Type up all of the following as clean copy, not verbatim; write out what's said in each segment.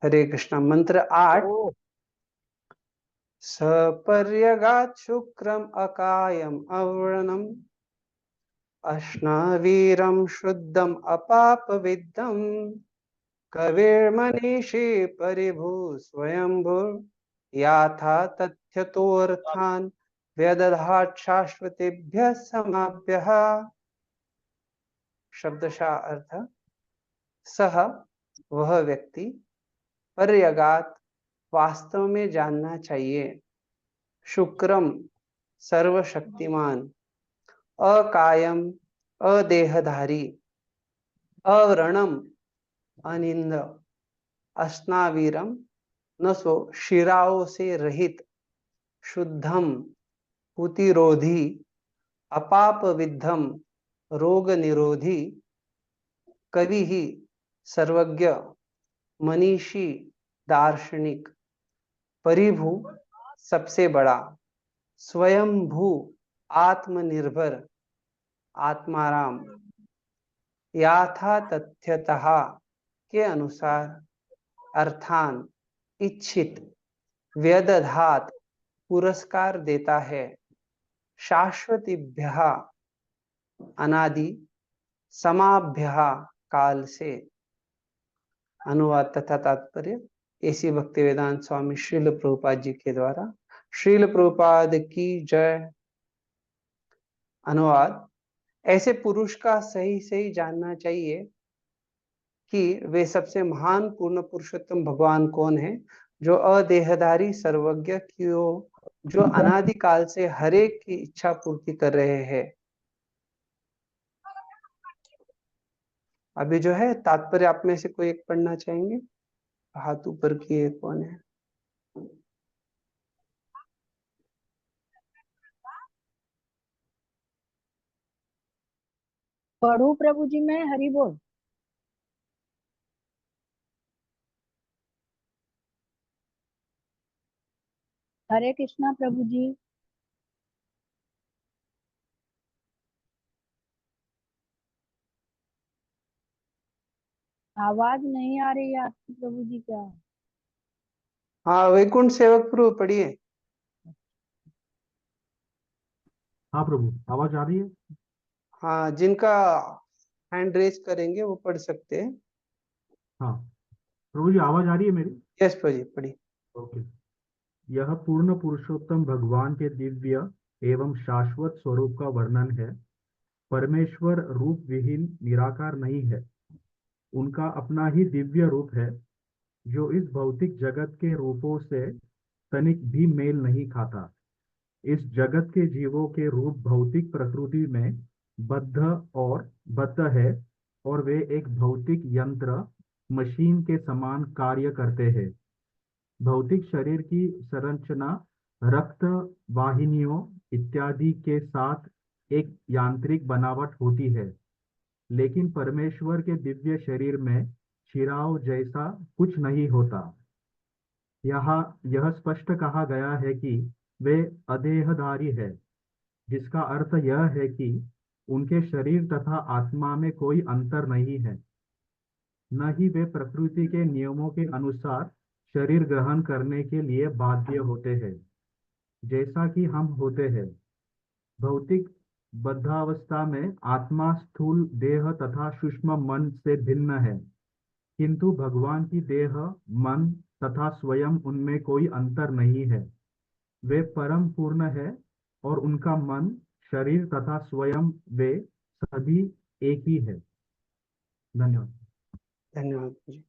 हरे कृष्णा। मंत्र 8। ओ सपर्यगात् शुक्रम अकायम अव्रणम अश्नावीरम शुद्धम अपाप विद्धम कविर्मनीषी परिभू स्वयंभू याथा तथ्यतोऽर्थान् व्यदधात् शाश्वतेभ्यः समाभ्यः। शब्दशः अर्थ, सह वह व्यक्ति, पर्यगात वास्तव में जानना चाहिए, शुक्रम सर्वशक्तिमान, अकायम अदेहधारी, अव्रणम अनिंद, अस्नावीरम नसो शिराओं से रहित, शुद्धम कुतिरोधी, अपाप विद्धम रोग निरोधी, कवि ही सर्वज्ञ, मनीषी दार्शनिक, परिभू सबसे बड़ा, स्वयंभू आत्मनिर्भर, आत्माराम, याथा तथ्यतः के अनुसार, अर्थान इच्छित, व्यदधात पुरस्कार देता है, शाश्वतीभ्यः अनादि, समाभ्यः काल से। अनुवाद तथा तात्पर्य एसी भक्तिवेदांत स्वामी श्रील प्रभुपाद जी के द्वारा। श्रील प्रभुपाद की जय। अनुवाद, ऐसे पुरुष का सही सही जानना चाहिए कि वे सबसे महान पूर्ण पुरुषोत्तम भगवान कौन है, जो अदेहधारी सर्वज्ञ क्यों, जो अनादिकाल से हरेक की इच्छा पूर्ति कर रहे हैं। अभी जो है तात्पर्य आप में से कोई एक पढ़ना चाहेंगे? हाथ ऊपर किए कौन है? पढ़ू प्रभु जी, मैं हरि बोल। हरे कृष्णा प्रभु जी। आवाज नहीं आ रही है आपकी प्रभु जी क्या? हाँ, वैकुंठ सेवक प्रभु पढ़िए। हाँ प्रभु, आवाज आ रही है? हाँ, जिनका हैंड रेज करेंगे वो पढ़ सकते हैं। हाँ प्रभु जी, आवाज आ रही है मेरी? यस प्रभु जी, पढ़िए। ओके। यह पूर्ण पुरुषोत्तम भगवान के दिव्य एवं शाश्वत स्वरूप का वर्णन है। परमेश्वर रूप विहीन निराकार नहीं है। उनका अपना ही दिव्य रूप है, जो इस भौतिक जगत के रूपों से तनिक भी मेल नहीं खाता। इस जगत के जीवों के रूप भौतिक प्रकृति में बद्ध और बद्ध है, और वे एक भौतिक यंत्र मशीन के समान कार्य करते हैं। भौतिक शरीर की संरचना रक्त वाहिनियों इत्यादि के साथ एक यांत्रिक बनावट होती है, लेकिन परमेश्वर के दिव्य शरीर में शिराओं जैसा कुछ नहीं होता। यहाँ यह स्पष्ट कहा गया है कि वे अदेहधारी है, जिसका अर्थ यह है कि उनके शरीर तथा आत्मा में कोई अंतर नहीं है। न ही वे प्रकृति के नियमों के अनुसार शरीर ग्रहण करने के लिए बाध्य होते हैं, जैसा कि हम होते हैं। भौतिक बद्धावस्था में आत्मा स्थूल देह तथा सूक्ष्म मन से भिन्न है, किंतु भगवान की देह, मन तथा स्वयं उनमें कोई अंतर नहीं है। वे परम पूर्ण है, और उनका मन, शरीर तथा स्वयं वे सभी एक ही है। धन्यवाद। धन्यवाद जी।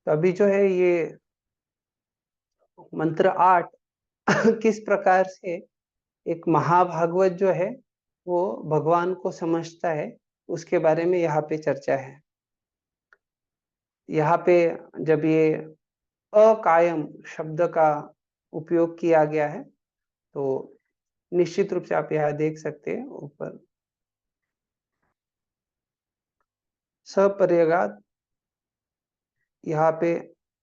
तो अभी जो है ये मंत्र 8 किस प्रकार से एक महाभागवत जो है वो भगवान को समझता है, उसके बारे में यहाँ पे चर्चा है। यहाँ पे जब ये अकायम शब्द का उपयोग किया गया है, तो निश्चित रूप से आप यहाँ देख सकते हैं ऊपर सपर्यगात, यहाँ पे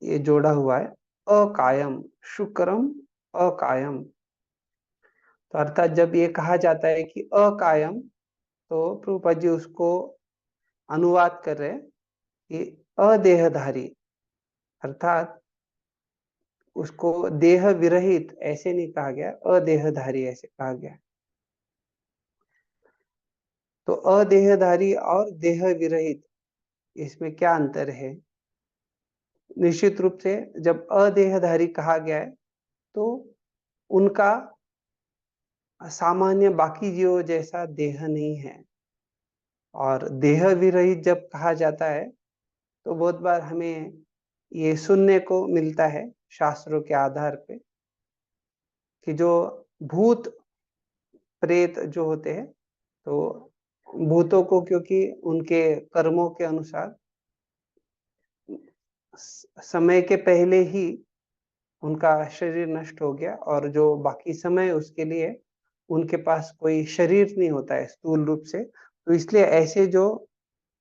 ये जोड़ा हुआ है अकायम, शुक्रम अकायम। तो अर्थात जब ये कहा जाता है कि अकायम, तो प्रभुपाद जी उसको अनुवाद कर रहे हैं ये अदेहधारी, अर्थात उसको देह विरहित ऐसे नहीं कहा गया, अदेहधारी ऐसे कहा गया। तो अदेहधारी और देह विरहित, इसमें क्या अंतर है? निश्चित रूप से जब अदेहधारी कहा गया है तो उनका सामान्य बाकी जीवों जैसा देह नहीं है। और देह विरहित जब कहा जाता है तो बहुत बार हमें ये सुनने को मिलता है शास्त्रों के आधार पे कि जो भूत प्रेत जो होते हैं, तो भूतों को क्योंकि उनके कर्मों के अनुसार समय के पहले ही उनका शरीर नष्ट हो गया, और जो बाकी समय उसके लिए उनके पास कोई शरीर नहीं होता है स्थूल रूप से, तो इसलिए ऐसे जो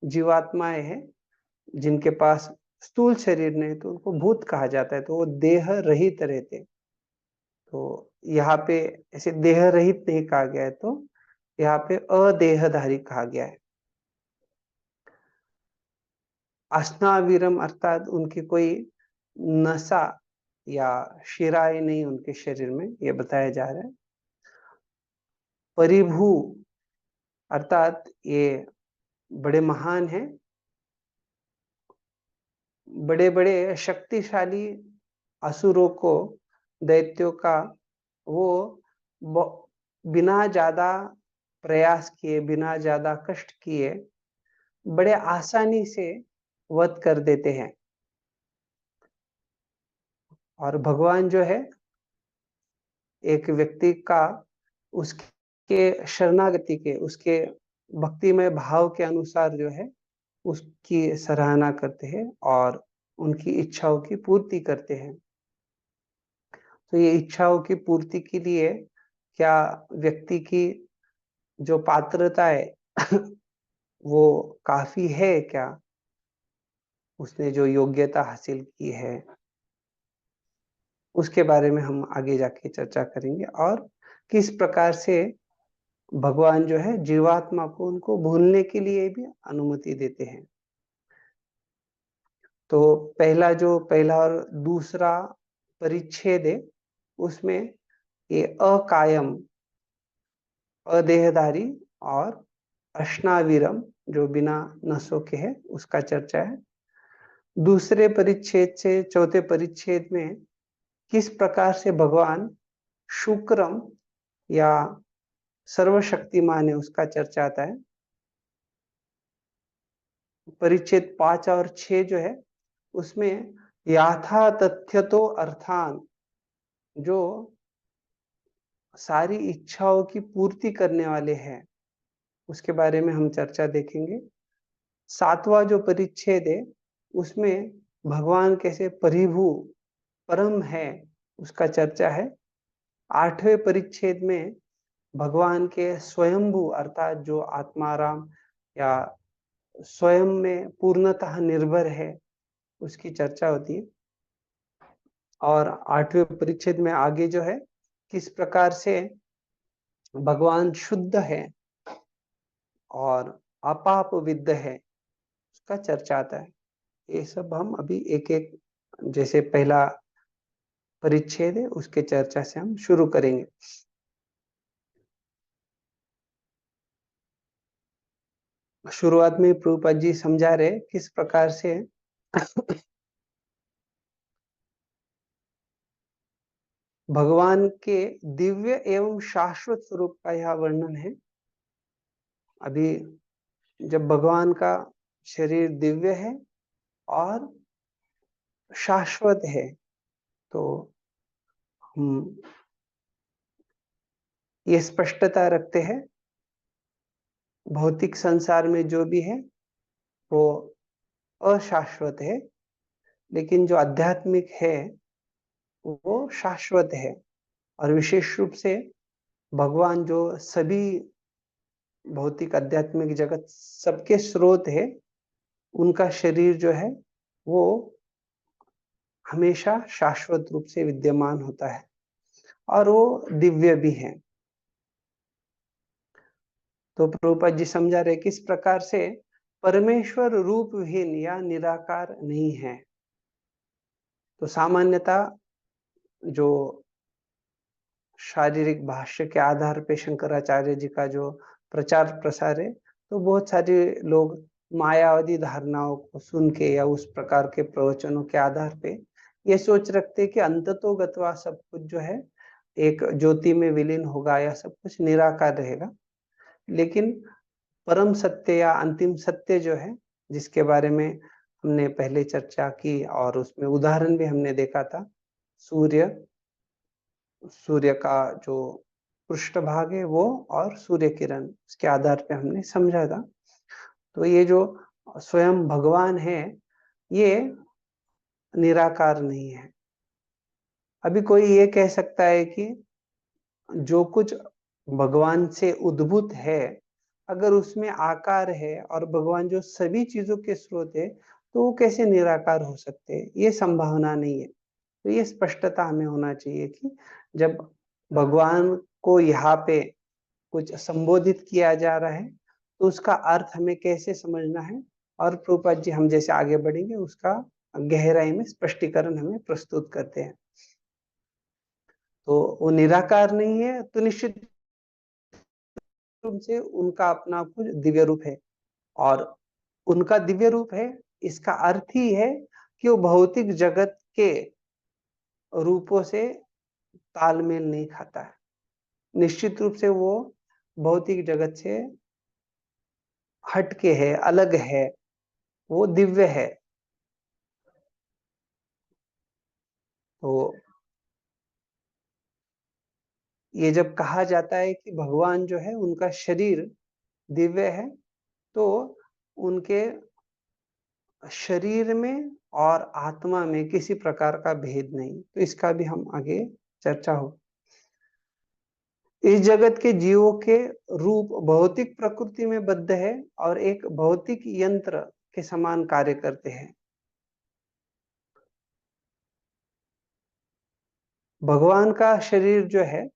जीवात्माएं हैं जिनके पास स्थूल शरीर नहीं, तो उनको भूत कहा जाता है, तो वो देह रहित रहते। तो यहाँ पे ऐसे देह रहित नहीं कहा गया है, तो यहाँ पे अदेहधारी कहा गया है। अस्नावीरम अर्थात उनकी कोई नसा या शिराएं नहीं उनके शरीर में, ये बताया जा रहा है। परिभू अर्थात ये बड़े महान हैं, बड़े बड़े शक्तिशाली असुरों को, दैत्यों का वो बिना ज्यादा प्रयास किए, बिना ज्यादा कष्ट किए, बड़े आसानी से वध कर देते हैं। और भगवान जो है एक व्यक्ति का उसके शरणागति के, उसके भक्तिमय भाव के अनुसार जो है उसकी सराहना करते हैं और उनकी इच्छाओं की पूर्ति करते हैं। तो ये इच्छाओं की पूर्ति के लिए क्या व्यक्ति की जो पात्रता है वो काफी है क्या? उसने जो योग्यता हासिल की है उसके बारे में हम आगे जाके चर्चा करेंगे, और किस प्रकार से भगवान जो है जीवात्मा को उनको भूलने के लिए भी अनुमति देते हैं। तो पहला और दूसरा परिच्छेद है, उसमें ये अकायम, अदेहधारी और अश्नावीरम जो बिना नसों के है उसका चर्चा है। दूसरे परिच्छेद से चौथे परिच्छेद में किस प्रकार से भगवान शुक्रम या सर्वशक्तिमान है उसका चर्चा आता है। परिच्छेद 5 और 6 जो है उसमें याथा तथ्य तो अर्थान, जो सारी इच्छाओं की पूर्ति करने वाले हैं, उसके बारे में हम चर्चा देखेंगे। सातवां जो परिच्छेद है उसमें भगवान कैसे परिभू परम है उसका चर्चा है। आठवें परिच्छेद में भगवान के स्वयंभू अर्थात जो आत्माराम या स्वयं में पूर्णतः निर्भर है उसकी चर्चा होती है। और आठवें परिच्छेद में आगे जो है किस प्रकार से भगवान शुद्ध है और अपाप विद्ध है उसका चर्चा आता है। ये सब हम अभी एक एक, जैसे पहला परिच्छेद है उसके चर्चा से हम शुरू करेंगे। शुरुआत में प्रभुपाद जी समझा रहे किस प्रकार से भगवान के दिव्य एवं शाश्वत स्वरूप का यह वर्णन है। अभी जब भगवान का शरीर दिव्य है और शाश्वत है, तो हम ये स्पष्टता रखते हैं भौतिक संसार में जो भी है वो अशाश्वत है, लेकिन जो आध्यात्मिक है वो शाश्वत है। और विशेष रूप से भगवान जो सभी भौतिक आध्यात्मिक जगत सबके स्रोत है, उनका शरीर जो है वो हमेशा शाश्वत रूप से विद्यमान होता है और वो दिव्य भी है। तो प्रभुपाद जी समझा रहे किस प्रकार से परमेश्वर रूप विहीन या निराकार नहीं है। तो सामान्यता जो शारीरिक भाष्य के आधार पे शंकराचार्य जी का जो प्रचार प्रसार है, तो बहुत सारे लोग मायावादी धारणाओं को सुन के या उस प्रकार के प्रवचनों के आधार पे ये सोच रखते हैं कि अंततोगत्वा सब कुछ जो है एक ज्योति में विलीन होगा या सब कुछ निराकार रहेगा। लेकिन परम सत्य या अंतिम सत्य जो है, जिसके बारे में हमने पहले चर्चा की और उसमें उदाहरण भी हमने देखा था, सूर्य का जो पृष्ठभाग है वो और सूर्य किरण, उसके आधार पे हमने समझा था। तो ये जो स्वयं भगवान है ये निराकार नहीं है। अभी कोई ये कह सकता है कि जो कुछ भगवान से उद्भूत है, अगर उसमें आकार है और भगवान जो सभी चीजों के स्रोत है, तो वो कैसे निराकार हो सकते हैं? ये संभावना नहीं है। तो ये स्पष्टता हमें होना चाहिए कि जब भगवान को यहाँ पे कुछ संबोधित किया जा रहा है, तो उसका अर्थ हमें कैसे समझना है, और प्रभुपाद जी हम जैसे आगे बढ़ेंगे उसका गहराई में स्पष्टीकरण हमें प्रस्तुत करते हैं। तो वो निराकार नहीं है, तो निश्चित रूप से उनका अपना कुछ दिव्य रूप है, और उनका दिव्य रूप है इसका अर्थ ही है कि वो भौतिक जगत के रूपों से तालमेल नहीं खाता है। निश्चित रूप से वो भौतिक जगत से हटके है, अलग है, वो दिव्य है। तो ये जब कहा जाता है कि भगवान जो है उनका शरीर दिव्य है, तो उनके शरीर में और आत्मा में किसी प्रकार का भेद नहीं। तो इसका भी हम आगे चर्चा हो। इस जगत के जीवों के रूप भौतिक प्रकृति में बद्ध है और एक भौतिक यंत्र के समान कार्य करते हैं। भगवान का शरीर जो है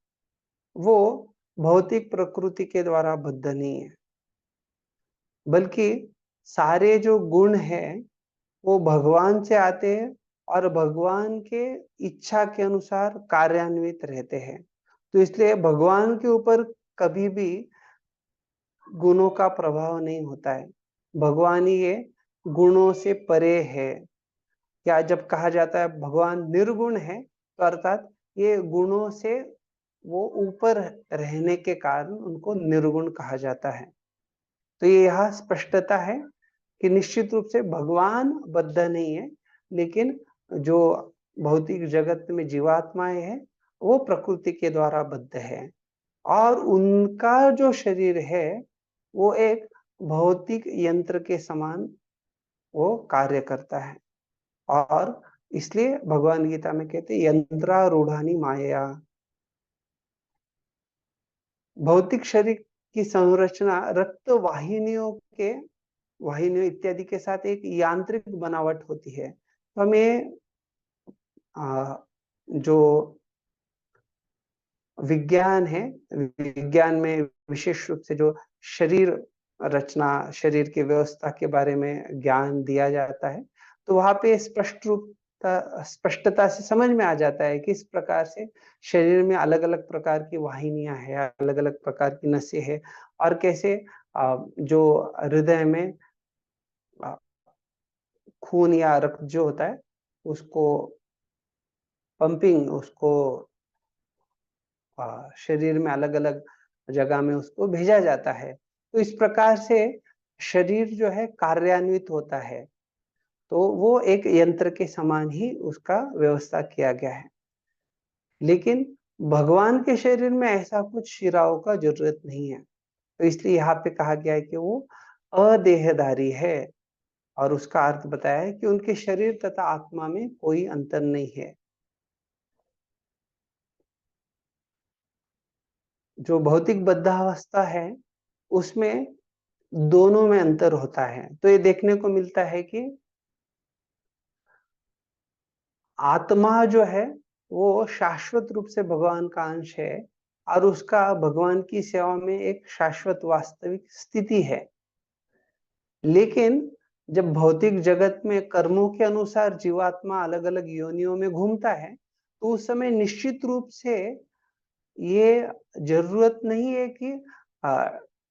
वो भौतिक प्रकृति के द्वारा बद्ध नहीं है, बल्कि सारे जो गुण हैं वो भगवान से आते हैं और भगवान के इच्छा के अनुसार कार्यान्वित रहते हैं। तो इसलिए भगवान के ऊपर कभी भी गुणों का प्रभाव नहीं होता है। भगवान ही ये गुणों से परे है। या जब कहा जाता है भगवान निर्गुण है, तो अर्थात ये गुणों से वो ऊपर रहने के कारण उनको निर्गुण कहा जाता है। तो ये यहाँ स्पष्टता है कि निश्चित रूप से भगवान बद्ध नहीं है, लेकिन जो भौतिक जगत में जीवात्माएं हैं वो प्रकृति के द्वारा बद्ध है, और उनका जो शरीर है वो एक भौतिक यंत्र के समान वो कार्य करता है। और इसलिए भगवान गीता में कहते हैं यंत्रारूढ़ानी माया। भौतिक शरीर की संरचना रक्त वाहिनियों इत्यादि के साथ एक यांत्रिक बनावट होती है। तो हमें जो विज्ञान है, विज्ञान में विशेष रूप से जो शरीर रचना, शरीर की व्यवस्था के बारे में ज्ञान दिया जाता है, तो वहां पे स्पष्टता से समझ में आ जाता है कि इस प्रकार से शरीर में अलग अलग प्रकार की वाहिनियां हैं, अलग अलग प्रकार की नसें हैं, और कैसे जो हृदय में खून या रक्त जो होता है उसको पंपिंग, उसको शरीर में अलग अलग जगह में उसको भेजा जाता है। तो इस प्रकार से शरीर जो है कार्यान्वित होता है, तो वो एक यंत्र के समान ही उसका व्यवस्था किया गया है। लेकिन भगवान के शरीर में ऐसा कुछ शिराओं का जरूरत नहीं है। तो इसलिए यहाँ पे कहा गया है कि वो अदेहधारी है, और उसका अर्थ बताया है कि उनके शरीर तथा आत्मा में कोई अंतर नहीं है। जो भौतिक बद्धावस्था है उसमें दोनों में अंतर होता है। तो ये देखने को मिलता है कि आत्मा जो है वो शाश्वत रूप से भगवान का अंश है, और उसका भगवान की सेवा में एक शाश्वत वास्तविक स्थिति है। लेकिन जब भौतिक जगत में कर्मों के अनुसार जीवात्मा अलग अलग योनियों में घूमता है, तो उस समय निश्चित रूप से ये जरूरत नहीं है कि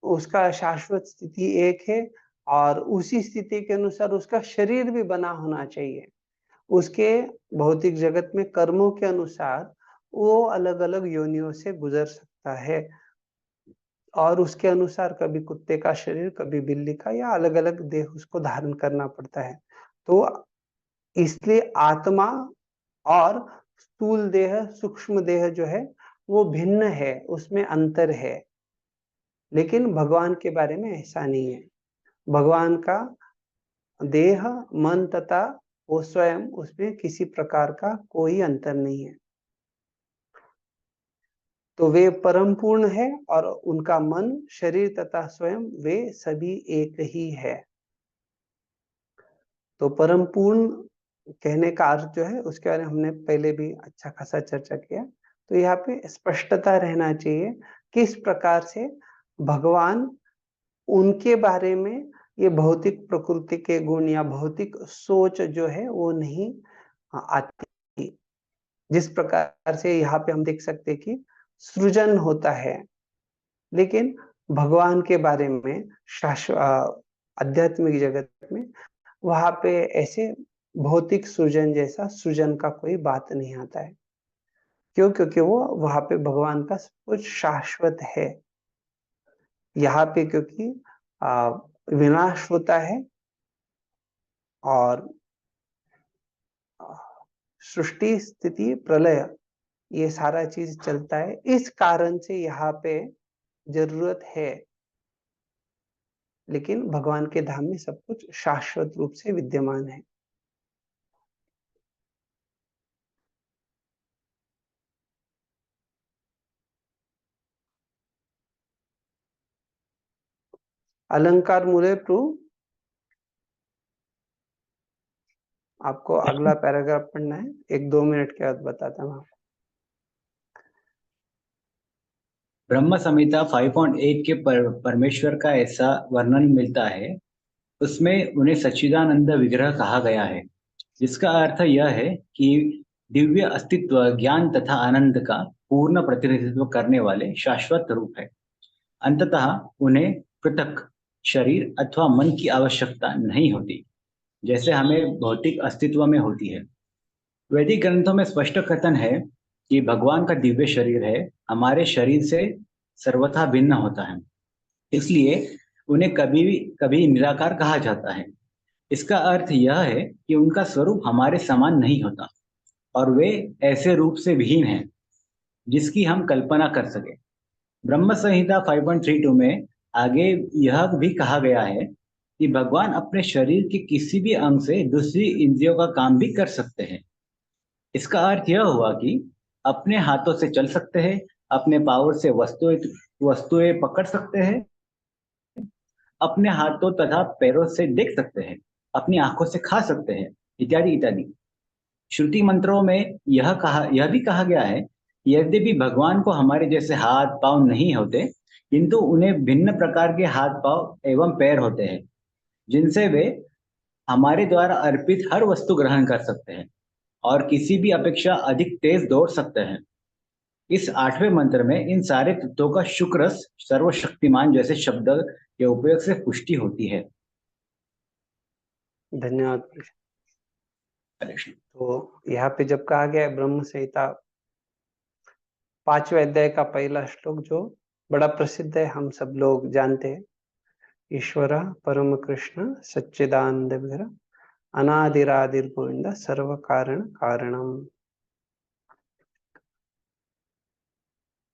उसका शाश्वत स्थिति एक है और उसी स्थिति के अनुसार उसका शरीर भी बना होना चाहिए। उसके भौतिक जगत में कर्मों के अनुसार वो अलग अलग योनियों से गुजर सकता है और उसके अनुसार कभी कुत्ते का शरीर, कभी बिल्ली का, या अलग अलग देह उसको धारण करना पड़ता है। तो इसलिए आत्मा और स्थूल देह, सूक्ष्म देह जो है वो भिन्न है, उसमें अंतर है। लेकिन भगवान के बारे में ऐसा नहीं है। भगवान का देह, मन तथा वो स्वयं, उसमें किसी प्रकार का कोई अंतर नहीं है। तो वे परम पूर्ण है और उनका मन, शरीर तथा स्वयं वे सभी एक ही है। तो परम पूर्ण कहने का अर्थ जो है उसके बारे में हमने पहले भी अच्छा खासा चर्चा किया। तो यहाँ पे स्पष्टता रहना चाहिए किस प्रकार से भगवान, उनके बारे में ये भौतिक प्रकृति के गुण या भौतिक सोच जो है वो नहीं आती। जिस प्रकार से यहाँ पे हम देख सकते हैं कि सृजन होता है, लेकिन भगवान के बारे में आध्यात्मिक जगत में वहां पे ऐसे भौतिक सृजन जैसा सृजन का कोई बात नहीं आता है। क्यों? क्योंकि वो वहां पे भगवान का सब कुछ शाश्वत है। यहाँ पे क्योंकि विनाश होता है और सृष्टि, स्थिति, प्रलय, ये सारा चीज चलता है। इस कारण से यहाँ पे जरूरत है, लेकिन भगवान के धाम में सब कुछ शाश्वत रूप से विद्यमान है। अलंकार मूल्य प्रभु, आपको अगला पैराग्राफ पढ़ना है, 1-2 मिनट के बाद बताता हूँ। ब्रह्म संहिता 5.8 के परमेश्वर का ऐसा वर्णन मिलता है, उसमें उन्हें सच्चिदानंद विग्रह कहा गया है, जिसका अर्थ यह है कि दिव्य अस्तित्व, ज्ञान तथा आनंद का पूर्ण प्रतिनिधित्व करने वाले शाश्वत रूप है। अंततः उन्हें पृथक शरीर अथवा मन की आवश्यकता नहीं होती, जैसे हमें भौतिक अस्तित्व में होती है। वैदिक ग्रंथों में स्पष्ट कथन है कि भगवान का दिव्य शरीर है, हमारे शरीर से सर्वथा भिन्न होता है, इसलिए उन्हें कभी निराकार कहा जाता है। इसका अर्थ यह है कि उनका स्वरूप हमारे समान नहीं होता और वे ऐसे रूप से विहीन हैं जिसकी हम कल्पना कर सके। ब्रह्म संहिता 5.32 में आगे यह भी कहा गया है कि भगवान अपने शरीर के किसी भी अंग से दूसरी इंद्रियों का काम भी कर सकते हैं। इसका अर्थ यह हुआ कि अपने हाथों से चल सकते हैं, अपने पावर से वस्तुएं पकड़ सकते हैं, अपने हाथों तथा पैरों से देख सकते हैं, अपनी आंखों से खा सकते हैं, इत्यादि इत्यादि। श्रुति मंत्रों में यह भी कहा गया है कि यद्यपि भगवान को हमारे जैसे हाथ पांव नहीं होते, किंतु उन्हें भिन्न प्रकार के हाथ पांव एवं पैर होते हैं, जिनसे वे हमारे द्वारा अर्पित हर वस्तु ग्रहण कर सकते हैं और किसी भी अपेक्षा अधिक तेज दौड़ सकते हैं। इस 8वें मंत्र में इन सारे तत्वों का शुक्र सर्वशक्तिमान जैसे शब्द के उपयोग से पुष्टि होती है। धन्यवाद। तो यहाँ पे जब कहा गया है ब्रह्म संहिता 5वें अध्याय का पहला श्लोक, जो बड़ा प्रसिद्ध है, हम सब लोग जानते हैं, ईश्वर परम कृष्ण सच्चिदानंद विग्रह अनादिरादिर गोविंद सर्व कारण कारणम।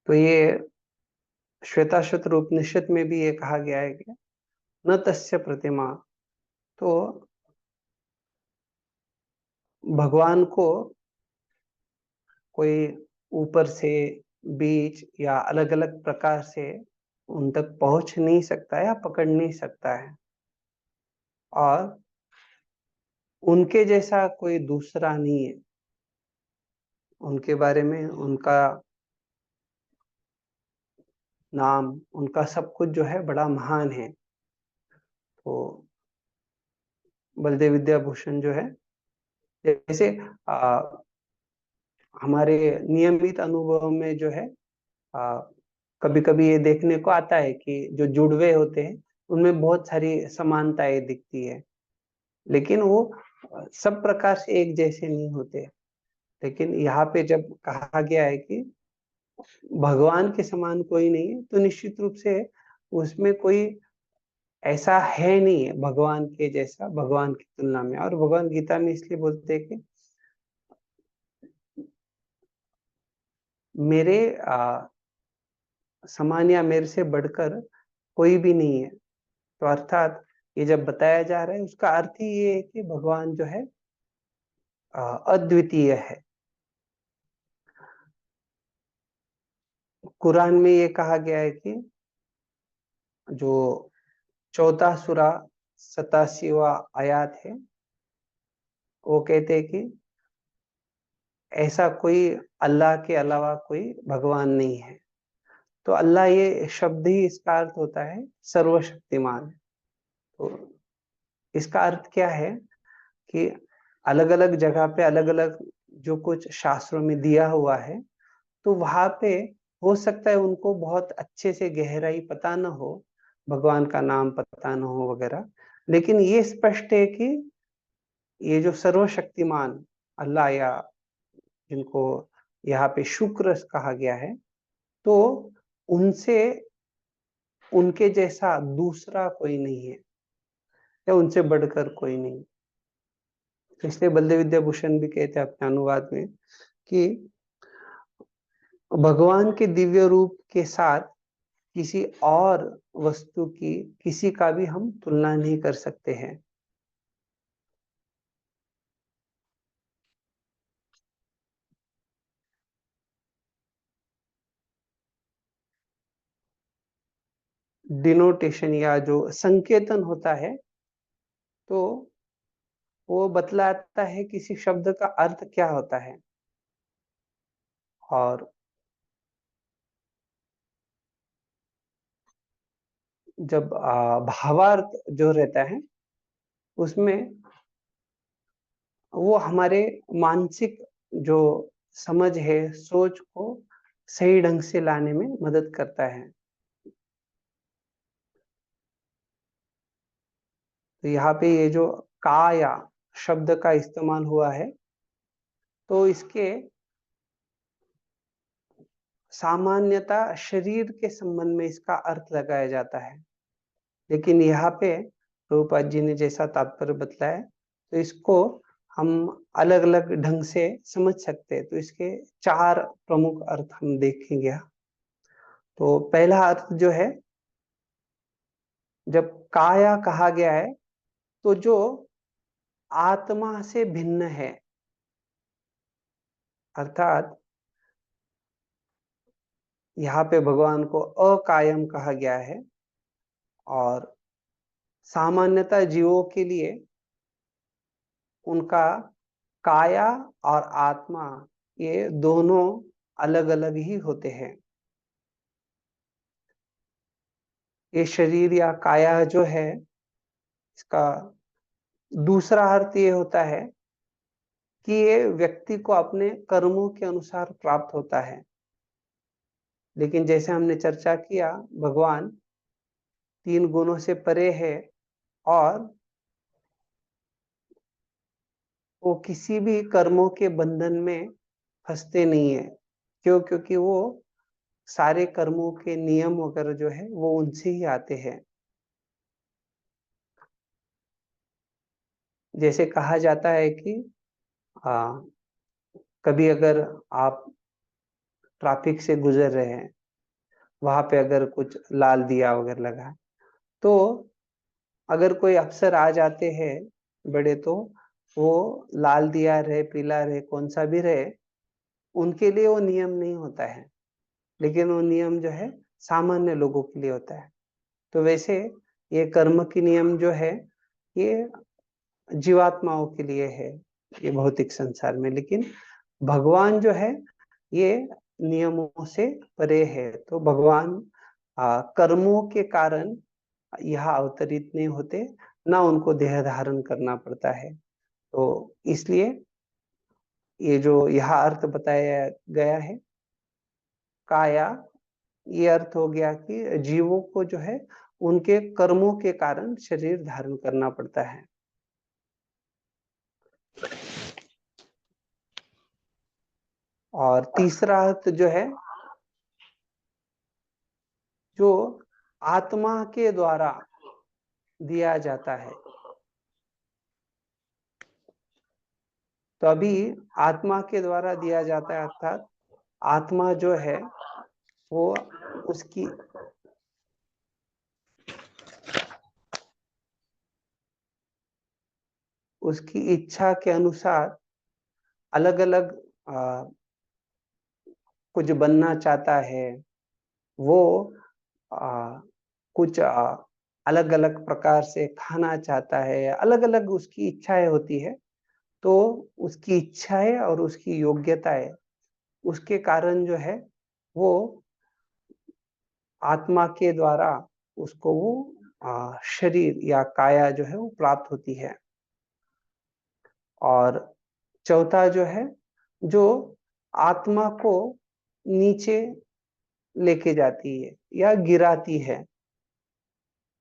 तो ये श्वेताश्वत उपनिषद में भी ये कहा गया है कि न तस्य प्रतिमा। तो भगवान को कोई ऊपर से, बीच या अलग अलग प्रकार से उन तक पहुंच नहीं सकता या पकड़ नहीं सकता है, और उनके जैसा कोई दूसरा नहीं है। उनके बारे में, उनका नाम, उनका सब कुछ जो है बड़ा महान है। तो बलदेव विद्याभूषण जो है, जैसे हमारे नियमित अनुभव में जो है कभी कभी ये देखने को आता है कि जो जुड़वे होते हैं उनमें बहुत सारी समानताएं दिखती है, लेकिन वो सब प्रकार से एक जैसे नहीं होते। लेकिन यहाँ पे जब कहा गया है कि भगवान के समान कोई नहीं है, तो निश्चित रूप से उसमें कोई ऐसा है नहीं है भगवान के जैसा भगवान की तुलना में। और भगवान गीता में इसलिए बोलते हैं कि मेरे समान या मेरे से बढ़कर कोई भी नहीं है। तो अर्थात ये जब बताया जा रहा है उसका अर्थ ही ये है कि भगवान जो है अद्वितीय है। कुरान में ये कहा गया है कि जो 14 सूरा 87वां आयत है, वो कहते हैं कि ऐसा कोई अल्लाह के अलावा कोई भगवान नहीं है। तो अल्लाह ये शब्द ही इसका अर्थ होता है सर्वशक्तिमान। तो इसका अर्थ क्या है कि अलग अलग जगह पे अलग अलग जो कुछ शास्त्रों में दिया हुआ है, तो वहां पे हो सकता है उनको बहुत अच्छे से गहराई पता ना हो, भगवान का नाम पता ना हो वगैरह, लेकिन ये स्पष्ट है कि ये जो सर्वशक्तिमान अल्लाह, या जिनको यहाँ पे शुक्र कहा गया है, तो उनसे उनके जैसा दूसरा कोई नहीं है या उनसे बढ़कर कोई नहीं। तो इसलिए बलदेव विद्याभूषण भी कहते हैं अपने अनुवाद में कि भगवान के दिव्य रूप के साथ किसी और वस्तु की किसी का भी हम तुलना नहीं कर सकते हैं। डिनोटेशन या जो संकेतन होता है, तो वो बतलाता है किसी शब्द का अर्थ क्या होता है। और जब भावार्थ जो रहता है उसमें वो हमारे मानसिक जो समझ है, सोच को सही ढंग से लाने में मदद करता है। तो यहाँ पे ये जो काया शब्द का इस्तेमाल हुआ है, तो इसके सामान्यता शरीर के संबंध में इसका अर्थ लगाया जाता है, लेकिन यहाँ पे प्रभुपाद जी ने जैसा तात्पर्य बतलाया, तो इसको हम अलग अलग ढंग से समझ सकते हैं। तो इसके 4 प्रमुख अर्थ हम देखेंगे। तो पहला अर्थ जो है, जब काया कहा गया है तो जो आत्मा से भिन्न है, अर्थात यहाँ पे भगवान को अकायम कहा गया है। और सामान्यतः जीवों के लिए उनका काया और आत्मा ये दोनों अलग अलग ही होते हैं। ये शरीर या काया जो है, इसका दूसरा अर्थ ये होता है कि ये व्यक्ति को अपने कर्मों के अनुसार प्राप्त होता है। लेकिन जैसे हमने चर्चा किया, भगवान 3 गुणों से परे है और वो किसी भी कर्मों के बंधन में फंसते नहीं है। क्यों? क्योंकि वो सारे कर्मों के नियम वगैरह जो है वो उनसे ही आते हैं। जैसे कहा जाता है कि कभी अगर आप ट्रैफिक से गुजर रहे हैं, वहां पे अगर कुछ लाल दिया वगैरह लगा, तो अगर कोई अफसर आ जाते हैं बड़े, तो वो लाल दिया रहे, पीला रहे, कौन सा भी रहे, उनके लिए वो नियम नहीं होता है, लेकिन वो नियम जो है सामान्य लोगों के लिए होता है। तो वैसे ये कर्म की नियम जो है ये जीवात्माओं के लिए है, ये भौतिक संसार में। लेकिन भगवान जो है ये नियमों से परे है। तो भगवान कर्मों के कारण यहाँ अवतरित नहीं होते, ना उनको देह धारण करना पड़ता है। तो इसलिए ये जो यह अर्थ बताया गया है काया, ये अर्थ हो गया कि जीवों को जो है उनके कर्मों के कारण शरीर धारण करना पड़ता है। और तीसरा अर्थ जो है जो आत्मा के द्वारा दिया जाता है। तो अभी आत्मा के द्वारा दिया जाता है अर्थात आत्मा जो है वो उसकी इच्छा के अनुसार अलग अलग कुछ बनना चाहता है। वो कुछ अलग अलग प्रकार से खाना चाहता है, अलग अलग उसकी इच्छाएं होती है। तो उसकी इच्छाएं और उसकी योग्यताएं उसके कारण जो है वो आत्मा के द्वारा उसको वो शरीर या काया जो है वो प्राप्त होती है। और चौथा जो है जो आत्मा को नीचे लेके जाती है या गिराती है।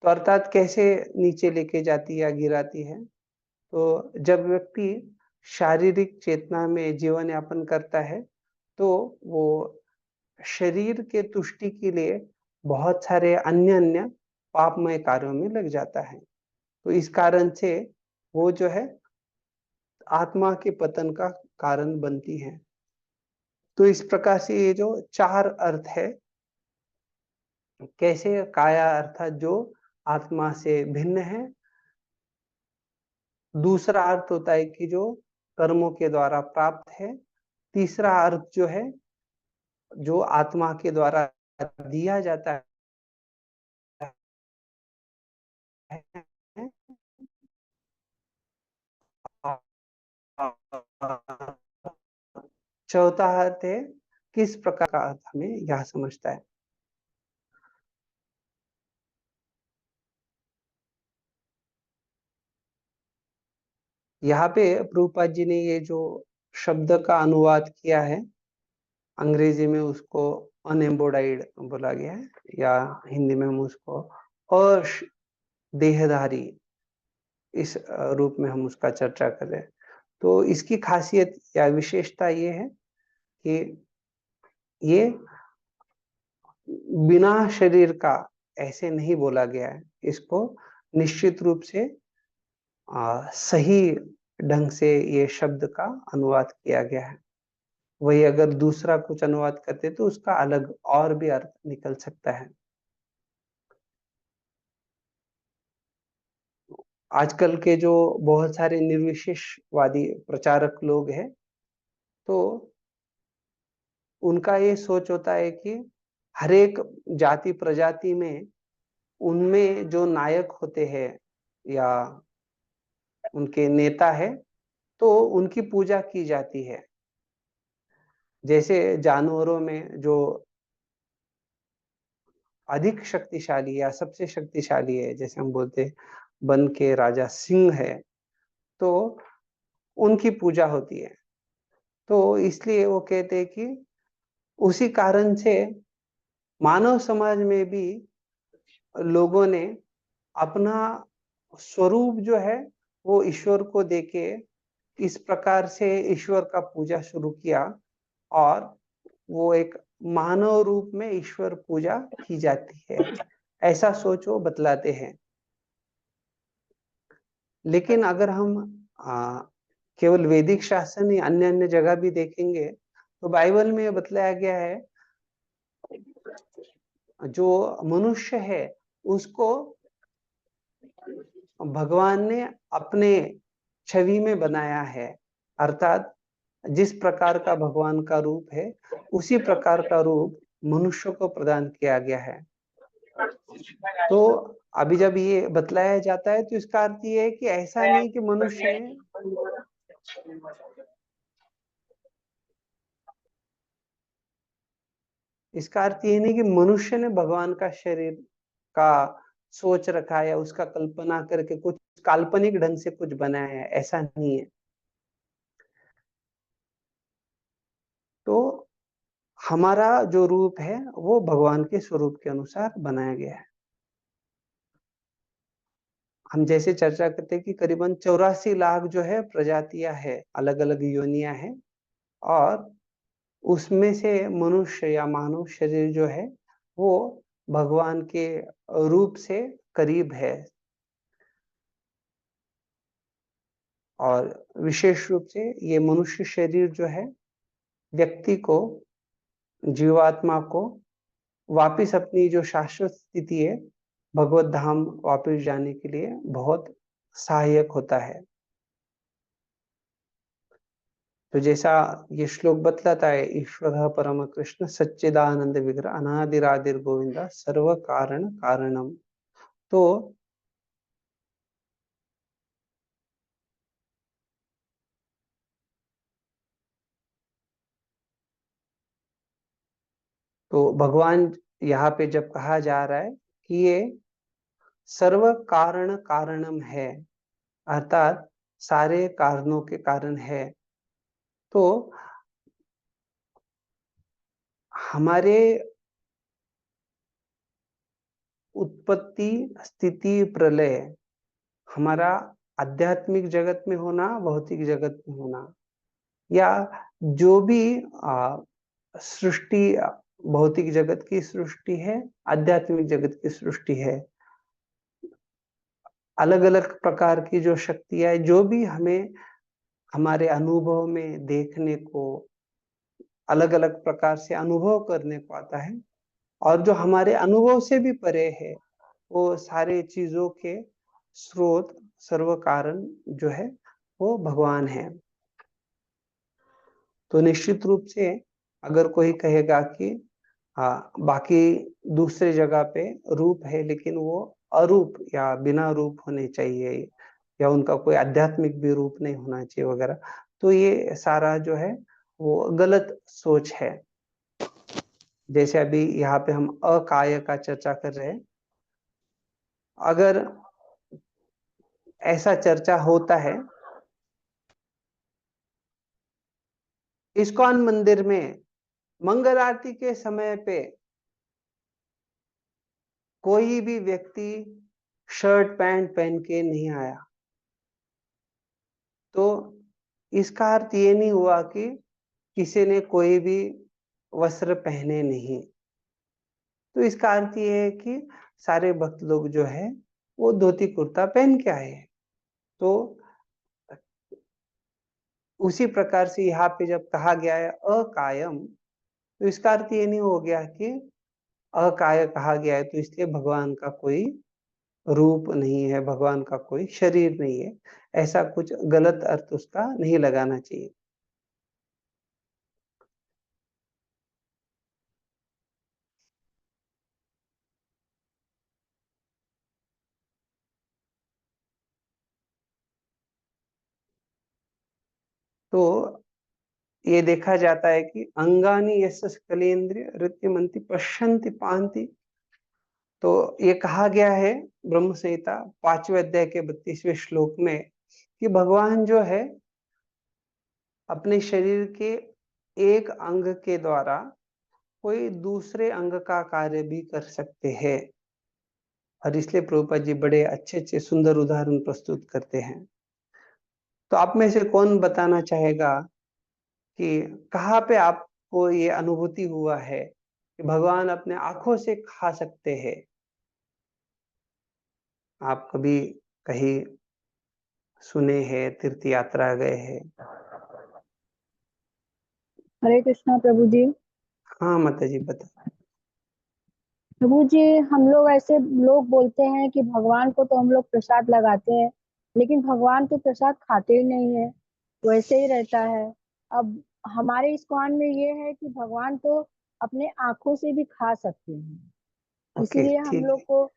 तो अर्थात कैसे नीचे लेके जाती है या गिराती है? तो जब व्यक्ति शारीरिक चेतना में जीवन यापन करता है तो वो शरीर के तुष्टि के लिए बहुत सारे अन्य अन्य पापमय कार्यों में लग जाता है। तो इस कारण से वो जो है आत्मा के पतन का कारण बनती है। तो इस प्रकार से ये जो चार अर्थ है, कैसे काया अर्थात जो आत्मा से भिन्न है। दूसरा अर्थ होता है कि जो कर्मों के द्वारा प्राप्त है। तीसरा अर्थ जो है जो आत्मा के द्वारा दिया जाता है। चौथा अर्थ है किस प्रकार का अर्थ हमें यह समझता है। यहाँ पे प्रभुपाद जी ने ये जो शब्द का अनुवाद किया है अंग्रेजी में उसको अनएम्बोडाइड बोला गया है या हिंदी में हम उसको अदेहधारी इस रूप में हम उसका चर्चा कर रहे हैं। तो इसकी खासियत या विशेषता ये है कि ये बिना शरीर का ऐसे नहीं बोला गया है। इसको निश्चित रूप से सही ढंग से ये शब्द का अनुवाद किया गया है। वही अगर दूसरा कुछ अनुवाद करते तो उसका अलग और भी अर्थ निकल सकता है। आजकल के जो बहुत सारे निर्विशेषवादी प्रचारक लोग हैं तो उनका ये सोच होता है कि हर एक जाति प्रजाति में उनमें जो नायक होते हैं या उनके नेता है तो उनकी पूजा की जाती है। जैसे जानवरों में जो अधिक शक्तिशाली या सबसे शक्तिशाली है, जैसे हम बोलते हैं वन के राजा सिंह है, तो उनकी पूजा होती है। तो इसलिए वो कहते हैं कि उसी कारण से मानव समाज में भी लोगों ने अपना स्वरूप जो है वो ईश्वर को देके इस प्रकार से ईश्वर का पूजा शुरू किया और वो एक मानव रूप में ईश्वर पूजा की जाती है, ऐसा सोच वो बतलाते हैं। लेकिन अगर हम केवल वैदिक शास्त्र नहीं अन्य अन्य जगह भी देखेंगे तो बाइबल में बतलाया गया है जो मनुष्य है उसको भगवान ने अपने छवि में बनाया है। अर्थात जिस प्रकार का भगवान का रूप है उसी प्रकार का रूप मनुष्य को प्रदान किया गया है। तो अभी जब ये बतलाया जाता है तो इसका अर्थ ये है कि ऐसा नहीं कि मनुष्य ने इसका अर्थ ये नहीं कि मनुष्य ने भगवान का शरीर का सोच रखा या उसका कल्पना करके कुछ काल्पनिक ढंग से कुछ बनाया है, ऐसा नहीं है। तो हमारा जो रूप है वो भगवान के स्वरूप के अनुसार बनाया गया है। हम जैसे चर्चा करते हैं कि करीबन 84 लाख जो है प्रजातियां है, अलग अलग योनियां हैं, और उसमें से मनुष्य या मानव शरीर जो है वो भगवान के रूप से करीब है। और विशेष रूप से ये मनुष्य शरीर जो है व्यक्ति को, जीवात्मा को वापिस अपनी जो शाश्वत स्थिति है भगवत धाम वापिस जाने के लिए बहुत सहायक होता है। तो जैसा ये श्लोक बतलाता है, ईश्वर परम कृष्ण सच्चिदानंद विग्रह अनादिरादिर गोविंदा सर्व कारण कारणम। तो भगवान यहाँ पे जब कहा जा रहा है कि ये सर्व कारण कारणम है, अर्थात सारे कारणों के कारण है, तो हमारे उत्पत्ति स्थिति प्रलय, हमारा आध्यात्मिक जगत में होना, भौतिक जगत में होना, या जो भी सृष्टि, भौतिक जगत की सृष्टि है, आध्यात्मिक जगत की सृष्टि है, अलग अलग प्रकार की जो शक्तियां, जो भी हमें हमारे अनुभव में देखने को, अलग अलग प्रकार से अनुभव करने को आता है, और जो हमारे अनुभव से भी परे है, वो सारे चीजों के स्रोत, सर्व कारण जो है वो भगवान है। तो निश्चित रूप से अगर कोई कहेगा कि हाँ बाकी दूसरे जगह पे रूप है लेकिन वो अरूप या बिना रूप होने चाहिए, या उनका कोई आध्यात्मिक भी रूप नहीं होना चाहिए वगैरह, तो ये सारा जो है वो गलत सोच है। जैसे अभी यहाँ पे हम अकाय का चर्चा कर रहे हैं, अगर ऐसा चर्चा होता है, इस्कॉन मंदिर में मंगल आरती के समय पे कोई भी व्यक्ति शर्ट पैंट पहन के नहीं आया, तो इसका अर्थ ये नहीं हुआ कि किसी ने कोई भी वस्त्र पहने नहीं। तो इसका अर्थ ये है कि सारे भक्त लोग जो है वो धोती कुर्ता पहन के आए। तो उसी प्रकार से यहाँ पे जब कहा गया है अकायम, तो इसका अर्थ ये नहीं हो गया कि अकाय कहा गया है तो इसलिए भगवान का कोई रूप नहीं है, भगवान का कोई शरीर नहीं है, ऐसा कुछ गलत अर्थ उसका नहीं लगाना चाहिए। तो ये देखा जाता है कि अंगानी यस्य सकलेन्द्रिय ऋत्यमंति पश्यन्ति पांति। तो ये कहा गया है ब्रह्म संहिता 5वें अध्याय के 32वें श्लोक में कि भगवान जो है अपने शरीर के एक अंग के द्वारा कोई दूसरे अंग का कार्य भी कर सकते हैं, और इसलिए प्रभुपाद जी बड़े अच्छे अच्छे सुंदर उदाहरण प्रस्तुत करते हैं। तो आप में से कौन बताना चाहेगा कि कहाँ पे आपको ये अनुभूति हुआ है कि भगवान अपने आंखों से खा सकते हैं? आप कभी कहीं सुने हैं, तीर्थ यात्रा गए हैं? हरे कृष्णा प्रभु जी। हाँ माता जी बता। प्रभु जी, हम लोग ऐसे लोग बोलते हैं कि भगवान को तो हम लोग प्रसाद लगाते हैं, लेकिन भगवान तो प्रसाद खाते ही नहीं है, वैसे ही रहता है। अब हमारे इस्कॉन में ये है कि भगवान तो अपने आंखों से भी खा सकते हैं, ओके इसीलिए हम ठीक लोग है, को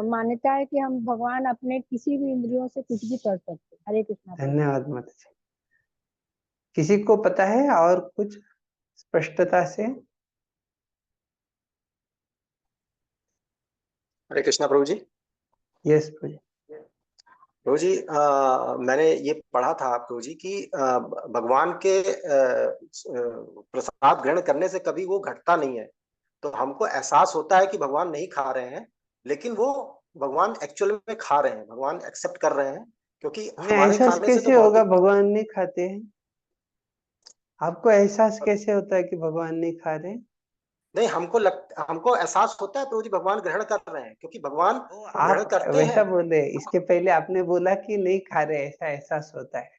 मान्यता है कि हम भगवान अपने किसी भी इंद्रियों से कुछ भी कर सकते हैं। हरे कृष्णा प्रभु। धन्यवाद माता जी। किसी को पता है और कुछ स्पष्टता से? हरे कृष्णा प्रभु जी। यस प्रभु। प्रभु जी, मैंने ये पढ़ा था प्रभु जी कि भगवान के प्रसाद ग्रहण करने से कभी वो घटता नहीं है। तो हमको एहसास होता है कि भगवान नहीं खा रहे हैं, लेकिन वो भगवान एक्चुअल में खा रहे हैं, भगवान एक्सेप्ट कर रहे हैं, क्योंकि हमें हमारे एहसास खाने से तो कैसे होगा भौतिक। भगवान नहीं खाते हैं? आपको एहसास कैसे होता है कि भगवान नहीं खा रहे? नहीं, हमको एहसास होता है प्रभु जी भगवान ग्रहण कर रहे हैं, क्योंकि भगवान ग्रहण आप करते हैं। वैसा बोले, इसके पहले आपने बोला कि नहीं खा रहे, ऐसा एहसास होता है।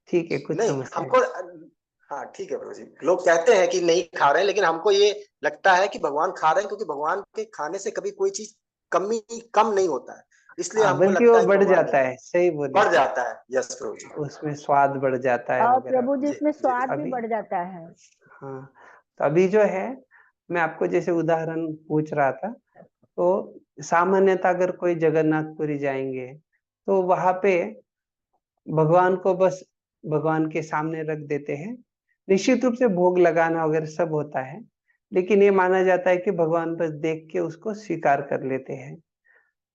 ठीक है, कुछ नहीं, समस्या हमको, नहीं। हाँ ठीक है प्रभु जी, लोग कहते हैं कि नहीं खा रहे हैं, लेकिन हमको ये लगता है कि भगवान खा रहे हैं, क्योंकि भगवान के खाने से कभी कोई चीज कमी कम नहीं होता है, इसलिए हमको बल्कि लगता वो है कि बढ़ भगवान नहीं जाता खा है, सही बोले। बढ़ जाता है। यस प्रभु जी। उसमें स्वाद बढ़ जाता है और वगैरह। प्रभु जी जी इसमें जी। स्वाद भी अभी बढ़ जाता है। हाँ, तो अभी जो है, मैं आपको जैसे उदाहरण पूछ रहा था, तो सामान्यतः अगर कोई जगन्नाथपुरी जाएंगे तो वहां पे भगवान को बस भगवान के सामने रख देते हैं। निश्चित रूप से भोग लगाना वगैरह सब होता है, लेकिन ये माना जाता है कि भगवान बस देख के उसको स्वीकार कर लेते हैं।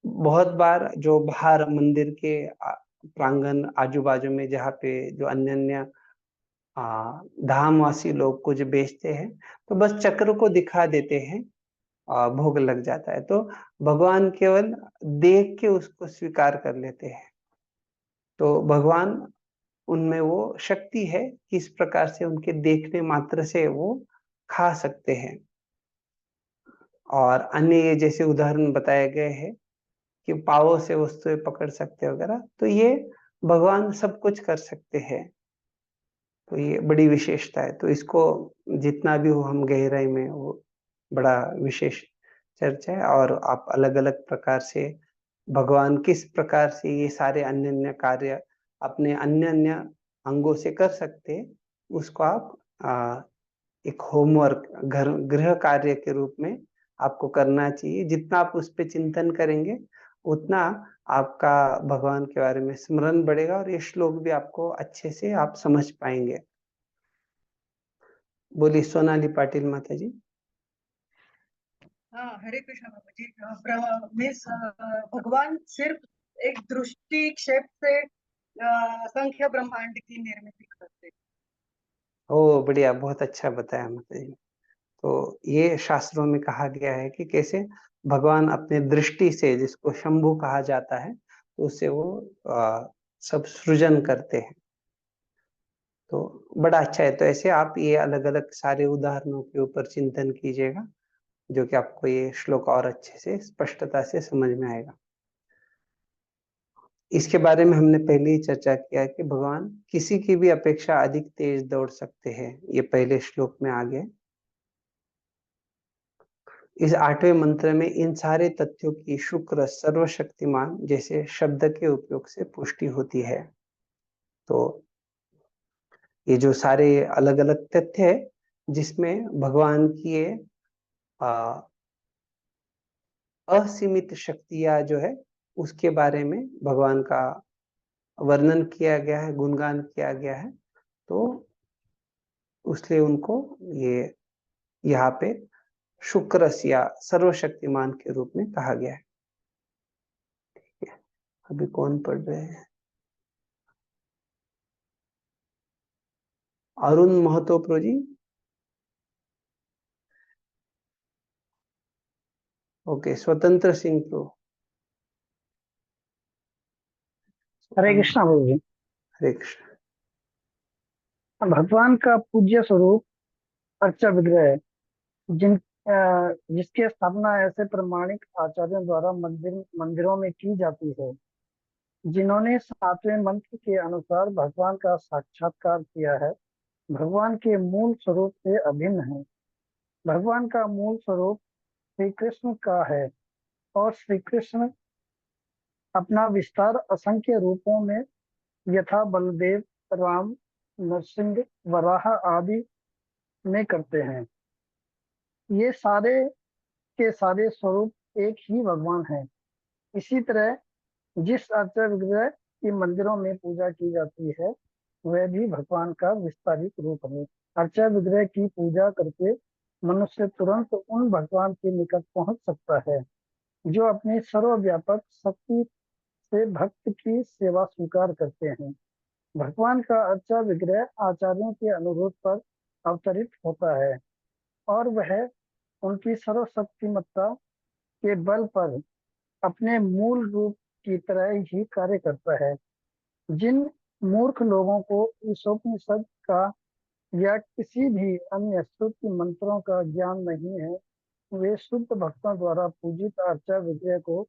बहुत बार जो बाहर मंदिर के प्रांगण आजू बाजू में जहाँ पे जो अन्य अन्य धामवासी लोग कुछ बेचते हैं, तो बस चक्र को दिखा देते हैं, भोग लग जाता है। तो भगवान केवल देख के उसको स्वीकार कर लेते हैं। तो भगवान, उनमें वो शक्ति है कि इस प्रकार से उनके देखने मात्र से वो खा सकते हैं। और अन्य ये जैसे उदाहरण बताए गए हैं कि पावों से वस्तुएं पकड़ सकते वगैरह, तो ये भगवान सब कुछ कर सकते हैं। तो ये बड़ी विशेषता है। तो इसको जितना भी हो हम गहराई में, वो बड़ा विशेष चर्चा है। और आप अलग अलग प्रकार से भगवान किस प्रकार से ये सारे अन्य अन्य कार्य अपने अन्य अन्य अंगों से कर सकते हैं, उसको आप एक होमवर्क, घर गृह कार्य के रूप में आपको करना चाहिए। जितना आप उस पर चिंतन करेंगे, उतना आपका भगवान के बारे में स्मरण बढ़ेगा, और ये श्लोक भी आपको अच्छे से आप समझ पाएंगे। बोली सोनाली पाटिल माता जी। हाँ, हरे कृष्ण बाबा जी। मिस भगवान सिर्फ एक दृष्टि क्षेप से संख्या ब्रह्मांड की निर्मित करते। ओ बढ़िया, बहुत अच्छा बताया माता जी। तो ये शास्त्रों में कहा गया है कि कैसे भगवान अपने दृष्टि से, जिसको शंभु कहा जाता है, तो उससे वो सब सृजन करते हैं। तो बड़ा अच्छा है। तो ऐसे आप ये अलग अलग सारे उदाहरणों के ऊपर चिंतन कीजिएगा, जो कि आपको ये श्लोक और अच्छे से स्पष्टता से समझ में आएगा। इसके बारे में हमने पहले ही चर्चा किया कि भगवान किसी की भी अपेक्षा अधिक तेज दौड़ सकते हैं, ये पहले श्लोक में आ गया। इस 8वें मंत्र में इन सारे तथ्यों की शुक्र सर्वशक्तिमान जैसे शब्द के उपयोग से पुष्टि होती है। तो ये जो सारे अलग अलग तथ्य है, जिसमें भगवान की ये असीमित शक्तियां जो है, उसके बारे में भगवान का वर्णन किया गया है, गुणगान किया गया है। तो उसलिए उनको ये यहाँ पे शुक्रस या सर्वशक्तिमान के रूप में कहा गया है। ठीक है, अभी कौन पढ़ रहे हैं? अरुण महतो प्रो जी। ओके, स्वतंत्र सिंह प्रो। हरे कृष्णा प्रभु जी। हरे कृष्ण। भगवान का पूज्य स्वरूप अर्चा विग्रह है, जिसकी स्थापना ऐसे प्रमाणिक आचार्यों द्वारा मंदिरों में की जाती है, जिन्होंने 7वें मंत्र के अनुसार भगवान का साक्षात्कार किया है। भगवान के मूल स्वरूप से अभिन्न है। भगवान का मूल स्वरूप श्री कृष्ण का है, और श्री कृष्ण अपना विस्तार असंख्य रूपों में यथा बलदेव, राम, नरसिंह, वराह आदि में करते हैं। ये सारे के सारे स्वरूप एक ही भगवान है। इसी तरह जिस अर्चा विग्रह की मंदिरों में पूजा की जाती है, वह भी भगवान का विस्तारित रूप है। अर्चा विग्रह की पूजा करके मनुष्य तुरंत उन भगवान के निकट पहुंच सकता है, जो अपनी सर्वव्यापक शक्ति से भक्त की सेवा स्वीकार करते हैं। भगवान का अर्चा विग्रह आचार्यों के अनुरोध पर अवतरित होता है और वह उनकी सर्वशक्तिमत्ता के बल पर अपने मूल रूप की तरह ही कार्य करता है। जिन मूर्ख लोगों को ईशोपनिषद का या किसी भी अन्य स्तुति मंत्रों का ज्ञान नहीं है, वे शुद्ध भक्तों द्वारा पूजित अर्चा विग्रह को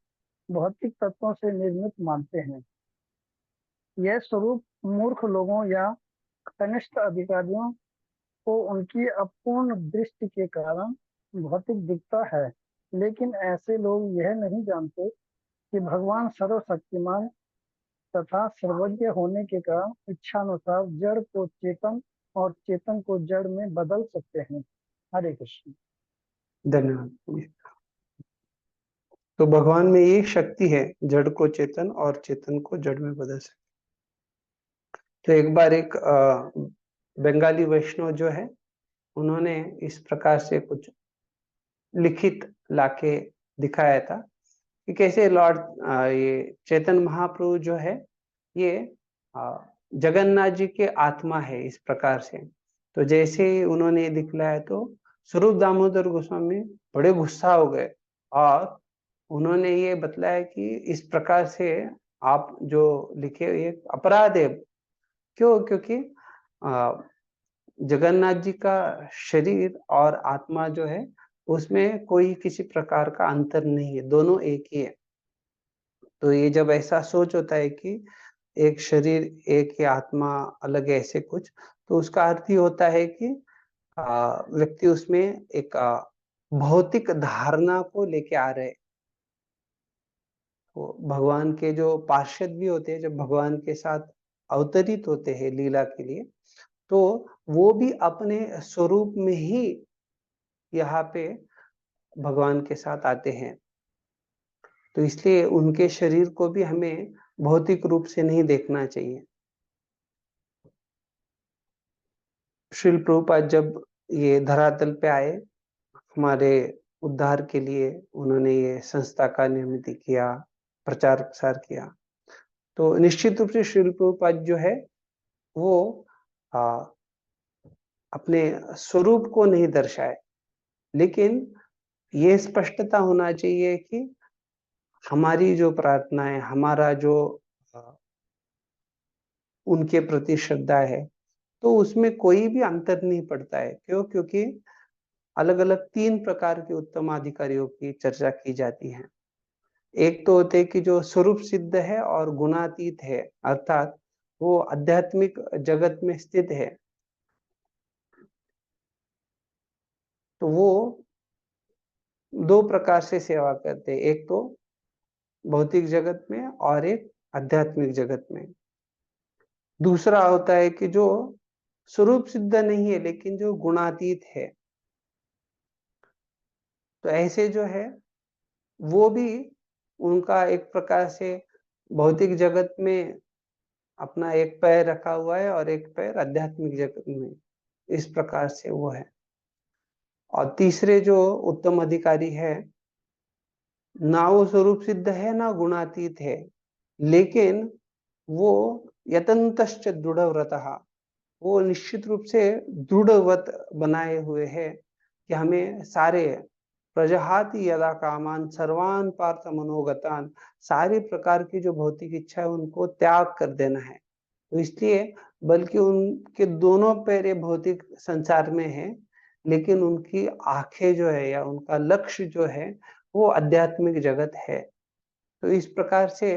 भौतिक तत्वों से निर्मित मानते हैं। यह स्वरूप मूर्ख लोगों या कनिष्ठ अधिकारियों को उनकी अपूर्ण दृष्टि के कारण भौतिक दिखता है, लेकिन ऐसे लोग यह नहीं जानते कि भगवान सर्वशक्तिमान तथा सर्वज्ञ होने के कारण इच्छानुसार जड़ को चेतन और चेतन को जड़ में बदल सकते हैं। हरे कृष्ण। धन्यवाद। तो भगवान में ये शक्ति है, जड़ को चेतन और चेतन को जड़ में बदल सकते। तो एक बार एक बंगाली वैष्णव जो है, उन्होंने इस प्रकार से कुछ लिखित लाके दिखाया था कि कैसे लॉर्ड ये चैतन्य महाप्रभु जो है, ये जगन्नाथ जी के आत्मा है इस प्रकार से। तो जैसे उन्होंने दिखलाया तो स्वरूप दामोदर गोस्वामी बड़े गुस्सा हो गए और उन्होंने ये बतलाया कि इस प्रकार से आप जो लिखे ये अपराध है। क्यों? क्योंकि जगन्नाथ जी का शरीर और आत्मा जो है उसमें कोई किसी प्रकार का अंतर नहीं है, दोनों एक ही है। तो ये जब ऐसा सोच होता है कि एक शरीर एक ही आत्मा अलग है ऐसे कुछ, तो उसका अर्थ ही होता है कि व्यक्ति उसमें एक भौतिक धारणा को लेके आ रहे। तो भगवान के जो पार्षद भी होते हैं, जब भगवान के साथ अवतरित होते हैं लीला के लिए, तो वो भी अपने स्वरूप में ही यहाँ पे भगवान के साथ आते हैं। तो इसलिए उनके शरीर को भी हमें भौतिक रूप से नहीं देखना चाहिए। श्रील प्रभुपाद जब ये धरातल पे आए हमारे उद्धार के लिए, उन्होंने ये संस्था का निर्मित किया, प्रचार प्रसार किया। तो निश्चित रूप से श्रील प्रभुपाद जो है वो अपने स्वरूप को नहीं दर्शाए, लेकिन ये स्पष्टता होना चाहिए कि हमारी जो प्रार्थना है, हमारा जो उनके प्रति श्रद्धा है, तो उसमें कोई भी अंतर नहीं पड़ता है। क्यों? क्योंकि अलग अलग 3 प्रकार के उत्तमाधिकारियों की चर्चा की जाती है। एक तो होते कि जो स्वरूप सिद्ध है और गुणातीत है, अर्थात वो आध्यात्मिक जगत में स्थित है। तो वो 2 प्रकार से सेवा करते हैं, एक तो भौतिक जगत में और एक आध्यात्मिक जगत में। दूसरा होता है कि जो स्वरूप सिद्ध नहीं है लेकिन जो गुणातीत है, तो ऐसे जो है वो भी उनका एक प्रकार से भौतिक जगत में अपना एक पैर रखा हुआ है और एक पैर आध्यात्मिक जगत में, इस प्रकार से वो है। और तीसरे जो उत्तम अधिकारी है, ना वो स्वरूप सिद्ध है ना गुणातीत है, लेकिन वो यतंतश्च दृढ़व्रतः, वो निश्चित रूप से दृढ़व्रत बनाए हुए है कि हमें सारे प्रजहाति यदा कामान सर्वान पार्थ मनोगतान, सारी प्रकार की जो भौतिक इच्छा है उनको त्याग कर देना है। तो इसलिए बल्कि उनके दोनों पैर ये भौतिक संसार में है, लेकिन उनकी आंखें जो है या उनका लक्ष्य जो है वो आध्यात्मिक जगत है। तो इस प्रकार से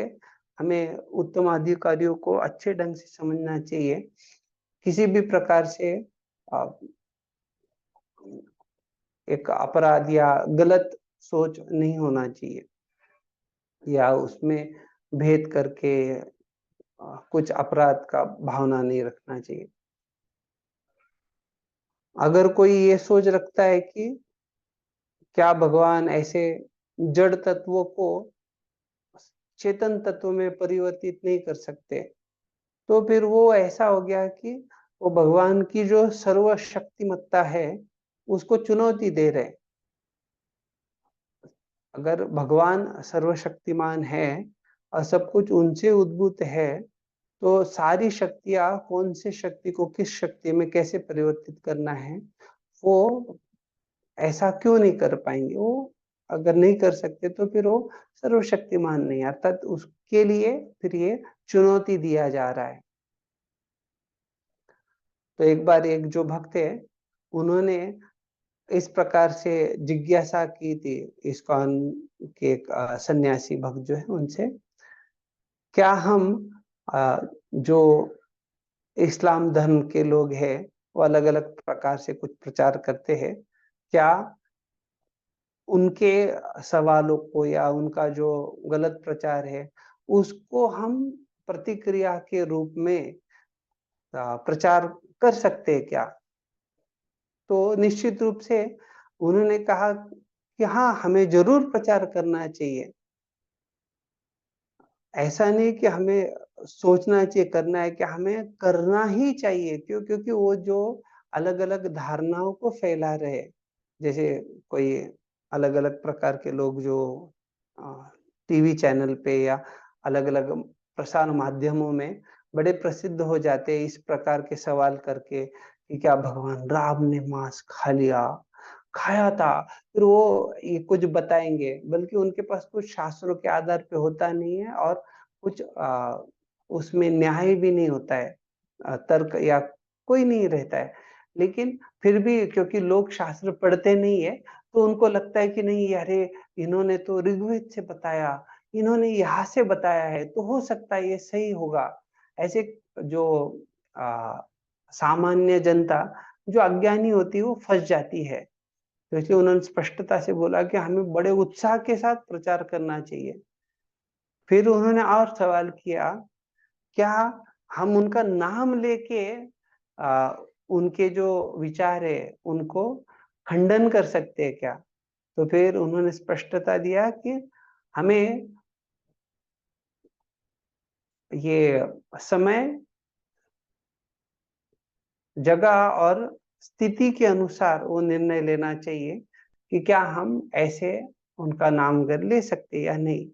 हमें उत्तम अधिकारियों को अच्छे ढंग से समझना चाहिए। किसी भी प्रकार से एक अपराध या गलत सोच नहीं होना चाहिए, या उसमें भेद करके कुछ अपराध का भावना नहीं रखना चाहिए। अगर कोई ये सोच रखता है कि क्या भगवान ऐसे जड़ तत्वों को चेतन तत्व में परिवर्तित नहीं कर सकते, तो फिर वो ऐसा हो गया कि वो भगवान की जो सर्वशक्तिमत्ता है उसको चुनौती दे रहे। अगर भगवान सर्वशक्तिमान है और सब कुछ उनसे उद्भूत है, तो सारी शक्तियां कौन से शक्ति को किस शक्ति में कैसे परिवर्तित करना है, वो ऐसा क्यों नहीं कर पाएंगे। वो अगर नहीं कर सकते तो फिर वो सर्वशक्तिमान नहीं, अर्थात उसके लिए फिर ये चुनौती दिया जा रहा है। तो एक बार एक जो भक्त है, उन्होंने इस प्रकार से जिज्ञासा की थी इस्कॉन के एक सन्यासी भक्त जो है उनसे, क्या हम जो इस्लाम धर्म के लोग हैं वो अलग अलग प्रकार से कुछ प्रचार करते हैं, क्या उनके सवालों को या उनका जो गलत प्रचार है उसको हम प्रतिक्रिया के रूप में प्रचार कर सकते हैं क्या। तो निश्चित रूप से उन्होंने कहा कि हाँ, हमें जरूर प्रचार करना चाहिए। ऐसा नहीं कि हमें सोचना चाहिए, करना है, कि हमें करना ही चाहिए। क्यों? क्योंकि वो जो अलग अलग धारणाओं को फैला रहे, जैसे कोई अलग अलग प्रकार के लोग जो टीवी चैनल पे या अलग अलग प्रसार माध्यमों में बड़े प्रसिद्ध हो जाते हैं इस प्रकार के सवाल करके कि क्या भगवान राम ने मांस खाया था, फिर वो ये कुछ बताएंगे, बल्कि उनके पास कुछ शास्त्रों के आधार पे होता नहीं है और कुछ उसमें न्याय भी नहीं होता है, तर्क या कोई नहीं रहता है। लेकिन फिर भी क्योंकि लोग शास्त्र पढ़ते नहीं है, तो उनको लगता है कि नहीं, अरे इन्होंने तो ऋग्वेद से बताया, इन्होंने यहाँ से बताया है, तो हो सकता है ये सही होगा। ऐसे जो सामान्य जनता जो अज्ञानी होती है वो फंस जाती है। तो इसलिए उन्होंने स्पष्टता से बोला कि हमें बड़े उत्साह के साथ प्रचार करना चाहिए। फिर उन्होंने और सवाल किया, क्या हम उनका नाम लेके उनके जो विचार है उनको खंडन कर सकते हैं क्या। तो फिर उन्होंने स्पष्टता दिया कि हमें ये समय, जगह और स्थिति के अनुसार वो निर्णय लेना चाहिए कि क्या हम ऐसे उनका नाम कर ले सकते या नहीं।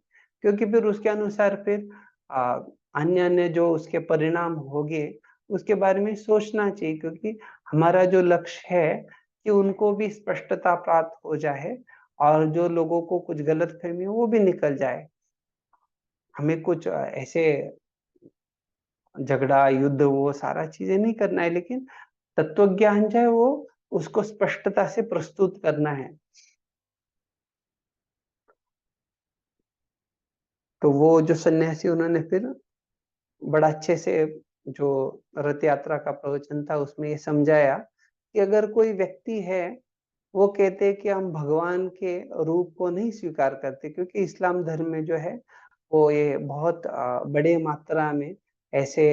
क्योंकि फिर उसके अनुसार फिर अन्य अन्य जो उसके परिणाम होंगे उसके बारे में सोचना चाहिए, क्योंकि हमारा जो लक्ष्य है कि उनको भी स्पष्टता प्राप्त हो जाए और जो लोगों को कुछ गलतफहमी हो वो भी निकल जाए। हमें कुछ ऐसे झगड़ा युद्ध वो सारा चीजें नहीं करना है, लेकिन तत्व ज्ञान जो है वो उसको स्पष्टता से प्रस्तुत करना है। तो वो जो सन्यासी, उन्होंने फिर बड़ा अच्छे से जो रथ यात्रा का प्रवचन था उसमें ये समझाया कि अगर कोई व्यक्ति है, वो कहते हैं कि हम भगवान के रूप को नहीं स्वीकार करते, क्योंकि इस्लाम धर्म में जो है वो ये बहुत बड़े मात्रा में ऐसे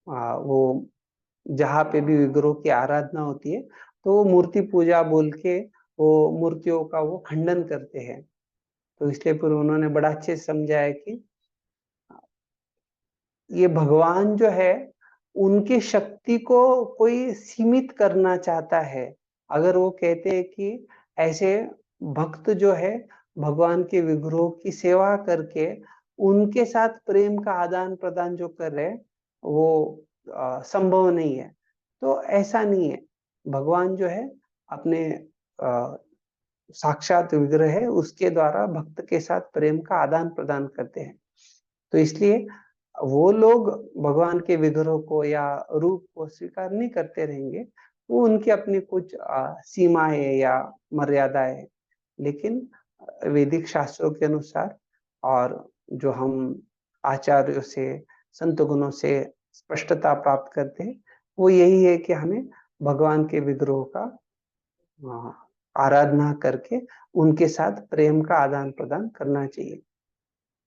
वो जहाँ पे भी विग्रह की आराधना होती है तो वो मूर्ति पूजा बोल के वो मूर्तियों का वो खंडन करते हैं। तो इसलिए फिर उन्होंने बड़ा अच्छे से समझाया कि ये भगवान जो है उनकी शक्ति को कोई सीमित करना चाहता है। अगर वो कहते हैं कि ऐसे भक्त जो है भगवान के विग्रहों की सेवा करके उनके साथ प्रेम का आदान प्रदान जो कर रहे वो संभव नहीं है, तो ऐसा नहीं है। भगवान जो है अपने साक्षात विग्रह है, उसके द्वारा भक्त के साथ प्रेम का आदान प्रदान करते हैं। तो इसलिए वो लोग भगवान के विग्रह को या रूप को स्वीकार नहीं करते रहेंगे, वो उनकी अपनी कुछ सीमाएं या मर्यादाएं हैं। लेकिन वैदिक शास्त्रों के अनुसार और जो हम आचार्यों से, संत गुणों से स्पष्टता प्राप्त करते हैं वो यही है कि हमें भगवान के विग्रहों का आराधना करके उनके साथ प्रेम का आदान प्रदान करना चाहिए,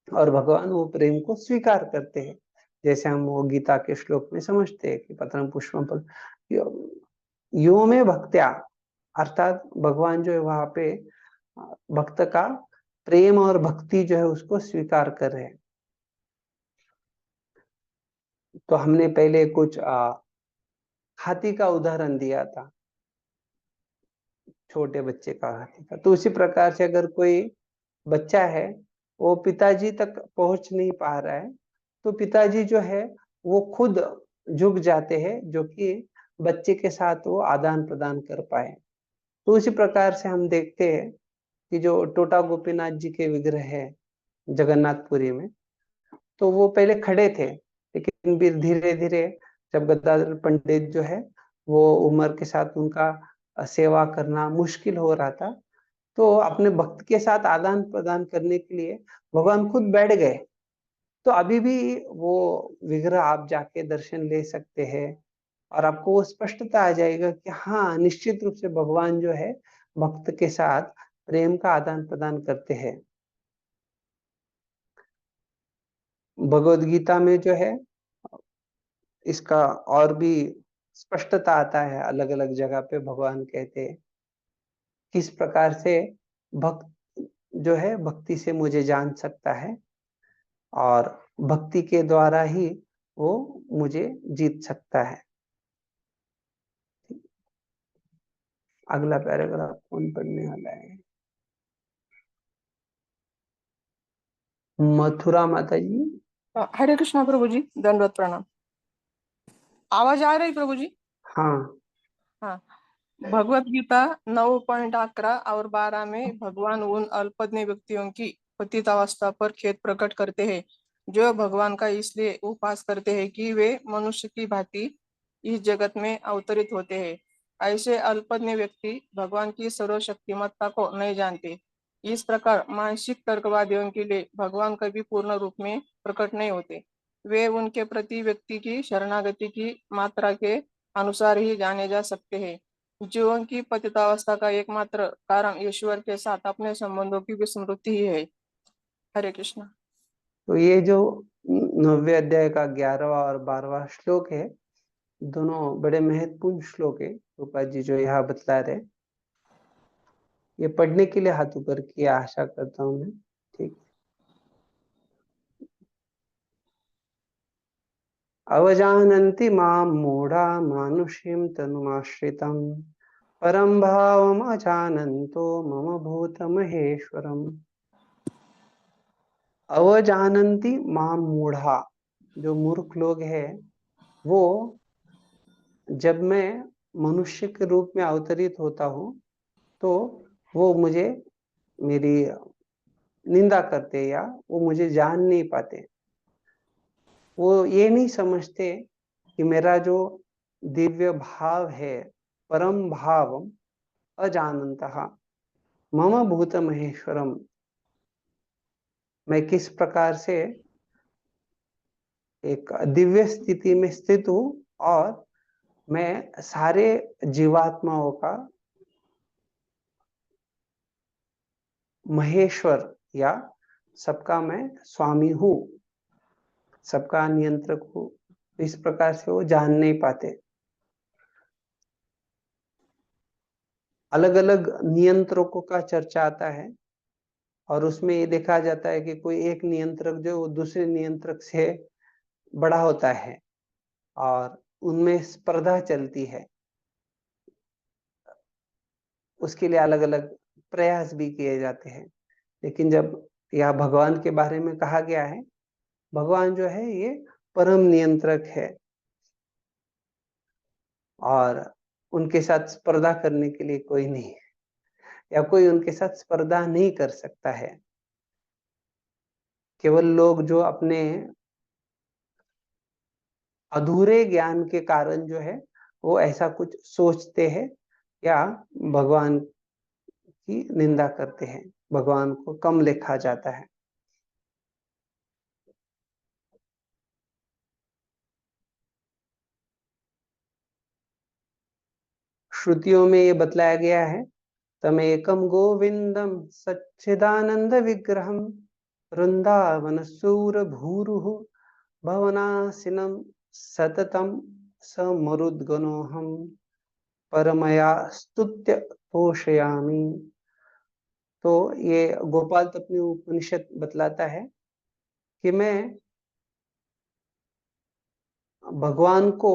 और भगवान वो प्रेम को स्वीकार करते हैं। जैसे हम वो गीता के श्लोक में समझते हैं कि पत्रम पुष्पम फल यो में भक्त्या, अर्थात भगवान जो है वहां पे भक्त का प्रेम और भक्ति जो है उसको स्वीकार कर रहे हैं। तो हमने पहले कुछ हाथी का उदाहरण दिया था, छोटे बच्चे का हाथी का। तो उसी प्रकार से अगर कोई बच्चा है वो पिताजी तक पहुंच नहीं पा रहा है, तो पिताजी जो है वो खुद झुक जाते हैं, जो कि बच्चे के साथ वो आदान प्रदान कर पाए। तो उसी प्रकार से हम देखते हैं कि जो टोटा गोपीनाथ जी के विग्रह है जगन्नाथपुरी में, तो वो पहले खड़े थे, लेकिन फिर धीरे धीरे जब गदाधर पंडित जो है वो उम्र के साथ उनका सेवा करना मुश्किल हो रहा था, तो अपने भक्त के साथ आदान प्रदान करने के लिए भगवान खुद बैठ गए। तो अभी भी वो विग्रह आप जाके दर्शन ले सकते हैं, और आपको वो स्पष्टता आ जाएगा कि हाँ, निश्चित रूप से भगवान जो है भक्त के साथ प्रेम का आदान प्रदान करते हैं। भगवद गीता में जो है इसका और भी स्पष्टता आता है, अलग अलग जगह पे भगवान कहते हैं किस प्रकार से भक्त जो है भक्ति से मुझे जान सकता है, और भक्ति के द्वारा ही वो मुझे जीत सकता है। अगला पैराग्राफ कौन पढ़ने वाला है? मथुरा माता जी। हरे कृष्णा प्रभु जी, दंडवत प्रणाम। आवाज आ रही प्रभु जी? हाँ हाँ। भगवत गीता 9.11 और 12 में भगवान उन अल्पज्ञ व्यक्तियों की पतितावस्था पर खेद प्रकट करते हैं जो भगवान का इसलिए उपास करते हैं कि वे मनुष्य की भांति इस जगत में अवतरित होते हैं। ऐसे अल्पज्ञ व्यक्ति भगवान की सर्वशक्तिमत्ता को नहीं जानते। इस प्रकार मानसिक तर्कवादियों के लिए भगवान कभी पूर्ण रूप में प्रकट नहीं होते। वे उनके प्रति व्यक्ति की शरणागति की मात्रा के अनुसार ही जाने जा सकते हैं। जीवन की पतितावस्था का एकमात्र कारण ईश्वर के साथ अपने संबंधों की विस्मृति ही है। हरे कृष्णा। तो ये जो 9वें अध्याय का 11वां और 12वां श्लोक है, दोनों बड़े महत्वपूर्ण श्लोक है। रूपा जी जो यहाँ बतला रहे, ये पढ़ने के लिए हाथ ऊपर किया आशा करता हूँ मैं। ठीक। अवजानन्ति मां मूढ़ा मानुषीं तनुमाश्रितं परम भावम अजानन्तो मम भूत महेश्वरम। अवजानन्ति मां मूढ़ा, जो मूर्ख लोग हैं वो जब मैं मनुष्य के रूप में अवतरित होता हूँ तो वो मुझे मेरी निंदा करते, या वो मुझे जान नहीं पाते। वो ये नहीं समझते कि मेरा जो दिव्य भाव है, परम भाव अजानन्तः मम भूत महेश्वरम, मैं किस प्रकार से एक दिव्य स्थिति में स्थित हूँ, और मैं सारे जीवात्माओं का महेश्वर या सबका मैं स्वामी हूँ, सबका नियंत्रक हूँ। इस प्रकार से वो जान नहीं पाते। अलग अलग नियंत्रकों का चर्चा आता है, और उसमें ये देखा जाता है कि कोई एक नियंत्रक जो वो दूसरे नियंत्रक से बड़ा होता है, और उनमें स्पर्धा चलती है। उसके लिए अलग अलग प्रयास भी किए जाते हैं। लेकिन जब यह भगवान के बारे में कहा गया है, भगवान जो है ये परम नियंत्रक है, और उनके साथ स्पर्धा करने के लिए कोई नहीं है, या कोई उनके साथ स्पर्धा नहीं कर सकता है। केवल लोग जो अपने अधूरे ज्ञान के कारण जो है वो ऐसा कुछ सोचते हैं, या भगवान की निंदा करते हैं, भगवान को कम लिखा जाता है। श्रुतियों में ये बतलाया गया है, तमेकम गोविंदम सच्चिदानंद विग्रहम वृंदावन सूर भूरुः भवनासिनम सततम समरुद्गनोहम परमया स्तुत्य पोषयामि। तो ये गोपाल तपनी उपनिषद बतलाता है कि मैं भगवान को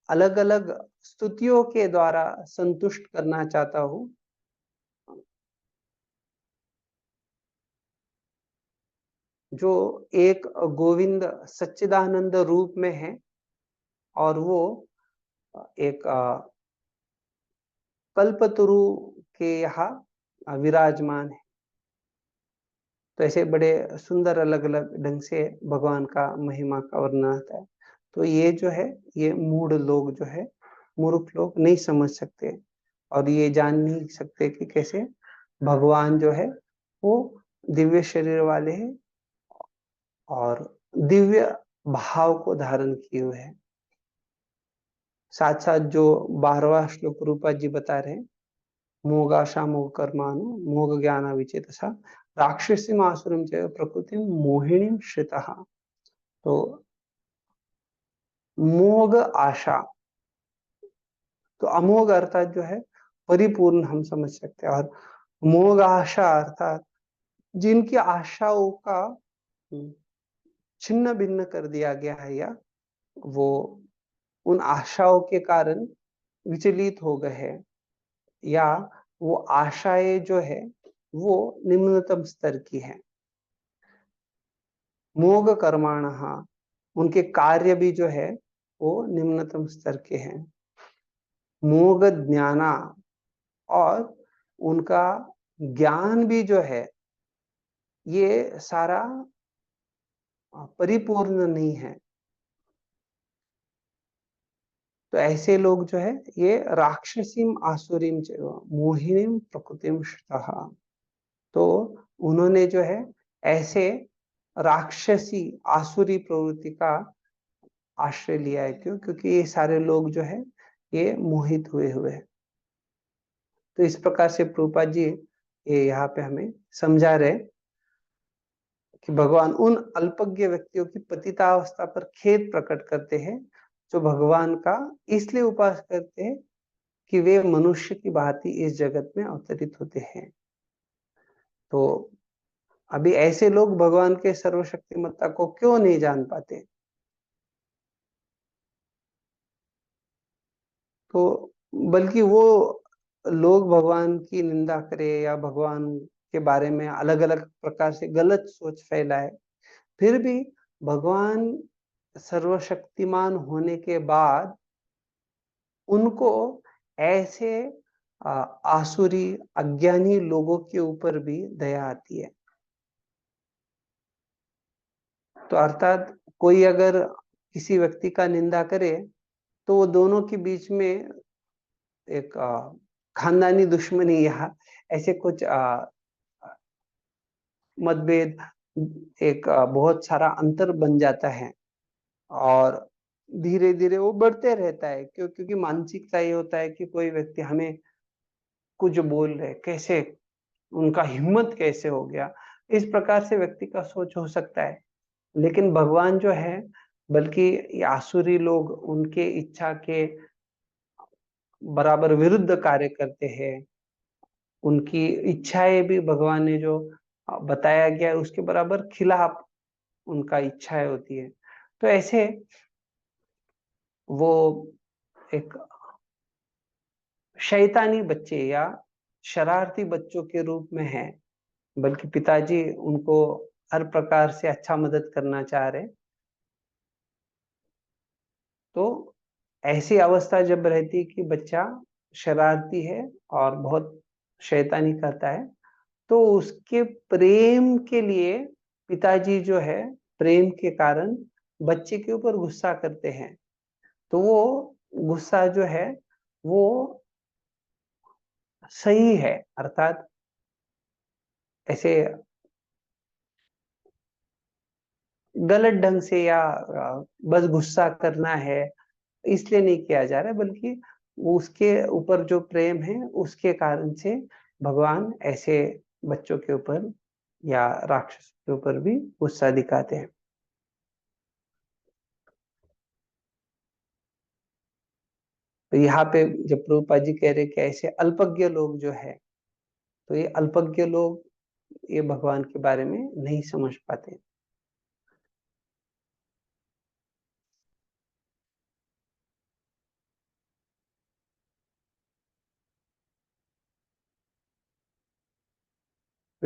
अलग अलग स्तुतियों के द्वारा संतुष्ट करना चाहता हूँ, जो एक गोविंद सच्चिदानंद रूप में है और वो एक कल्पतरु के यहाँ विराजमान है। तो ऐसे बड़े सुंदर अलग अलग ढंग से भगवान का महिमा का वर्णन आता है। तो ये जो है, ये मूढ़ लोग जो है, मूर्ख लोग नहीं समझ सकते और ये जान नहीं सकते कि कैसे भगवान जो है वो दिव्य शरीर वाले हैं और दिव्य भाव को धारण किए हुए हैं। साथ साथ जो 12वां श्लोक रूपा जी बता रहे हैं, मोगाशा मोह कर्मानु मोह ज्ञान विचेतसा राक्षसी आसुरम च प्रकृति मोहिनी श्रितः। तो मोग आशा, तो अमोघ अर्थात जो है परिपूर्ण हम समझ सकते हैं, और मोग आशा अर्थात जिनकी आशाओं का छिन्न भिन्न कर दिया गया है या वो उन आशाओं के कारण विचलित हो गए हैं, या वो आशाएं जो है वो निम्नतम स्तर की है। मोग कर्माणः, उनके कार्य भी जो है वो निम्नतम स्तर के हैं। मोग ज्ञाना, और उनका ज्ञान भी जो है ये सारा परिपूर्ण नहीं है। तो ऐसे लोग जो है ये राक्षसीम आसुरीम मोहिनीम प्रकृतिम श्रितः। तो उन्होंने जो है ऐसे राक्षसी आसुरी प्रवृत्ति का आश्रय लिया है। क्यों? क्योंकि ये सारे लोग जो है ये मोहित हुए हुए हैं। तो इस प्रकार से प्रभुपाद जी ये यहाँ पे हमें समझा रहे कि भगवान उन अल्पज्ञ व्यक्तियों की पतितावस्था पर खेद प्रकट करते हैं जो भगवान का इसलिए उपास करते हैं कि वे मनुष्य की भांति इस जगत में अवतरित होते हैं। तो अभी ऐसे लोग भगवान के सर्वशक्तिमत्ता को क्यों नहीं जान पाते? तो बल्कि वो लोग भगवान की निंदा करे या भगवान के बारे में अलग अलग प्रकार से गलत सोच फैलाए, फिर भी भगवान सर्वशक्तिमान होने के बाद उनको ऐसे आसुरी अज्ञानी लोगों के ऊपर भी दया आती है। तो अर्थात कोई अगर किसी व्यक्ति का निंदा करे तो वो दोनों के बीच में एक खानदानी दुश्मनी या ऐसे कुछ मतभेद, एक बहुत सारा अंतर बन जाता है और धीरे धीरे वो बढ़ते रहता है। क्योंकि मानसिकता ये होता है कि कोई व्यक्ति हमें कुछ बोल रहे, कैसे उनका हिम्मत कैसे हो गया, इस प्रकार से व्यक्ति का सोच हो सकता है। लेकिन भगवान जो है, बल्कि ये आसुरी लोग उनके इच्छा के बराबर विरुद्ध कार्य करते हैं। उनकी इच्छाएं भी भगवान ने जो बताया गया है उसके बराबर खिलाफ उनका इच्छाएं होती है। तो ऐसे वो एक शैतानी बच्चे या शरारती बच्चों के रूप में है, बल्कि पिताजी उनको हर प्रकार से अच्छा मदद करना चाह रहे। तो ऐसी अवस्था जब रहती कि बच्चा शरारती है और बहुत शैतानी करता है, तो उसके प्रेम के लिए पिताजी जो है प्रेम के कारण बच्चे के ऊपर गुस्सा करते हैं। तो वो गुस्सा जो है वो सही है, अर्थात ऐसे गलत ढंग से या बस गुस्सा करना है इसलिए नहीं किया जा रहा है, बल्कि उसके ऊपर जो प्रेम है उसके कारण से भगवान ऐसे बच्चों के ऊपर या राक्षस के ऊपर भी गुस्सा दिखाते हैं। तो यहाँ पे जब प्रभुपाद जी कह रहे कि ऐसे अल्पज्ञ लोग जो है, तो ये अल्पज्ञ लोग ये भगवान के बारे में नहीं समझ पाते।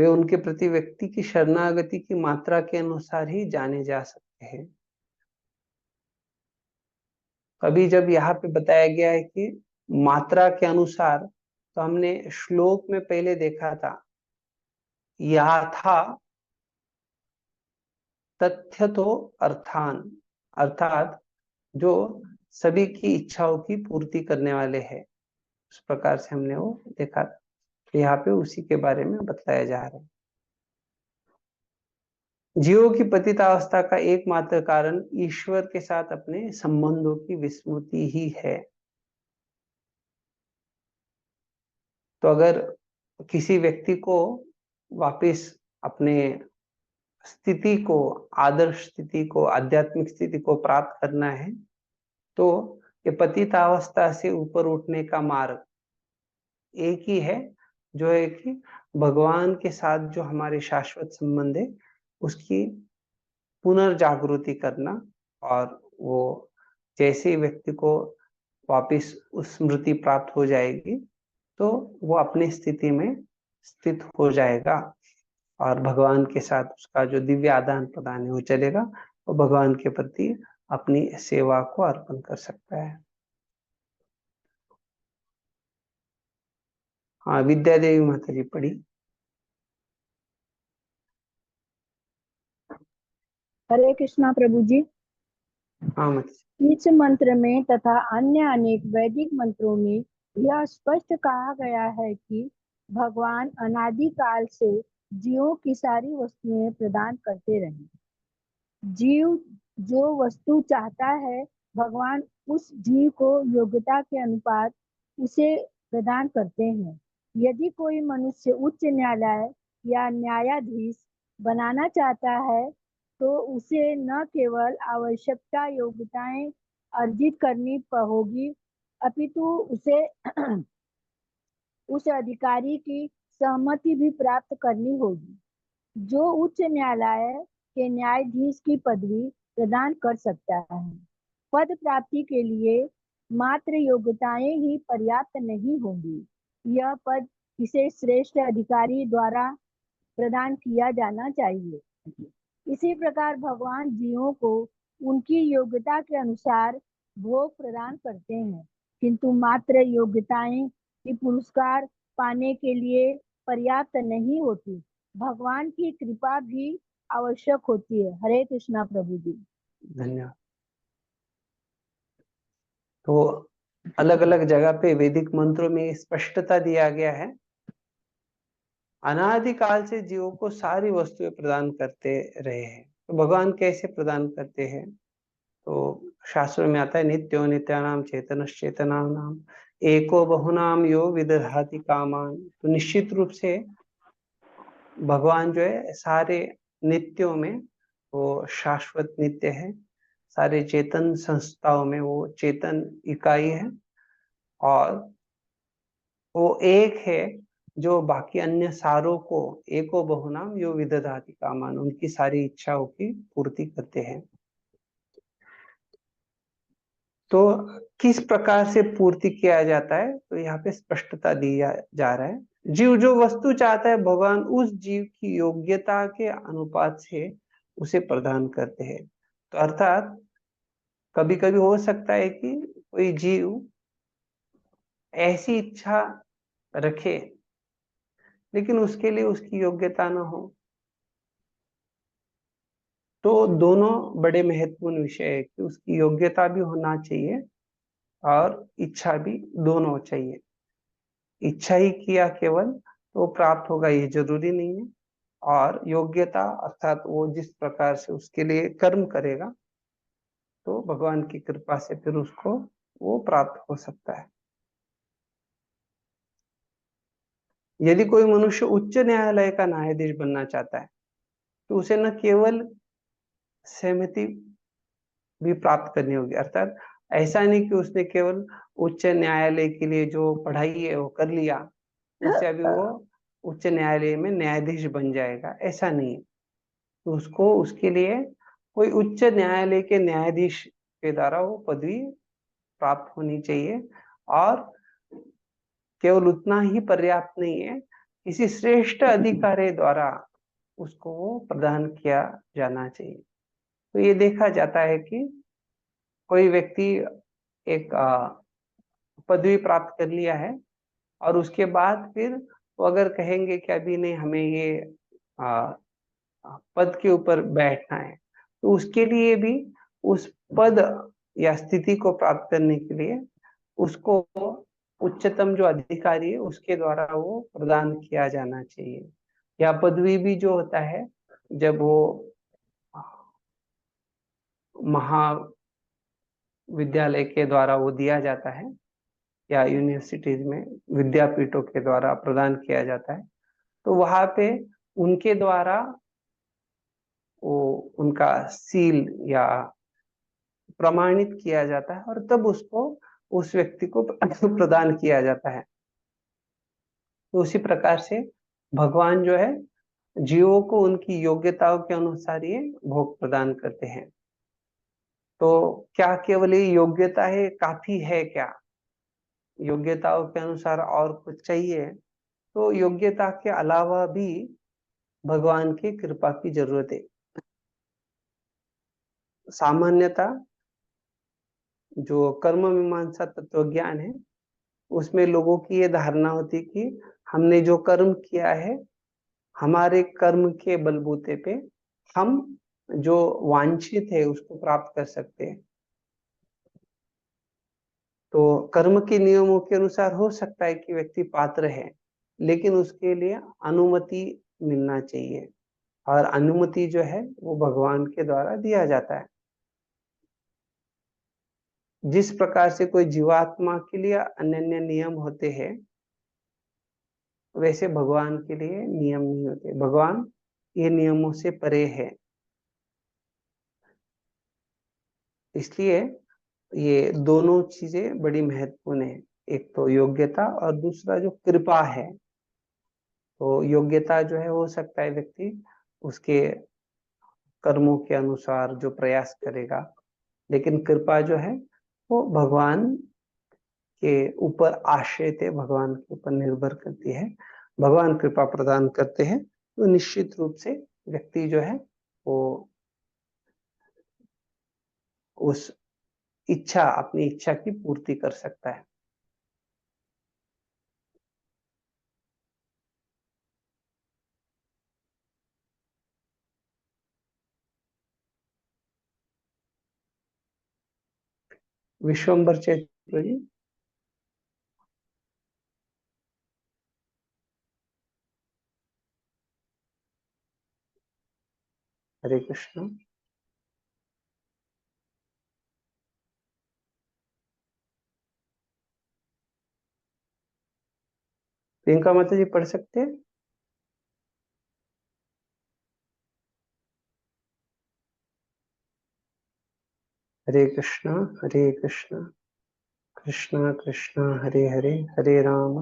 वे उनके प्रति व्यक्ति की शरणागति की मात्रा के अनुसार ही जाने जा सकते हैं। अभी जब यहाँ पे बताया गया है कि मात्रा के अनुसार, तो हमने श्लोक में पहले देखा था याथा तथ्य तो अर्थान, अर्थात जो सभी की इच्छाओं की पूर्ति करने वाले हैं, उस प्रकार से हमने वो देखा था। तो यहाँ पे उसी के बारे में बताया जा रहा है। जीवों की पतितावस्था का एकमात्र कारण ईश्वर के साथ अपने संबंधों की विस्मृति ही है। तो अगर किसी व्यक्ति को वापस अपने स्थिति को, आदर्श स्थिति को, आध्यात्मिक स्थिति को प्राप्त करना है, तो ये पतितावस्था से ऊपर उठने का मार्ग एक ही है, जो है कि भगवान के साथ जो हमारे शाश्वत संबंध है उसकी पुनर्जागृति करना। और वो जैसे ही व्यक्ति को वापस उस स्मृति प्राप्त हो जाएगी तो वो अपनी स्थिति में स्थित हो जाएगा और भगवान के साथ उसका जो दिव्य आदान प्रदान है वो चलेगा, और भगवान के प्रति अपनी सेवा को अर्पण कर सकता है। हाँ, विद्या देवी माता जी पढ़ी। हरे कृष्णा प्रभु जी। हाँ माता जी। इस मंत्र में तथा अन्य अनेक वैदिक मंत्रों में यह स्पष्ट कहा गया है कि भगवान अनादिकाल से जीवों की सारी वस्तुएं प्रदान करते रहे। जीव जो वस्तु चाहता है भगवान उस जीव को योग्यता के अनुपात उसे प्रदान करते हैं। यदि कोई मनुष्य उच्च न्यायालय या न्यायाधीश बनाना चाहता है तो उसे न केवल आवश्यकता योग्यताएं अर्जित करनी होगी, अपितु उसे उस अधिकारी की सहमति भी प्राप्त करनी होगी जो उच्च न्यायालय के न्यायाधीश की पदवी प्रदान कर सकता है। पद प्राप्ति के लिए मात्र योग्यताएं ही पर्याप्त नहीं होंगी, यह पद किसी श्रेष्ठ अधिकारी द्वारा प्रदान किया जाना चाहिए। इसी प्रकार भगवान जीवों को उनकी योग्यता के अनुसार भोग प्रदान करते हैं, किंतु मात्र योग्यताएं की पुरस्कार पाने के लिए पर्याप्त नहीं होती, भगवान की कृपा भी आवश्यक होती है। हरे कृष्णा प्रभु जी। धन्यवाद। तो अलग अलग जगह पे वैदिक मंत्रों में स्पष्टता दिया गया है, अनादिकाल से जीवों को सारी वस्तुएं प्रदान करते रहे हैं। तो भगवान कैसे प्रदान करते हैं? तो शास्त्रों में आता है नित्यो नित्यानाम चेतनश्चेतनानाम एको बहुनाम यो विदधाति कामान। तो निश्चित रूप से भगवान जो है सारे नित्यों में वो शाश्वत नित्य है, सारे चेतन संस्थाओं में वो चेतन इकाई है, और वो एक है जो बाकी अन्य सारों को एको बहुनाम यो विदधाति कामान, उनकी सारी इच्छाओं की पूर्ति करते हैं। तो किस प्रकार से पूर्ति किया जाता है, तो यहाँ पे स्पष्टता दिया जा रहा है। जीव जो वस्तु चाहता है भगवान उस जीव की योग्यता के अनुपात से उसे प्रदान करते हैं। तो अर्थात कभी कभी हो सकता है कि कोई जीव ऐसी इच्छा रखे लेकिन उसके लिए उसकी योग्यता न हो, तो दोनों बड़े महत्वपूर्ण विषय है कि उसकी योग्यता भी होना चाहिए और इच्छा भी दोनों चाहिए। इच्छा ही किया केवल तो प्राप्त होगा ये जरूरी नहीं है, और योग्यता अर्थात वो जिस प्रकार से उसके लिए कर्म करेगा तो भगवान की कृपा से फिर उसको वो प्राप्त हो सकता है। यदि कोई मनुष्य उच्च न्यायालय का न्यायाधीश बनना चाहता है तो उसे न केवल सहमति भी प्राप्त करनी होगी, अर्थात ऐसा नहीं कि उसने केवल उच्च न्यायालय के लिए जो पढ़ाई है वो कर लिया, उससे अभी वो उच्च न्यायालय में न्यायाधीश बन जाएगा, ऐसा नहीं है। तो उसको उसके लिए कोई उच्च न्यायालय के न्यायाधीश के द्वारा वो पदवी प्राप्त होनी चाहिए, और केवल उतना ही पर्याप्त नहीं है, किसी श्रेष्ठ अधिकारी द्वारा उसको वो प्रदान किया जाना चाहिए। तो ये देखा जाता है कि कोई व्यक्ति एक पदवी प्राप्त कर लिया है और उसके बाद फिर वो अगर कहेंगे कि अभी नहीं, हमें ये आ, पद के ऊपर बैठना है, तो उसके लिए भी उस पद या स्थिति को प्राप्त करने के लिए उसको उच्चतम जो अधिकारी है उसके द्वारा वो प्रदान किया जाना चाहिए। या पदवी भी जो होता है, जब वो महाविद्यालय के द्वारा वो दिया जाता है या यूनिवर्सिटीज में विद्यापीठों के द्वारा प्रदान किया जाता है, तो वहां पे उनके द्वारा वो उनका सील या प्रमाणित किया जाता है और तब उसको उस व्यक्ति को प्रदान किया जाता है। तो उसी प्रकार से भगवान जो है जीवों को उनकी योग्यताओं के अनुसार ये भोग प्रदान करते हैं। तो क्या केवल ये योग्यता है काफी है क्या? योग्यताओं के अनुसार और कुछ चाहिए? तो योग्यता के अलावा भी भगवान की कृपा की जरूरत है। सामान्यता जो कर्म मीमांसा तत्व ज्ञान है उसमें लोगों की ये धारणा होती कि हमने जो कर्म किया है, हमारे कर्म के बलबूते पे हम जो वांछित है उसको प्राप्त कर सकते हैं। तो कर्म के नियमों के अनुसार हो सकता है कि व्यक्ति पात्र है, लेकिन उसके लिए अनुमति मिलना चाहिए और अनुमति जो है वो भगवान के द्वारा दिया जाता है। जिस प्रकार से कोई जीवात्मा के लिए अनन्य नियम होते हैं, वैसे भगवान के लिए नियम नहीं होते। भगवान ये नियमों से परे है। इसलिए ये दोनों चीजें बड़ी महत्वपूर्ण है, एक तो योग्यता और दूसरा जो कृपा है। तो योग्यता जो है हो सकता है व्यक्ति उसके कर्मों के अनुसार जो प्रयास करेगा, लेकिन कृपा जो है वो भगवान के ऊपर आश्रित है, भगवान के ऊपर निर्भर करती है। भगवान कृपा प्रदान करते हैं तो निश्चित रूप से व्यक्ति जो है वो उस इच्छा, अपनी इच्छा की पूर्ति कर सकता है। विश्वम्बर चैत्र जी। हरे कृष्ण। प्रियंका माता जी पढ़ सकते हैं? हरे कृष्ण कृष्ण कृष्ण हरे हरे, हरे राम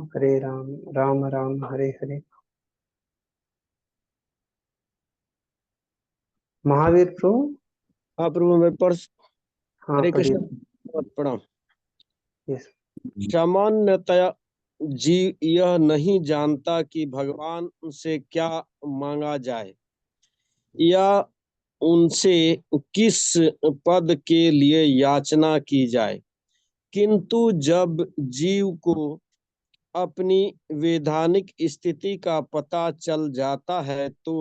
राम राम हरे हरे। महावीर प्रभु। हाँ प्रभु मैं पढ़। हाँ हरे पढ़िए। कृष्ण प्रणाम। यस। सामान्यतया जीव यह नहीं जानता कि भगवान से क्या मांगा जाए या उनसे किस पद के लिए याचना की जाए, किंतु जब जीव को अपनी वैधानिक स्थिति का पता चल जाता है तो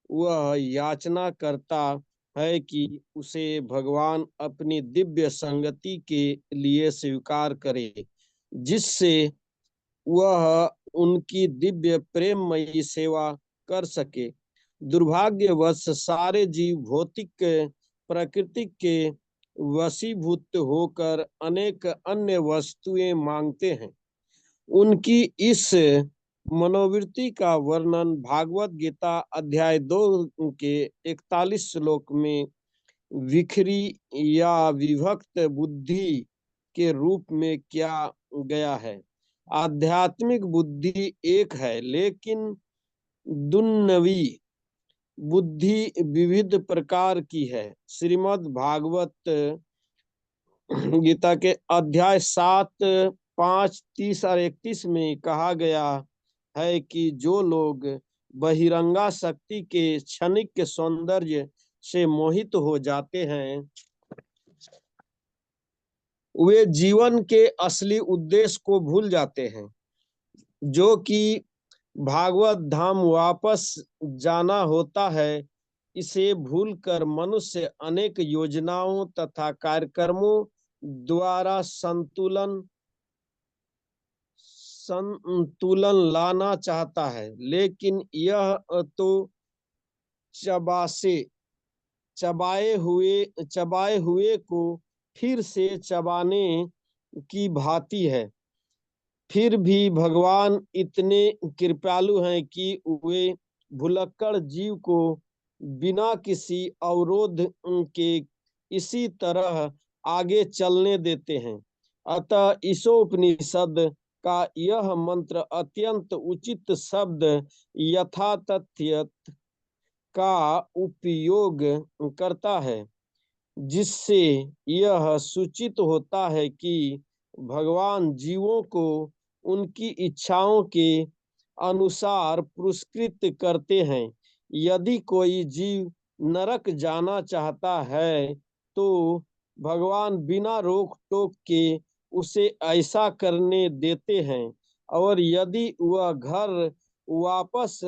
वह याचना करता है कि उसे भगवान अपनी दिव्य संगति के लिए स्वीकार करे, जिससे वह उनकी दिव्य प्रेममयी सेवा कर सके। दुर्भाग्यवश सारे जीव भौतिक प्रकृति के वशीभूत होकर अनेक अन्य वस्तुएं मांगते हैं। उनकी इस मनोवृत्ति का वर्णन भागवत गीता अध्याय 2 के 41 श्लोक में विखरी या विभक्त बुद्धि के रूप में किया गया है। आध्यात्मिक बुद्धि एक है, लेकिन दुन्नवी बुद्धि विविध प्रकार की है। श्रीमद् भागवत गीता के अध्याय 7, 5, 30 और 31 में कहा गया है कि जो लोग बहिरंगा शक्ति के क्षणिक सौंदर्य से मोहित हो जाते हैं वे जीवन के असली उद्देश्य को भूल जाते हैं, जो कि भागवत धाम वापस जाना होता है। इसे भूलकर मनुष्य अनेक योजनाओं तथा कार्यक्रमों द्वारा संतुलन लाना चाहता है, लेकिन यह तो चबाए हुए को फिर से चबाने की भांति है। फिर भी भगवान इतने कृपालु हैं कि वे भुलक्कड़ जीव को बिना किसी अवरोध के इसी तरह आगे चलने देते हैं। अतः ईशोपनिषद का यह मंत्र अत्यंत उचित शब्द यथातथ्य का उपयोग करता है, जिससे यह सूचित होता है कि भगवान जीवों को उनकी इच्छाओं के अनुसार पुरस्कृत करते हैं। यदि कोई जीव नरक जाना चाहता है तो भगवान बिना रोक टोक के उसे ऐसा करने देते हैं, और यदि वह घर वापस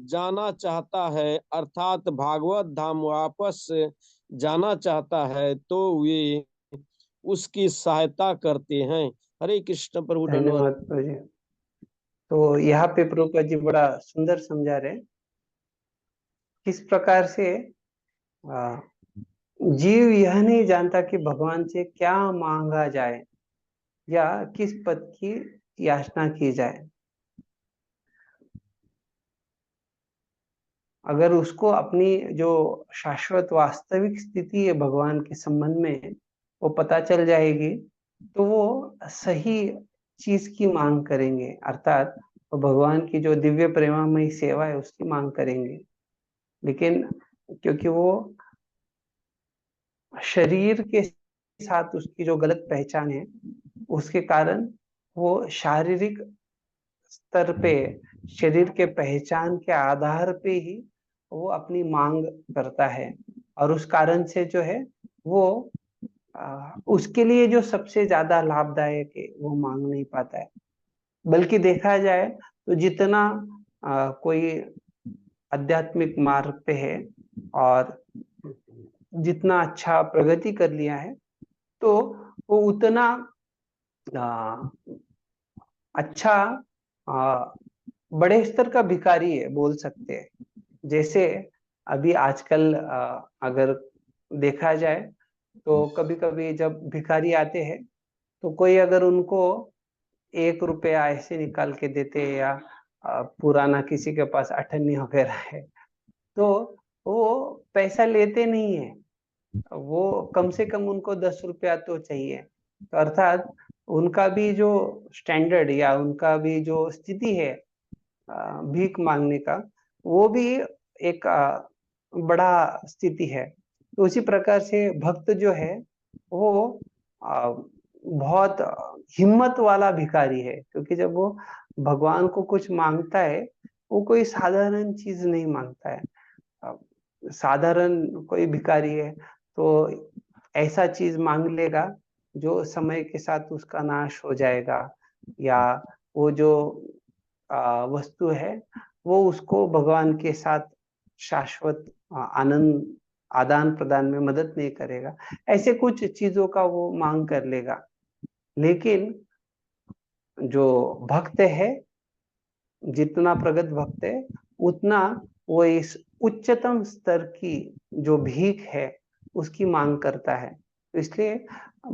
जाना चाहता है अर्थात भागवत धाम वापस जाना चाहता है तो वे उसकी सहायता करते हैं। हरे कृष्ण प्रभु। धन्यवाद प्रभु जी। तो यहाँ पे प्रभुपाद जी बड़ा सुंदर समझा रहे किस प्रकार से जीव यह नहीं जानता कि भगवान से क्या मांगा जाए या किस पद की याचना की जाए। अगर उसको अपनी जो शाश्वत वास्तविक स्थिति है भगवान के संबंध में वो पता चल जाएगी तो वो सही चीज की मांग करेंगे, अर्थात वो भगवान की जो दिव्य प्रेमामयी सेवा है उसकी मांग करेंगे। लेकिन क्योंकि वो शरीर के साथ उसकी जो गलत पहचान है उसके कारण वो शारीरिक स्तर पे शरीर के पहचान के आधार पे ही वो अपनी मांग करता है, और उस कारण से जो है वो उसके लिए जो सबसे ज्यादा लाभदायक है वो मांग नहीं पाता है। बल्कि देखा जाए तो जितना कोई आध्यात्मिक मार्ग पे है और जितना अच्छा प्रगति कर लिया है तो वो उतना अच्छा बड़े स्तर का भिखारी है बोल सकते हैं। जैसे अभी आजकल अगर देखा जाए तो कभी कभी जब भिखारी आते हैं तो कोई अगर उनको 1 रुपया ऐसे निकाल के देते हैं या पुराना किसी के पास अठन्नी वगैरह है तो वो पैसा लेते नहीं है, वो कम से कम उनको 10 रुपया तो चाहिए। तो अर्थात उनका भी जो स्टैंडर्ड या उनका भी जो स्थिति है भीख मांगने का वो भी एक बड़ा स्थिति है। तो उसी प्रकार से भक्त जो है वो बहुत हिम्मत वाला भिखारी है, क्योंकि जब वो भगवान को कुछ मांगता है वो कोई साधारण चीज नहीं मांगता है। साधारण कोई भिखारी है तो ऐसा चीज मांग लेगा जो समय के साथ उसका नाश हो जाएगा, या वो जो वस्तु है वो उसको भगवान के साथ शाश्वत आनंद आदान प्रदान में मदद नहीं करेगा। ऐसे कुछ चीजों का वो मांग कर लेगा। लेकिन जो भक्त है, जितना प्रगत भक्त है उतना वो इस उच्चतम स्तर की जो भीख है उसकी मांग करता है। इसलिए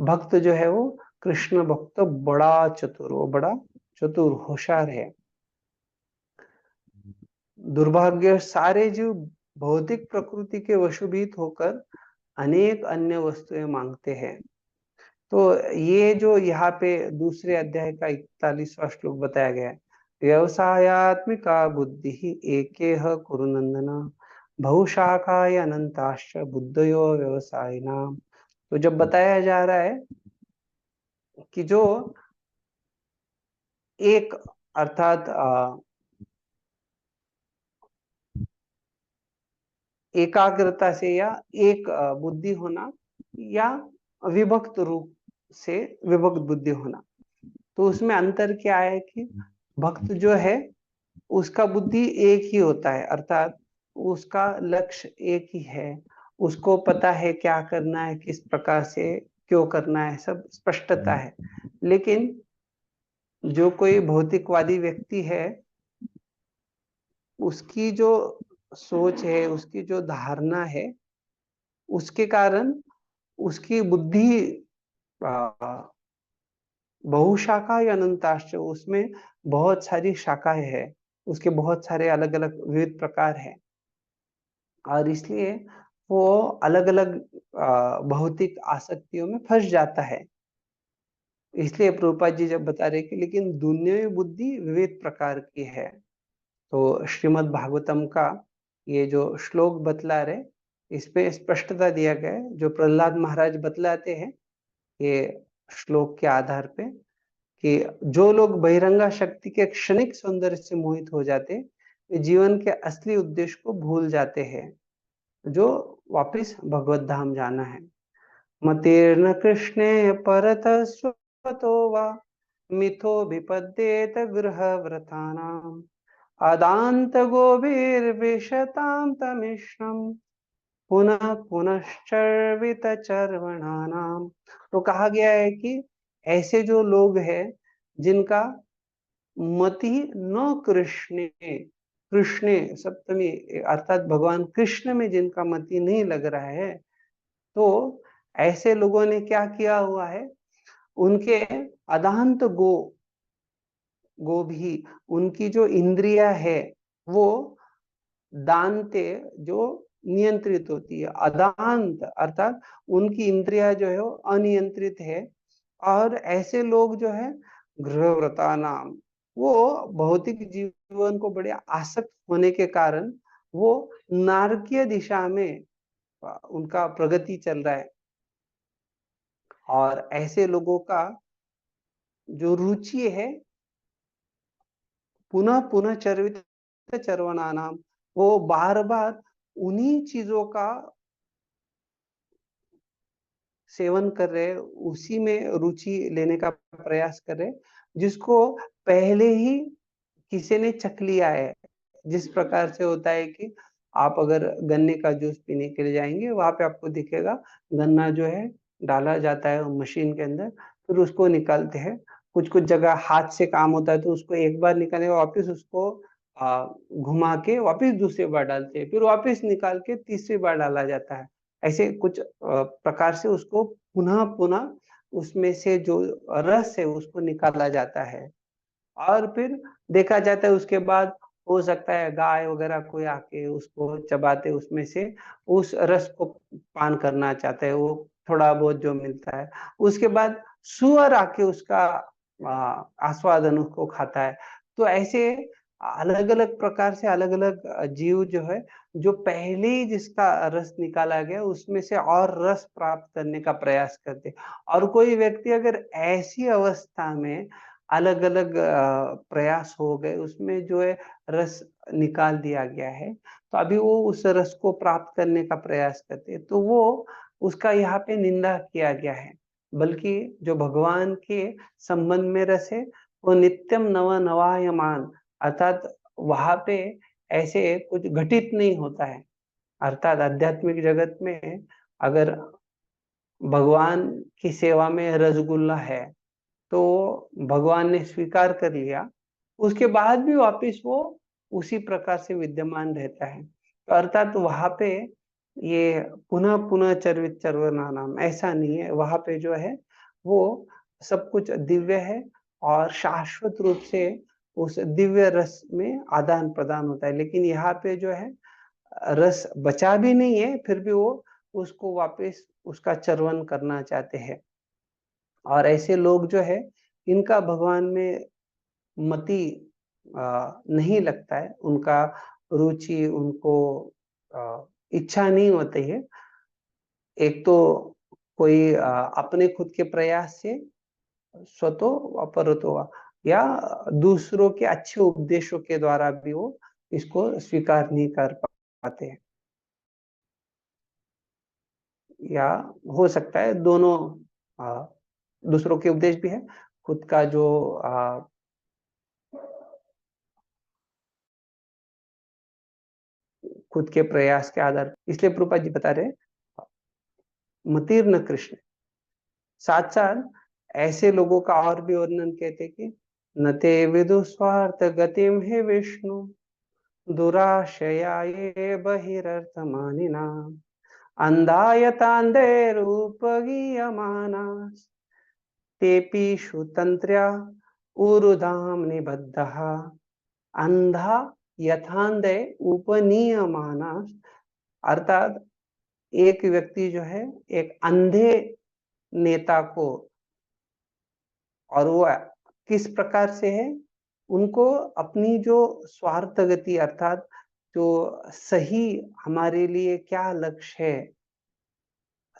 भक्त जो है वो कृष्ण भक्त बड़ा चतुर, वो बड़ा चतुर होशियार है। दुर्भाग्य सारे जीव भौतिक प्रकृति के वशभूत होकर अनेक अन्य वस्तुएं मांगते हैं। तो ये जो यहाँ पे दूसरे अध्याय का 41वां श्लोक बताया गया है, व्यवसायात्मिका बुद्धि एकेह कुरु नंदन बहुशाखाय अनंताश्च बुद्धयो व्यवसायिना। तो जब बताया जा रहा है कि जो एक अर्थात एकाग्रता से या एक बुद्धि होना या विभक्त रूप से विभक्त बुद्धि होना। तो उसमें अंतर क्या है कि भक्त जो है उसका बुद्धि एक ही होता है, अर्थात उसका लक्ष्य एक ही है, उसको पता है क्या करना है, किस प्रकार से क्यों करना है, सब स्पष्टता है। लेकिन जो कोई भौतिकवादी व्यक्ति है उसकी जो सोच है, उसकी जो धारणा है, उसके कारण उसकी बुद्धि बहुशाखा या अनंताश्च, उसमें बहुत सारी शाखाएं हैं, उसके बहुत सारे अलग अलग विविध प्रकार हैं, और इसलिए वो अलग अलग भौतिक आसक्तियों में फंस जाता है। इसलिए प्रभुपाद जी जब बता रहे कि लेकिन दुनियावी बुद्धि विविध प्रकार की है, तो श्रीमद् भागवतम का ये जो श्लोक बतला रहे इसमें स्पष्टता दिया गया है, जो प्रहलाद महाराज बतलाते हैं ये श्लोक के आधार पे, कि जो लोग बहिरंगा शक्ति के क्षणिक सौंदर्य से मोहित हो जाते, वे जीवन के असली उद्देश्य को भूल जाते हैं, जो वापिस भगवत धाम जाना है। मतेर्न कृष्णे परतः स्वतो वा मिथो विपद्येत गृहव्रतानाम् आदान्त गोभिर्विशतां तमिश्रम पुनः पुनश्चर्वित चर्वणानाम। तो कहा गया है कि ऐसे जो लोग हैं जिनका मति न कृष्णे, कृष्णे सप्तमी अर्थात भगवान कृष्ण में जिनका मति नहीं लग रहा है, तो ऐसे लोगों ने क्या किया हुआ है, उनके अदांत गो भी, उनकी जो इंद्रिया है वो दांते जो नियंत्रित होती है, अदांत अर्थात उनकी इंद्रिया जो है वो अनियंत्रित है। और ऐसे लोग जो है गृहव्रता नाम, वो भौतिक जीवन को बड़े आसक्त होने के कारण वो नारकीय दिशा में उनका प्रगति चल रहा है। और ऐसे लोगों का जो रुचि है पुनः पुनः चर्वित चर्वना नाम, वो बार बार उन्हीं चीजों का सेवन कर रहे, उसी में रुचि लेने का प्रयास कर रहे जिसको पहले ही किसी ने चख लिया है। जिस प्रकार से होता है कि आप अगर गन्ने का जूस पीने के लिए जाएंगे, वहां पे आपको दिखेगा गन्ना जो है डाला जाता है मशीन के अंदर, फिर उसको निकालते हैं। कुछ कुछ जगह हाथ से काम होता है, तो उसको एक बार निकालने वापिस उसको घुमा के वापिस दूसरी बार डालते हैं, फिर वापिस निकाल के तीसरी बार डाला जाता है। ऐसे कुछ प्रकार से उसको पुनः पुनः उसमें से जो रस है उसको निकाला जाता है, और फिर देखा जाता है उसके बाद हो सकता है गाय वगैरह कोई आके उसको चबाते, उसमें से उस रस को पान करना चाहता है, वो थोड़ा बहुत जो मिलता है। उसके बाद सुअर आके उसका आस्वादन उसको खाता है। तो ऐसे अलग अलग प्रकार से अलग अलग जीव जो है, जो पहले ही जिसका रस निकाला गया उसमें से और रस प्राप्त करने का प्रयास करते। और कोई व्यक्ति अगर ऐसी अवस्था में अलग अलग प्रयास हो गए, उसमें जो है रस निकाल दिया गया है, तो अभी वो उस रस को प्राप्त करने का प्रयास करते हैं, तो वो उसका यहाँ पे निंदा किया गया है। बल्कि जो भगवान के संबंध में रस है वो नित्यम नव नवायमान, अर्थात वहां पे ऐसे कुछ घटित नहीं होता है। अर्थात आध्यात्मिक जगत में अगर भगवान की सेवा में रसगुल्ला है तो भगवान ने स्वीकार कर लिया, उसके बाद भी वापिस वो उसी प्रकार से विद्यमान रहता है। तो अर्थात वहां पे ये पुनः पुनः चर्वित चर्वना नाम ऐसा नहीं है। वहां पे जो है वो सब कुछ दिव्य है और शाश्वत रूप से उस दिव्य रस में आदान प्रदान होता है। लेकिन यहाँ पे जो है रस बचा भी नहीं है, फिर भी वो उसको वापस उसका चर्वन करना चाहते हैं। और ऐसे लोग जो है इनका भगवान में मति नहीं लगता है, उनका रुचि, उनको इच्छा नहीं होती है। एक तो कोई अपने खुद के प्रयास से स्वतो अपरतो वा, या दूसरों के अच्छे उपदेशों के द्वारा भी वो इसको स्वीकार नहीं कर पाते हैं। या हो सकता है दोनों दूसरों के उपदेश भी है, खुद का जो खुद के प्रयास के आधार, इसलिए प्रभुपाद जी बता रहे मतीर्न कृष्ण। साथ साथ ऐसे लोगों का और भी वर्णन कहते कि न ते विदु स्वार्थ गतिम हे विष्णु दुराशयाये बहिरर्थमानिना अंधायतांधे रूपगीयमाना तेपीषु तंत्र्या उरुधाम निबद्धः अंधा यथांधे उपनीयमाना। अर्थात एक व्यक्ति जो है एक अंधे नेता को, और वो किस प्रकार से है, उनको अपनी जो स्वार्थ गति अर्थात जो सही हमारे लिए क्या लक्ष्य है,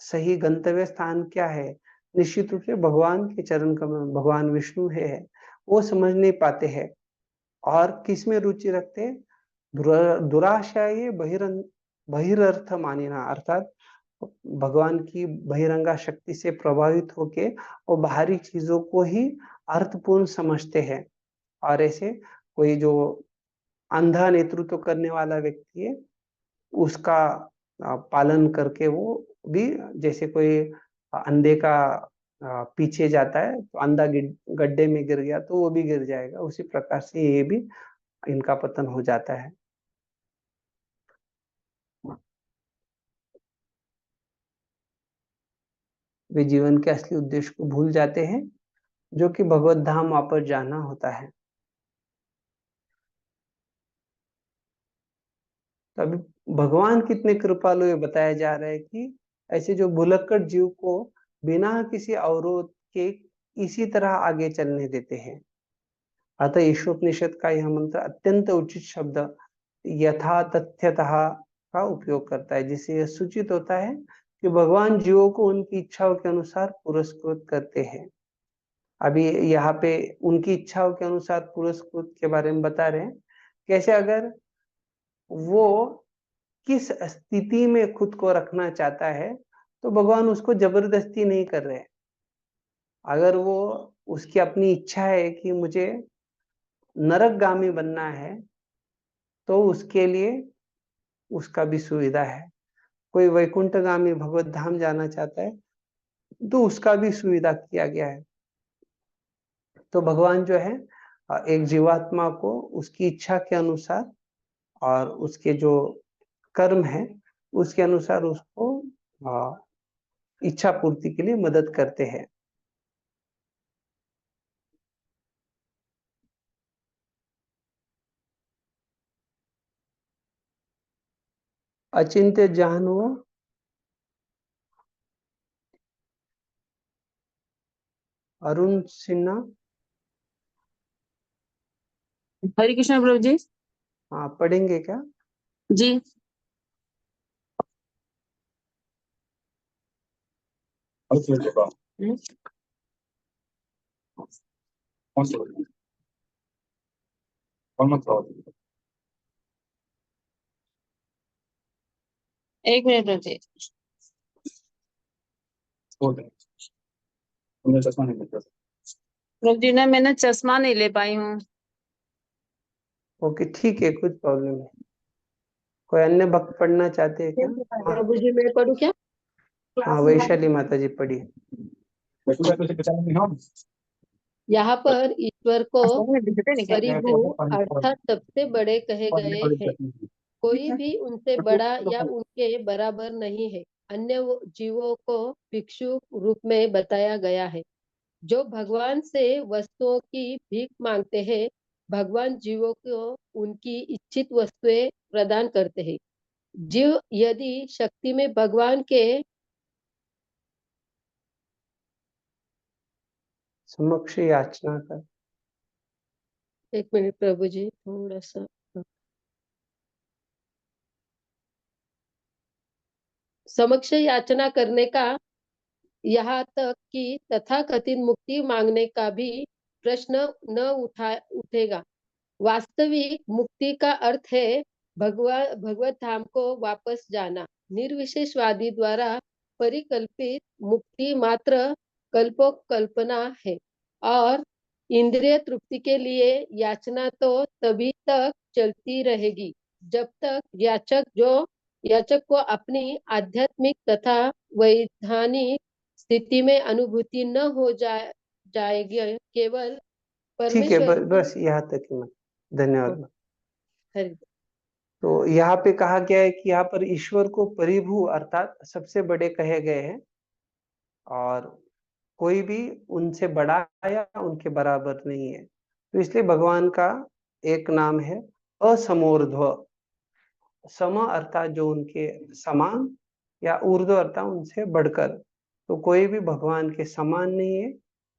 सही गंतव्य स्थान क्या है, निश्चित रूप से भगवान के चरण कमल भगवान विष्णु है, वो समझ नहीं पाते हैं और किस में रुचि रखते हैं, दुराशय बहिरर्थ मानिना, अर्थात भगवान की बहिरंगा शक्ति से प्रभावित होके वो बाहरी चीजों को ही अर्थपूर्ण समझते हैं। और ऐसे कोई जो अंधा नेतृत्व करने वाला व्यक्ति है उसका पालन करके वो भी, जैसे कोई अंधे का पीछे जाता है तो अंधा गड्ढे में गिर गया तो वो भी गिर जाएगा, उसी प्रकार से ये भी इनका पतन हो जाता है। वे जीवन के असली उद्देश्य को भूल जाते हैं जो कि भगवत धाम वापस जाना होता है। तो अभी भगवान कितने कृपालु ये बताया जा रहा है कि ऐसे जो भुलक्कड़ जीव को बिना किसी अवरोध के इसी तरह आगे चलने देते हैं। अतः ईशोपनिषद का यह मंत्र अत्यंत उचित शब्द यथा तथ्यतः का उपयोग करता है, जिससे यह सूचित होता है कि भगवान जीवों को उनकी इच्छाओं के अनुसार पुरस्कृत करते हैं। अभी यहाँ पे उनकी इच्छाओं के अनुसार पुरस्कृत के बारे में बता रहे हैं, कैसे अगर वो किस स्थिति में खुद को रखना चाहता है तो भगवान उसको जबरदस्ती नहीं कर रहे। अगर वो उसकी अपनी इच्छा है कि मुझे नरकगामी बनना है तो उसके लिए उसका भी सुविधा है। कोई वैकुंठगामी भगवत धाम जाना चाहता है तो उसका भी सुविधा किया गया है। तो भगवान जो है एक जीवात्मा को उसकी इच्छा के अनुसार और उसके जो कर्म है उसके अनुसार उसको इच्छा पूर्ति के लिए मदद करते हैं। अचिंत्य जानो अरुण सिन्हा। हरे कृष्णा प्रभु जी। हाँ, पढ़ेंगे क्या? जी। एक मिनट प्रभु जी। प्रभु जी ना मैंने चश्मा नहीं ले पाई हूँ। ओके, ठीक है, कुछ प्रॉब्लम नहीं। कोई अन्य भक्त पढ़ना चाहते हैं क्या? प्रभु जी मैं पढ़ूँ क्या? हाँ, वैशाली माता जी पढ़िए। यहाँ पर ईश्वर को परिभू अर्थात सबसे बड़े कहे गए हैं। कोई भी उनसे बड़ा या उनके बराबर नहीं है। अन्य जीवों को भिक्षु रूप में बताया गया है। जो भगवान से वस्तुओं की भीख मांगते हैं, भगवान जीवों को उनकी इच्छित वस्तुएं प्रदान करते हैं। जीव यदि शक्ति में भगवान के समक्ष याचना कर। एक मिनट प्रभु जी, थोड़ा सा समक्ष याचना करने का, यहाँ तक कि तथाकथित मुक्ति मांगने का भी प्रश्न न उठेगा। वास्तविक मुक्ति का अर्थ है भगवत धाम को वापस जाना। निर्विशेषवादी द्वारा परिकल्पित मुक्ति मात्र कल्पना है और इंद्रिय तृप्ति के लिए याचना तो तभी तक चलती रहेगी जब तक याचक को अपनी आध्यात्मिक तथा वैधानिक स्थिति में अनुभूति न हो जाएगी। केवल ठीक है, परमेश्वर बस यहाँ तक ही मैं, धन्यवाद। हरि तो यहाँ पे कहा गया है कि यहाँ पर ईश्वर को परिभू अर्थात सबसे बड़े कहे गए हैं और कोई भी उनसे बड़ा या उनके बराबर नहीं है। तो इसलिए भगवान का एक नाम है असमोर्ध्व। सम अर्थात जो उनके समान या ऊर्ध्व अर्थात उनसे बढ़कर। तो कोई भी भगवान के समान नहीं है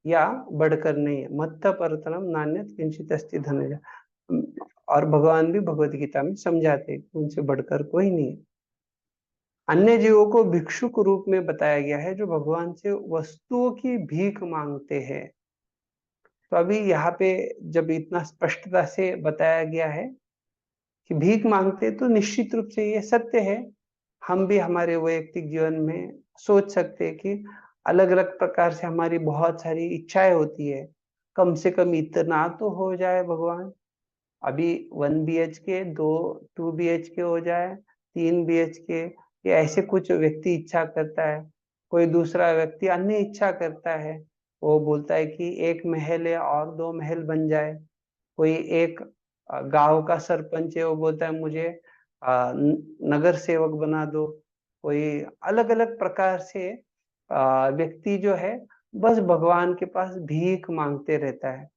या बढ़कर नहीं है। मत्त परतरम नान्यत् किंचित् अस्ति धनंजय। और भगवान भी भगवत गीता में समझाते हैं कि उनसे बढ़कर कोई नहीं है। अन्य जीवों को भिक्षुक रूप में बताया गया है जो भगवान से वस्तुओं की भीख मांगते हैं। तो अभी यहाँ पे जब इतना स्पष्टता से बताया गया है कि भीख मांगते, तो निश्चित रूप से ये सत्य है। हम भी हमारे वैयक्तिक जीवन में सोच सकते हैं कि अलग अलग प्रकार से हमारी बहुत सारी इच्छाएं होती है। कम से कम इतना तो हो जाए भगवान, अभी 1 BHK 2 BHK हो जाए, 3 BHK, ये ऐसे कुछ व्यक्ति इच्छा करता है। कोई दूसरा व्यक्ति अन्य इच्छा करता है, वो बोलता है कि 1 महल है और 2 महल बन जाए। कोई एक गांव का सरपंच है, वो बोलता है मुझे नगर सेवक बना दो। कोई अलग अलग प्रकार से व्यक्ति जो है बस भगवान के पास भीख मांगते रहता है।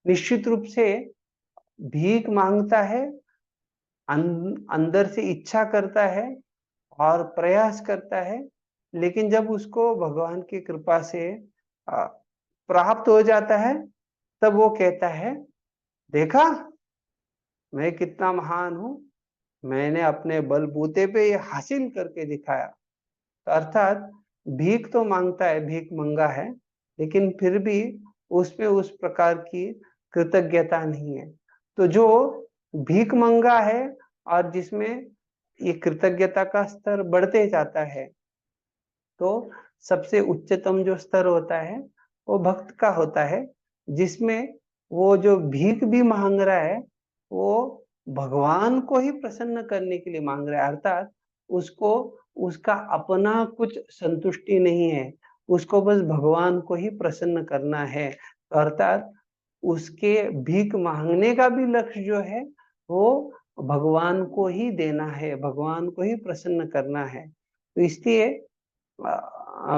निश्चित रूप से भीख मांगता है, अंदर से इच्छा करता है और प्रयास करता है, लेकिन जब उसको भगवान की कृपा से प्राप्त हो जाता है तब वो कहता है, देखा मैं कितना महान हूं, मैंने अपने बलबूते पे ये हासिल करके दिखाया। तो अर्थात भीख तो मांगता है, भीख मंगा है, लेकिन फिर भी उसमें उस प्रकार की कृतज्ञता नहीं है। तो जो भीख मंगा है और जिसमें ये कृतज्ञता का स्तर बढ़ते जाता है, तो सबसे उच्चतम जो स्तर होता है वो भक्त का होता है, जिसमें वो जो भीख भी मांग रहा है वो भगवान को ही प्रसन्न करने के लिए मांग रहा है। अर्थात उसको उसका अपना कुछ संतुष्टि नहीं है, उसको बस भगवान को ही प्रसन्न करना है। अर्थात उसके भीख मांगने का भी लक्ष्य जो है वो भगवान को ही देना है, भगवान को ही प्रसन्न करना है। तो इसलिए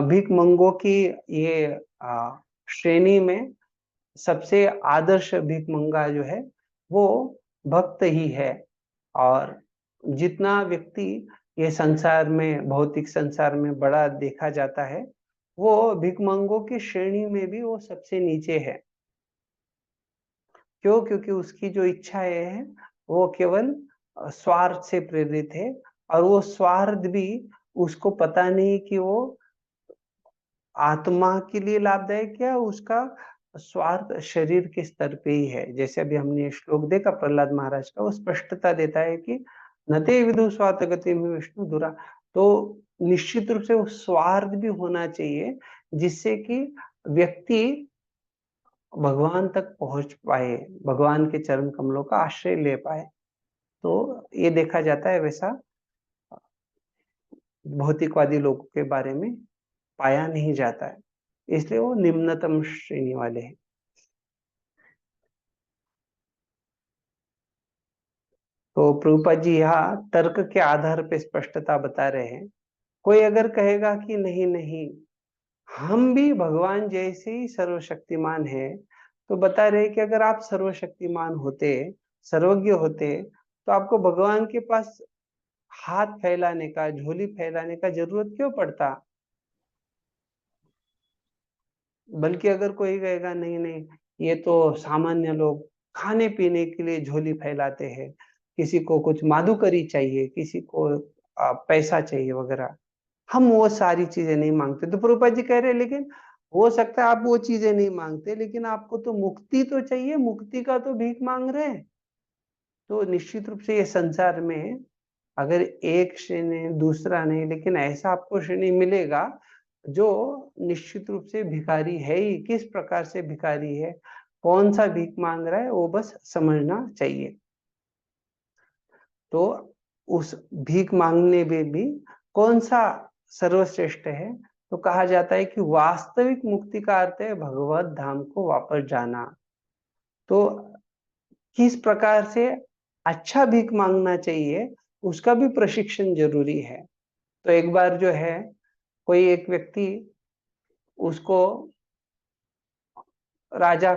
भीख मंगों की ये श्रेणी में सबसे आदर्श भीख मंगा जो है वो भक्त ही है। और जितना व्यक्ति ये संसार में, भौतिक संसार में बड़ा देखा जाता है, वो भीख मंगों की श्रेणी में भी वो सबसे नीचे है। क्यों? क्योंकि उसकी जो इच्छाएं हैं वो केवल स्वार्थ से प्रेरित है, और वो स्वार्थ भी उसको पता नहीं कि वो आत्मा के लिए लाभदायक है, उसका स्वार्थ शरीर के स्तर पे ही है। जैसे अभी हमने श्लोक देखा प्रहलाद महाराज का, वो स्पष्टता देता है कि नते विदु स्वार्थ गति में विष्णु दुरा। तो निश्चित रूप से वो स्वार्थ भी होना चाहिए जिससे कि व्यक्ति भगवान तक पहुंच पाए, भगवान के चरण कमलों का आश्रय ले पाए। तो ये देखा जाता है, वैसा भौतिकवादी लोगों के बारे में पाया नहीं जाता है, इसलिए वो निम्नतम श्रेणी वाले हैं। तो प्रभुपाद जी यहाँ तर्क के आधार पे स्पष्टता बता रहे हैं। कोई अगर कहेगा कि नहीं नहीं, हम भी भगवान जैसे ही सर्वशक्तिमान है, तो बता रहे कि अगर आप सर्वशक्तिमान होते, सर्वज्ञ होते, तो आपको भगवान के पास हाथ फैलाने का, झोली फैलाने का जरूरत क्यों पड़ता? बल्कि अगर कोई कहेगा नहीं नहीं, ये तो सामान्य लोग खाने पीने के लिए झोली फैलाते हैं, किसी को कुछ माधुकरी चाहिए, किसी को पैसा चाहिए वगैरह, हम वो सारी चीजें नहीं मांगते। तो प्रभुपाद जी कह रहे हैं लेकिन हो सकता है आप वो चीजें नहीं मांगते, लेकिन आपको तो मुक्ति तो चाहिए, मुक्ति का तो भीख मांग रहे हैं। तो निश्चित रूप से ये संसार में अगर एक श्रेणी दूसरा नहीं, लेकिन ऐसा आपको श्रेणी मिलेगा जो निश्चित रूप से भिखारी है ही। किस प्रकार से भिखारी है, कौन सा भीख मांग रहा है, वो बस समझना चाहिए। तो उस भीख मांगने में भी कौन सा सर्वश्रेष्ठ है, तो कहा जाता है कि वास्तविक मुक्ति का अर्थ है भगवत धाम को वापस जाना। तो किस प्रकार से अच्छा भीख मांगना चाहिए, उसका भी प्रशिक्षण जरूरी है। तो एक बार जो है, कोई एक व्यक्ति, उसको राजा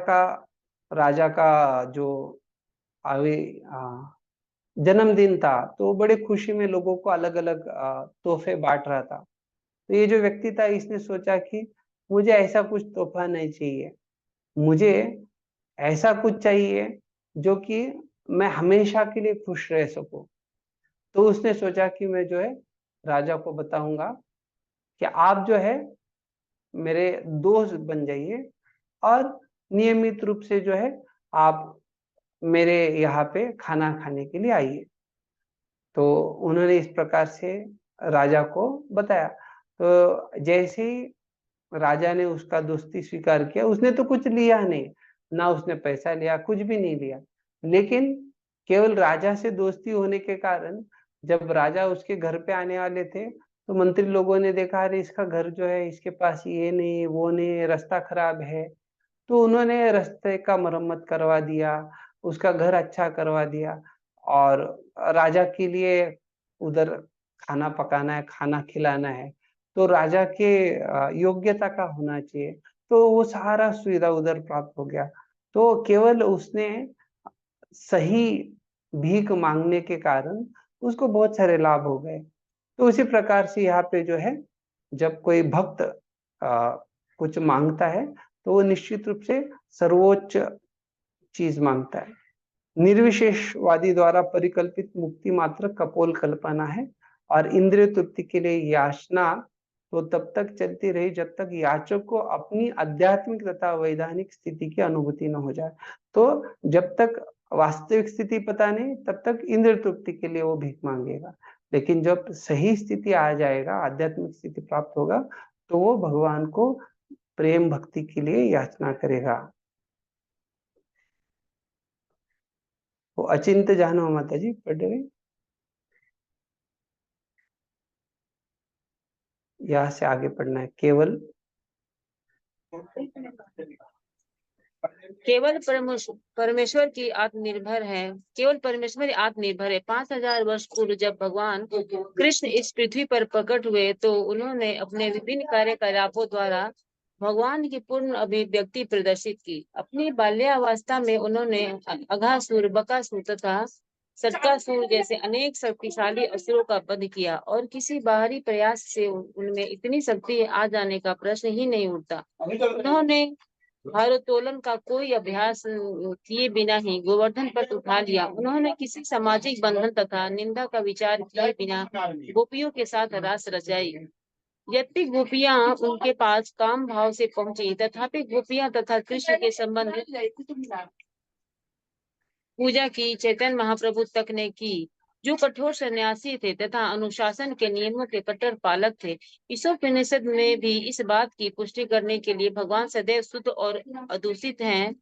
का जो आवे जन्मदिन था, तो बड़े खुशी में लोगों को अलग अलग तोहफे बांट रहा था। तो ये जो व्यक्ति था, इसने सोचा कि मुझे ऐसा कुछ तोहफा नहीं चाहिए, मुझे ऐसा कुछ चाहिए जो कि मैं हमेशा के लिए खुश रह सकूं। तो उसने सोचा कि मैं जो है राजा को बताऊंगा कि आप जो है मेरे दोस्त बन जाइए और नियमित रूप से जो है आप मेरे यहाँ पे खाना खाने के लिए आइए। तो उन्होंने इस प्रकार से राजा को बताया। तो जैसे ही राजा ने उसका दोस्ती स्वीकार किया, उसने तो कुछ लिया नहीं, ना उसने पैसा लिया, कुछ भी नहीं लिया, लेकिन केवल राजा से दोस्ती होने के कारण जब राजा उसके घर पे आने वाले थे, तो मंत्री लोगों ने देखा, अरे इसका घर जो है, इसके पास ये नहीं वो नहीं, रास्ता खराब है। तो उन्होंने रास्ते का मरम्मत करवा दिया, उसका घर अच्छा करवा दिया, और राजा के लिए उधर खाना पकाना है, खाना खिलाना है, तो राजा के योग्यता का होना चाहिए। तो वो सारा सुविधा उधर प्राप्त हो गया। तो केवल उसने सही भीख मांगने के कारण उसको बहुत सारे लाभ हो गए। तो उसी प्रकार से यहाँ पे जो है, जब कोई भक्त कुछ मांगता है, तो वो निश्चित रूप से सर्वोच्च चीज मांगता है। निर्विशेषवादी द्वारा परिकल्पित मुक्ति मात्र कपोल कल्पना है, और इंद्रिय तृप्ति के लिए याचना तो तब तक चलती रही जब तक याचक को अपनी आध्यात्मिक तथा वैधानिक स्थिति की अनुभूति न हो जाए। तो जब तक वास्तविक स्थिति पता नहीं, तब तक इंद्रिय तृप्ति के लिए वो भीख मांगेगा, लेकिन जब सही स्थिति आ जाएगा, आध्यात्मिक स्थिति प्राप्त होगा, तो वो भगवान को प्रेम भक्ति के लिए याचना करेगा। वो अचिंत जानो माता जी पढ़ रहे, यहाँ से आगे पढ़ना है। केवल परमेश्वर की आत्मनिर्भर है, केवल परमेश्वर आत्मनिर्भर है। 5000 वर्ष पूर्व जब भगवान कृष्ण इस पृथ्वी पर प्रकट हुए, तो उन्होंने अपने विभिन्न कार्यकलापों द्वारा भगवान की पूर्ण अभिव्यक्ति प्रदर्शित की। अपनी बाल्यावस्था में उन्होंने अघासुर, बकासुर तथा सटकासुर जैसे अनेक शक्तिशाली असुरों का वध किया, और किसी बाहरी प्रयास से उनमें इतनी शक्ति आ जाने का प्रश्न ही नहीं उठता। उन्होंने भारोत्तोलन का कोई अभ्यास किए बिना ही गोवर्धन पर्वत उठा लिया। उन्होंने किसी सामाजिक बंधन तथा निंदा का विचार किए बिना गोपियों के साथ रास रचाई। यद्यपि गोपियां उनके पास काम भाव से पहुंची, तथापि गोपियां तथा कृष्ण के संबंध पूजा की चैतन्य महाप्रभु तक ने की, जो कठोर सन्यासी थे तथा अनुशासन के नियमों के कट्टर पालक थे। ईशोपनिषद में भी इस बात की पुष्टि करने के लिए भगवान सदैव शुद्ध और अदूषित हैं,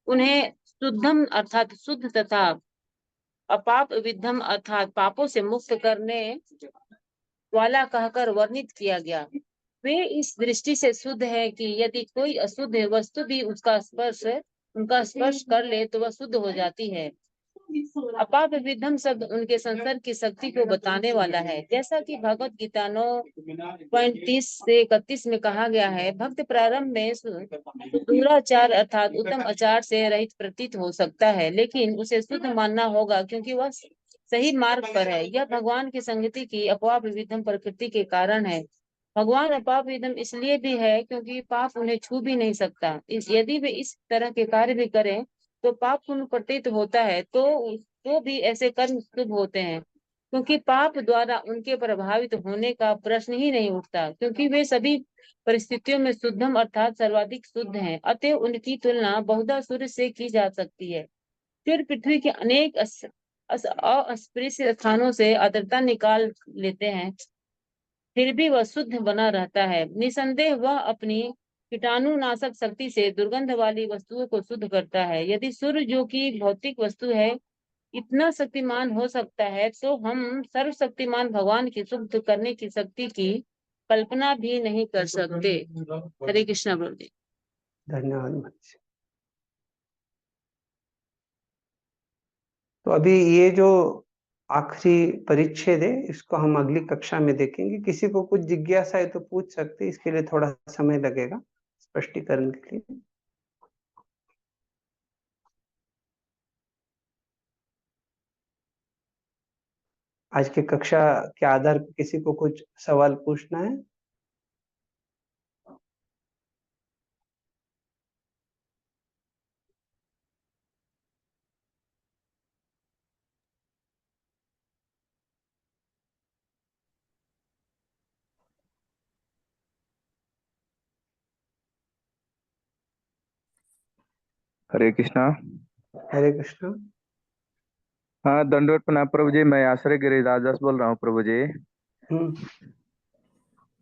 उन्हें शुद्धम अर्थात शुद्ध तथा अपाप विद्धम अर्थात पापों से मुक्त करने वाला कहकर वर्णित किया गया। वे इस दृष्टि से शुद्ध है कि यदि कोई अशुद्ध वस्तु भी उनका स्पर्श कर ले तो वह शुद्ध हो जाती है। अपाप विद्धम शब्द उनके संसर्ग की शक्ति को बताने वाला है, जैसा कि भगवत गीता 9:30 से 31 में कहा गया है। भक्त प्रारंभ में दुराचार अर्थात उत्तम आचार से रहित प्रतीत हो सकता है, लेकिन उसे शुद्ध मानना होगा क्योंकि वह सही मार्ग पर है। यह भगवान की संगति की अपाप विद्धम प्रकृति के कारण है। भगवान अपाप विद्धम इसलिए भी है क्योंकि पाप उन्हें छू भी नहीं सकता। यदि वे इस तरह के कार्य भी करें तो पाप पुण्य प्रतीत होता है, तो भी ऐसे कर्म शुभ होते हैं, क्योंकि पाप द्वारा उनके प्रभावित होने का प्रश्न ही नहीं उठता, क्योंकि वे सभी परिस्थितियों में शुद्धम अर्थात सर्वाधिक शुद्ध हैं। अतः उनकी तुलना बहुधा सूर्य से की जा सकती है। फिर पृथ्वी के अनेक अस्पृश्य खानों से आर्द्रता निकाल लेते हैं, फिर भी वह शुद्ध बना रहता है। निसंदेह वह अपनी कीटाणुनाशक शक्ति से दुर्गंध वाली वस्तुओं को शुद्ध करता है। यदि सूर्य, जो कि भौतिक वस्तु है, इतना शक्तिमान हो सकता है, तो हम सर्वशक्तिमान भगवान की शुद्ध करने की शक्ति की कल्पना भी नहीं कर सकते। हरे कृष्णा प्रभु जी। धन्यवाद मनीष। तो अभी ये जो आखिरी परिच्छेद है, इसको हम अगली कक्षा में देखेंगे। किसी को कुछ जिज्ञासा है तो पूछ सकते, इसके लिए थोड़ा समय लगेगा स्पष्टीकरण के लिए। आज की कक्षा के आधार पर किसी को कुछ सवाल पूछना है? हरे कृष्णा। हरे कृष्ण। हाँ, दंडवत प्रणाम प्रभु जी। मैं आश्रय गिरिराज दास बोल रहा हूँ प्रभु जी।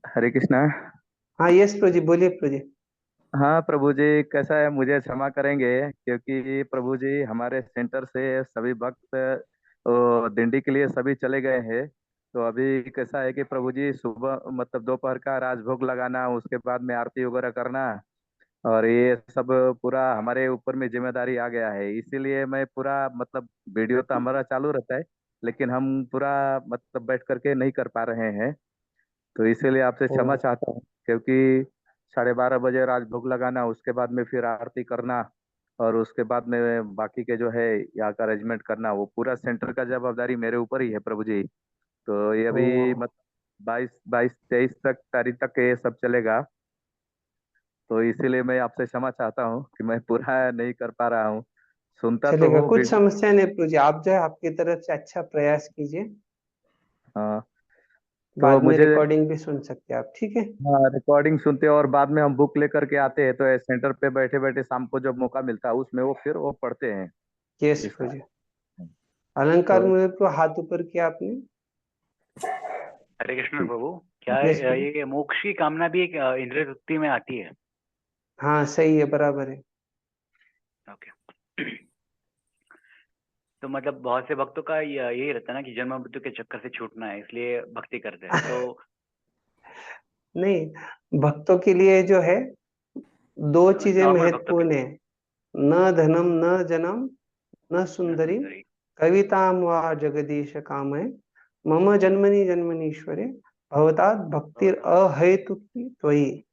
हरे कृष्णा। हाँ यस प्रभु जी, बोलिए प्रभु जी। हाँ प्रभु जी, कैसा है, मुझे क्षमा करेंगे क्योंकि प्रभु जी हमारे सेंटर से सभी भक्त दिंडी के लिए सभी चले गए हैं। तो अभी कैसा है कि प्रभु जी सुबह मतलब दोपहर का राजभोग लगाना, उसके बाद में आरती वगैरह करना, और ये सब पूरा हमारे ऊपर में जिम्मेदारी आ गया है। इसीलिए मैं पूरा मतलब वीडियो तो हमारा चालू रहता है, लेकिन हम पूरा मतलब बैठ करके नहीं कर पा रहे हैं। तो इसीलिए आपसे क्षमा चाहता हूँ, क्योंकि 12:30 बजे राजभोग लगाना, उसके बाद में फिर आरती करना, और उसके बाद में बाकी के जो है यहाँ का अरेंजमेंट करना, वो पूरा सेंटर का जवाबदारी मेरे ऊपर ही है प्रभु जी। तो ये अभी मतलब 22-23 तारीख तक ये सब चलेगा। तो इसीलिए मैं आपसे क्षमा चाहता हूँ कि मैं पूरा नहीं कर पा रहा हूँ। सुनता तो चलेगा, हूँ कुछ वीडियो। समस्या नहीं प्रभु जी। आप जो है आपकी तरफ से अच्छा प्रयास कीजिए, हाँ, तो बाद में मुझे, रिकॉर्डिंग भी सुन सकते हैं आप, ठीक है? हाँ, रिकॉर्डिंग सुनते हैं और बाद में हम बुक लेकर के आते हैं, तो ये सेंटर पे बैठे बैठे शाम को जब मौका मिलता है उसमें वो फिर वो पढ़ते हैं यस इसका। प्रभु जी। अलंकार तो मुझे तो हाथ ऊपर किया आपने। हरे कृष्ण प्रभु। क्या यस प्रभु। ये मोक्ष की कामना भी एक इंद्रिय तृप्ति में आती है? हाँ सही है, बराबर है। ओके। तो मतलब बहुत से भक्तों का यही रहता है ना कि जन्म मृत्यु के चक्कर से छूटना है, इसलिए भक्ति करते हैं। तो नहीं, भक्तों के लिए जो है दो चीजें नॉर्मल भक्तों के महत्वपूर्ण है, न धनम न जनम न सुंदरी सुंदरी। कविताम वा जगदीश काम है मम जन्मनि जन्मनीश्वरे भवतात भक्ति अहेतुकी त्वयि।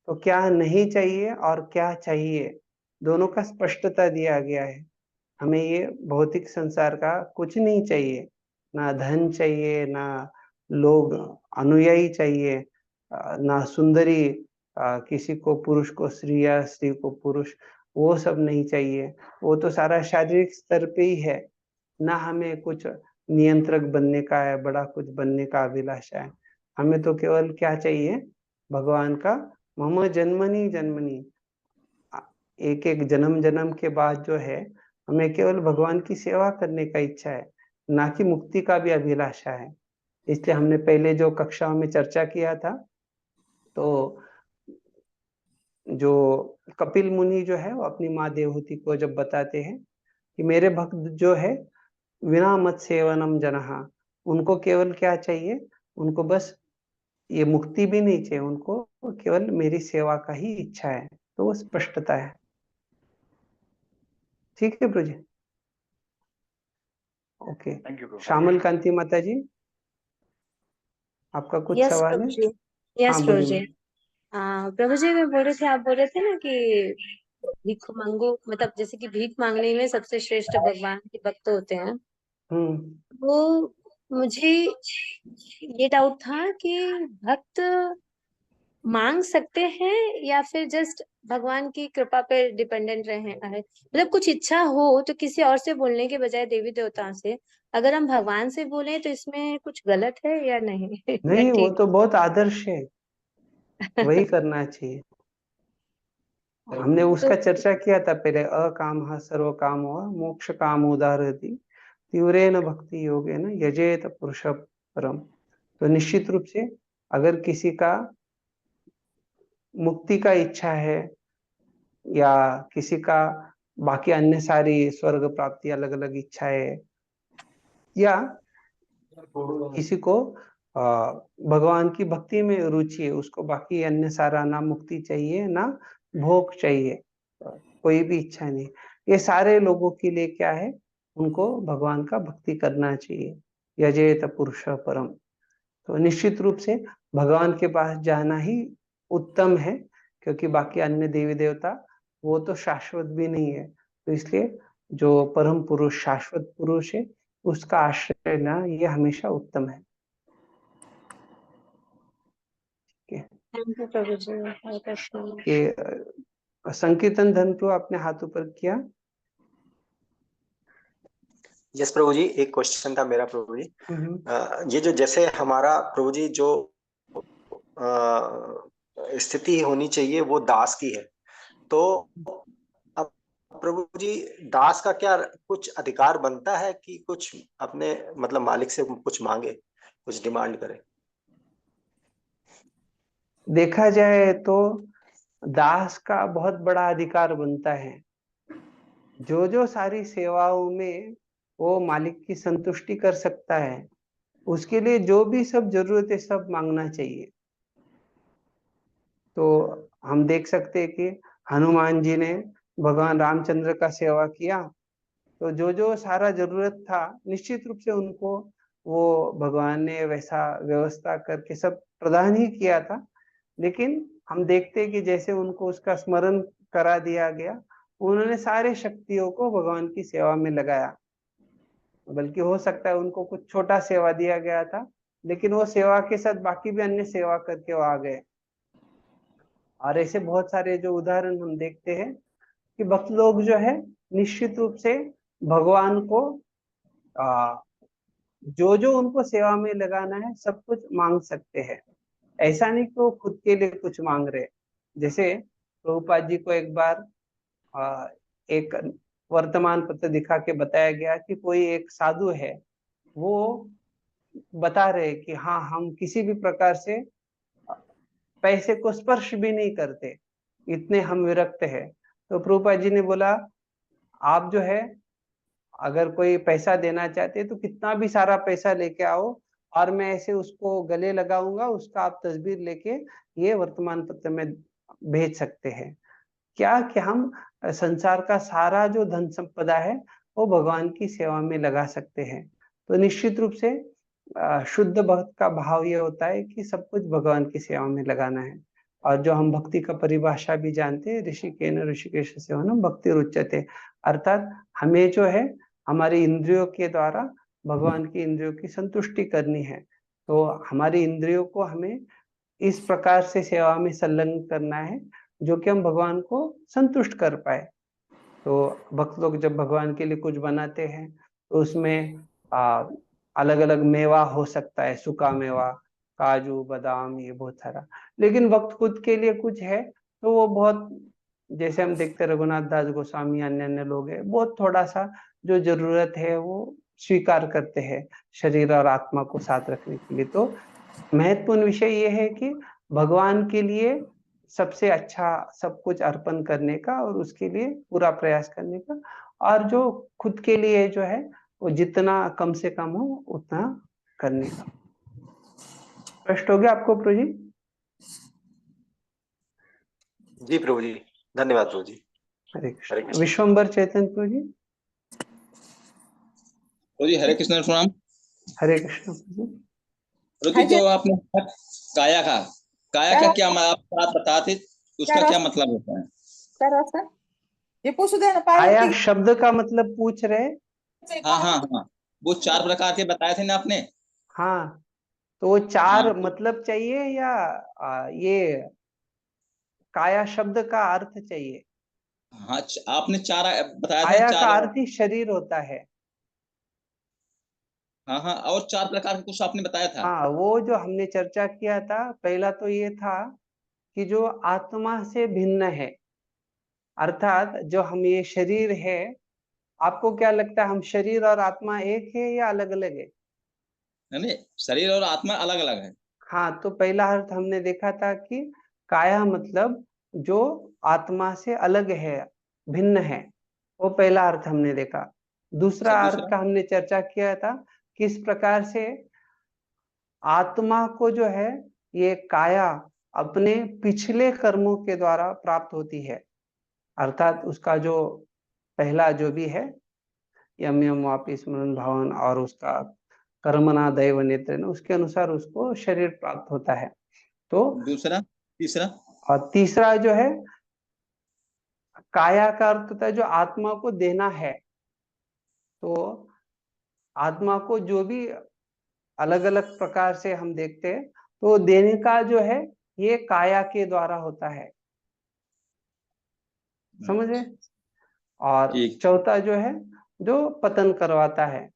तो क्या नहीं चाहिए और क्या चाहिए, दोनों का स्पष्टता दिया गया है। हमें ये भौतिक संसार का कुछ नहीं चाहिए, ना धन चाहिए, ना लोग अनुयायी चाहिए, ना सुंदरी, किसी को पुरुष को स्त्री या स्त्री को पुरुष, वो सब नहीं चाहिए। वो तो सारा शारीरिक स्तर पे ही है। ना हमें कुछ नियंत्रक बनने का है, बड़ा कुछ बनने का अभिलाषा है। हमें तो केवल क्या चाहिए, भगवान का मम जन्मनि जन्मनि, एक एक जन्म जन्म के बाद जो है हमें केवल भगवान की सेवा करने का इच्छा है, ना कि मुक्ति का भी अभिलाषा है। इसलिए हमने पहले जो कक्षाओं में चर्चा किया था, तो जो कपिल मुनि जो है वो अपनी माँ देवहूति को जब बताते हैं कि मेरे भक्त जो है विना मत सेवनम जनहा, उनको केवल क्या चाहिए, उनको बस ये मुक्ति भी नहीं चाहिए, उनको केवल मेरी सेवा का ही इच्छा है। तो वो स्पष्टता है। ठीक है प्रभु जी। ओके। थैंक यू प्रभु। श्यामल कांति माता जी, आपका कुछ यस सवाल प्रभु है? जी। यस हाँ प्रभु बोलिए जी। मैम। प्रभु जी, मैं बोल रही थी, आप बोल रहे थे ना कि भीख मांगो, मतलब जैसे कि भीख मांगने में सबसे श्रेष्ठ भगवान के भक्त होते हैं। वो मुझे ये डाउट था कि भक्त मांग सकते हैं या फिर जस्ट भगवान की कृपा पे डिपेंडेंट रहे है। मतलब कुछ इच्छा हो तो किसी और से बोलने के बजाय देवी देवताओं से अगर हम भगवान से बोले तो इसमें कुछ गलत है या नहीं? या नहीं, वो ठीक? तो बहुत आदर्श है, वही करना चाहिए। हमने उसका तो चर्चा किया था पहले, अकाम सर्व काम हुआ मोक्ष काम उदारती, तीव्रेण भक्ति योगेन यजेत पुरुष परम। तो निश्चित रूप से अगर किसी का मुक्ति का इच्छा है या किसी का बाकी अन्य सारी स्वर्ग प्राप्ति अलग अलग इच्छाएं, या किसी को भगवान की भक्ति में रुचि है, उसको बाकी अन्य सारा ना मुक्ति चाहिए ना भोग चाहिए, कोई भी इच्छा नहीं, ये सारे लोगों के लिए क्या है, उनको भगवान का भक्ति करना चाहिए। यजेत पुरुष परम। तो निश्चित रूप से भगवान के पास जाना ही उत्तम है, क्योंकि बाकी अन्य देवी देवता वो तो शाश्वत भी नहीं है। तो इसलिए जो परम पुरुष शाश्वत पुरुष है उसका आश्रय लेना ये हमेशा उत्तम है। संकीर्तन धन को आपने हाथ ऊपर किया। यस प्रभु जी, एक क्वेश्चन था मेरा प्रभु जी। ये जो जैसे हमारा प्रभु जी जो स्थिति होनी चाहिए वो दास की है, तो अब प्रभु जी दास का क्या कुछ अधिकार बनता है कि कुछ अपने मतलब मालिक से कुछ मांगे, कुछ डिमांड करे? देखा जाए तो दास का बहुत बड़ा अधिकार बनता है। जो सारी सेवाओं में वो मालिक की संतुष्टि कर सकता है, उसके लिए जो भी सब जरूरत है सब मांगना चाहिए। तो हम देख सकते हैं कि हनुमान जी ने भगवान रामचंद्र का सेवा किया, तो जो सारा जरूरत था निश्चित रूप से उनको वो भगवान ने वैसा व्यवस्था करके सब प्रदान ही किया था। लेकिन हम देखते हैं कि जैसे उनको उसका स्मरण करा दिया गया, उन्होंने सारे शक्तियों को भगवान की सेवा में लगाया। बल्कि हो सकता है उनको कुछ छोटा सेवा दिया गया था, लेकिन वो सेवा के साथ बाकी भी अन्य सेवा करके वो आ गए। और ऐसे बहुत सारे जो उदाहरण हम देखते हैं कि भक्त लोग जो है निश्चित रूप से भगवान को जो उनको सेवा में लगाना है सब कुछ मांग सकते हैं। ऐसा नहीं कि वो खुद के लिए कुछ मांग रहे। जैसे प्रभुपाद जी को एक बार एक वर्तमान पत्र दिखा के बताया गया कि कोई एक साधु है, वो बता रहे कि हाँ हम किसी भी प्रकार से पैसे को स्पर्श भी नहीं करते, इतने हम विरक्त है। तो प्रभुपाद जी ने बोला आप जो है अगर कोई पैसा देना चाहते तो कितना भी सारा पैसा लेके आओ और मैं ऐसे उसको गले लगाऊंगा, उसका आप तस्वीर लेके ये वर्तमान पत्र में भेज सकते हैं। क्या कि हम संसार का सारा जो धन संपदा है वो भगवान की सेवा में लगा सकते हैं। तो निश्चित रूप से शुद्ध भक्त का भाव ये होता है कि सब कुछ भगवान की सेवा में लगाना है। और जो हम भक्ति का परिभाषा भी जानते हैं, ऋषिकेन ऋषिकेश सेवनम भक्ति रुच्यते, अर्थात हमें जो है हमारी इंद्रियों के द्वारा भगवान की इंद्रियों की संतुष्टि करनी है। तो हमारी इंद्रियों को हमें इस प्रकार से सेवा में संलग्न करना है जो कि हम भगवान को संतुष्ट कर पाए। तो भक्त लोग जब भगवान के लिए कुछ बनाते हैं तो उसमें अलग अलग मेवा हो सकता है, सूखा मेवा, काजू बादाम, ये बहुत सारा। लेकिन भक्त खुद के लिए कुछ है तो वो बहुत, जैसे हम देखते रघुनाथ दास गोस्वामी अन्य अन्य लोग हैं, बहुत थोड़ा सा जो जरूरत है वो स्वीकार करते हैं शरीर और आत्मा को साथ रखने के लिए। तो महत्वपूर्ण विषय ये है कि भगवान के लिए सबसे अच्छा सब कुछ अर्पण करने का और उसके लिए पूरा प्रयास करने का, और जो खुद के लिए जो है वो जितना कम से कम हो उतना करने का। स्पष्ट हो गया आपको प्रभु जी? जी प्रभु जी, धन्यवाद प्रभु जी। हरे कृष्ण। विश्वम्बर चैतन्य प्रभु जी। प्रभु जी हरे कृष्ण प्रणाम। हरे कृष्ण प्रभु जी, जो आपने काया का क्या आप बताते, उसका क्या मतलब होता है? ये पूछ दे ना। काया शब्द का मतलब पूछ रहे? हाँ, वो 4 प्रकार के बताए थे ना आपने। हाँ, तो वो 4 मतलब चाहिए या ये काया शब्द का अर्थ चाहिए? हाँ, आपने 4 बताया था। काया का अर्थ ही शरीर होता है। हाँ, और 4 प्रकार के कुछ आपने बताया था। हाँ, वो जो हमने चर्चा किया था, पहला तो ये था कि जो आत्मा से भिन्न है, अर्थात जो हम ये शरीर है आपको क्या लगता है, हम शरीर और आत्मा एक है या अलग अलग है? नहीं, शरीर और आत्मा अलग अलग है। हाँ, तो पहला अर्थ हमने देखा था कि काया मतलब जो आत्मा से अलग है, भिन्न है, वो पहला अर्थ हमने देखा। दूसरा अच्छा, अर्थ दूसरा? का हमने चर्चा किया था, किस प्रकार से आत्मा को जो है ये काया अपने पिछले कर्मों के द्वारा प्राप्त होती है, अर्थात उसका जो पहला जो भी है यम यम वापि स्मरण भावन और उसका कर्मणा दैव नेत्र, उसके अनुसार उसको शरीर प्राप्त होता है। तो दूसरा, तीसरा? और तीसरा जो है काया का अर्थ होता है जो आत्मा को देना है। तो आत्मा को जो भी अलग अलग प्रकार से हम देखते हैं, तो देने का जो है ये काया के द्वारा होता है, समझे? और ठीक। चौथा जो है जो पतन करवाता है,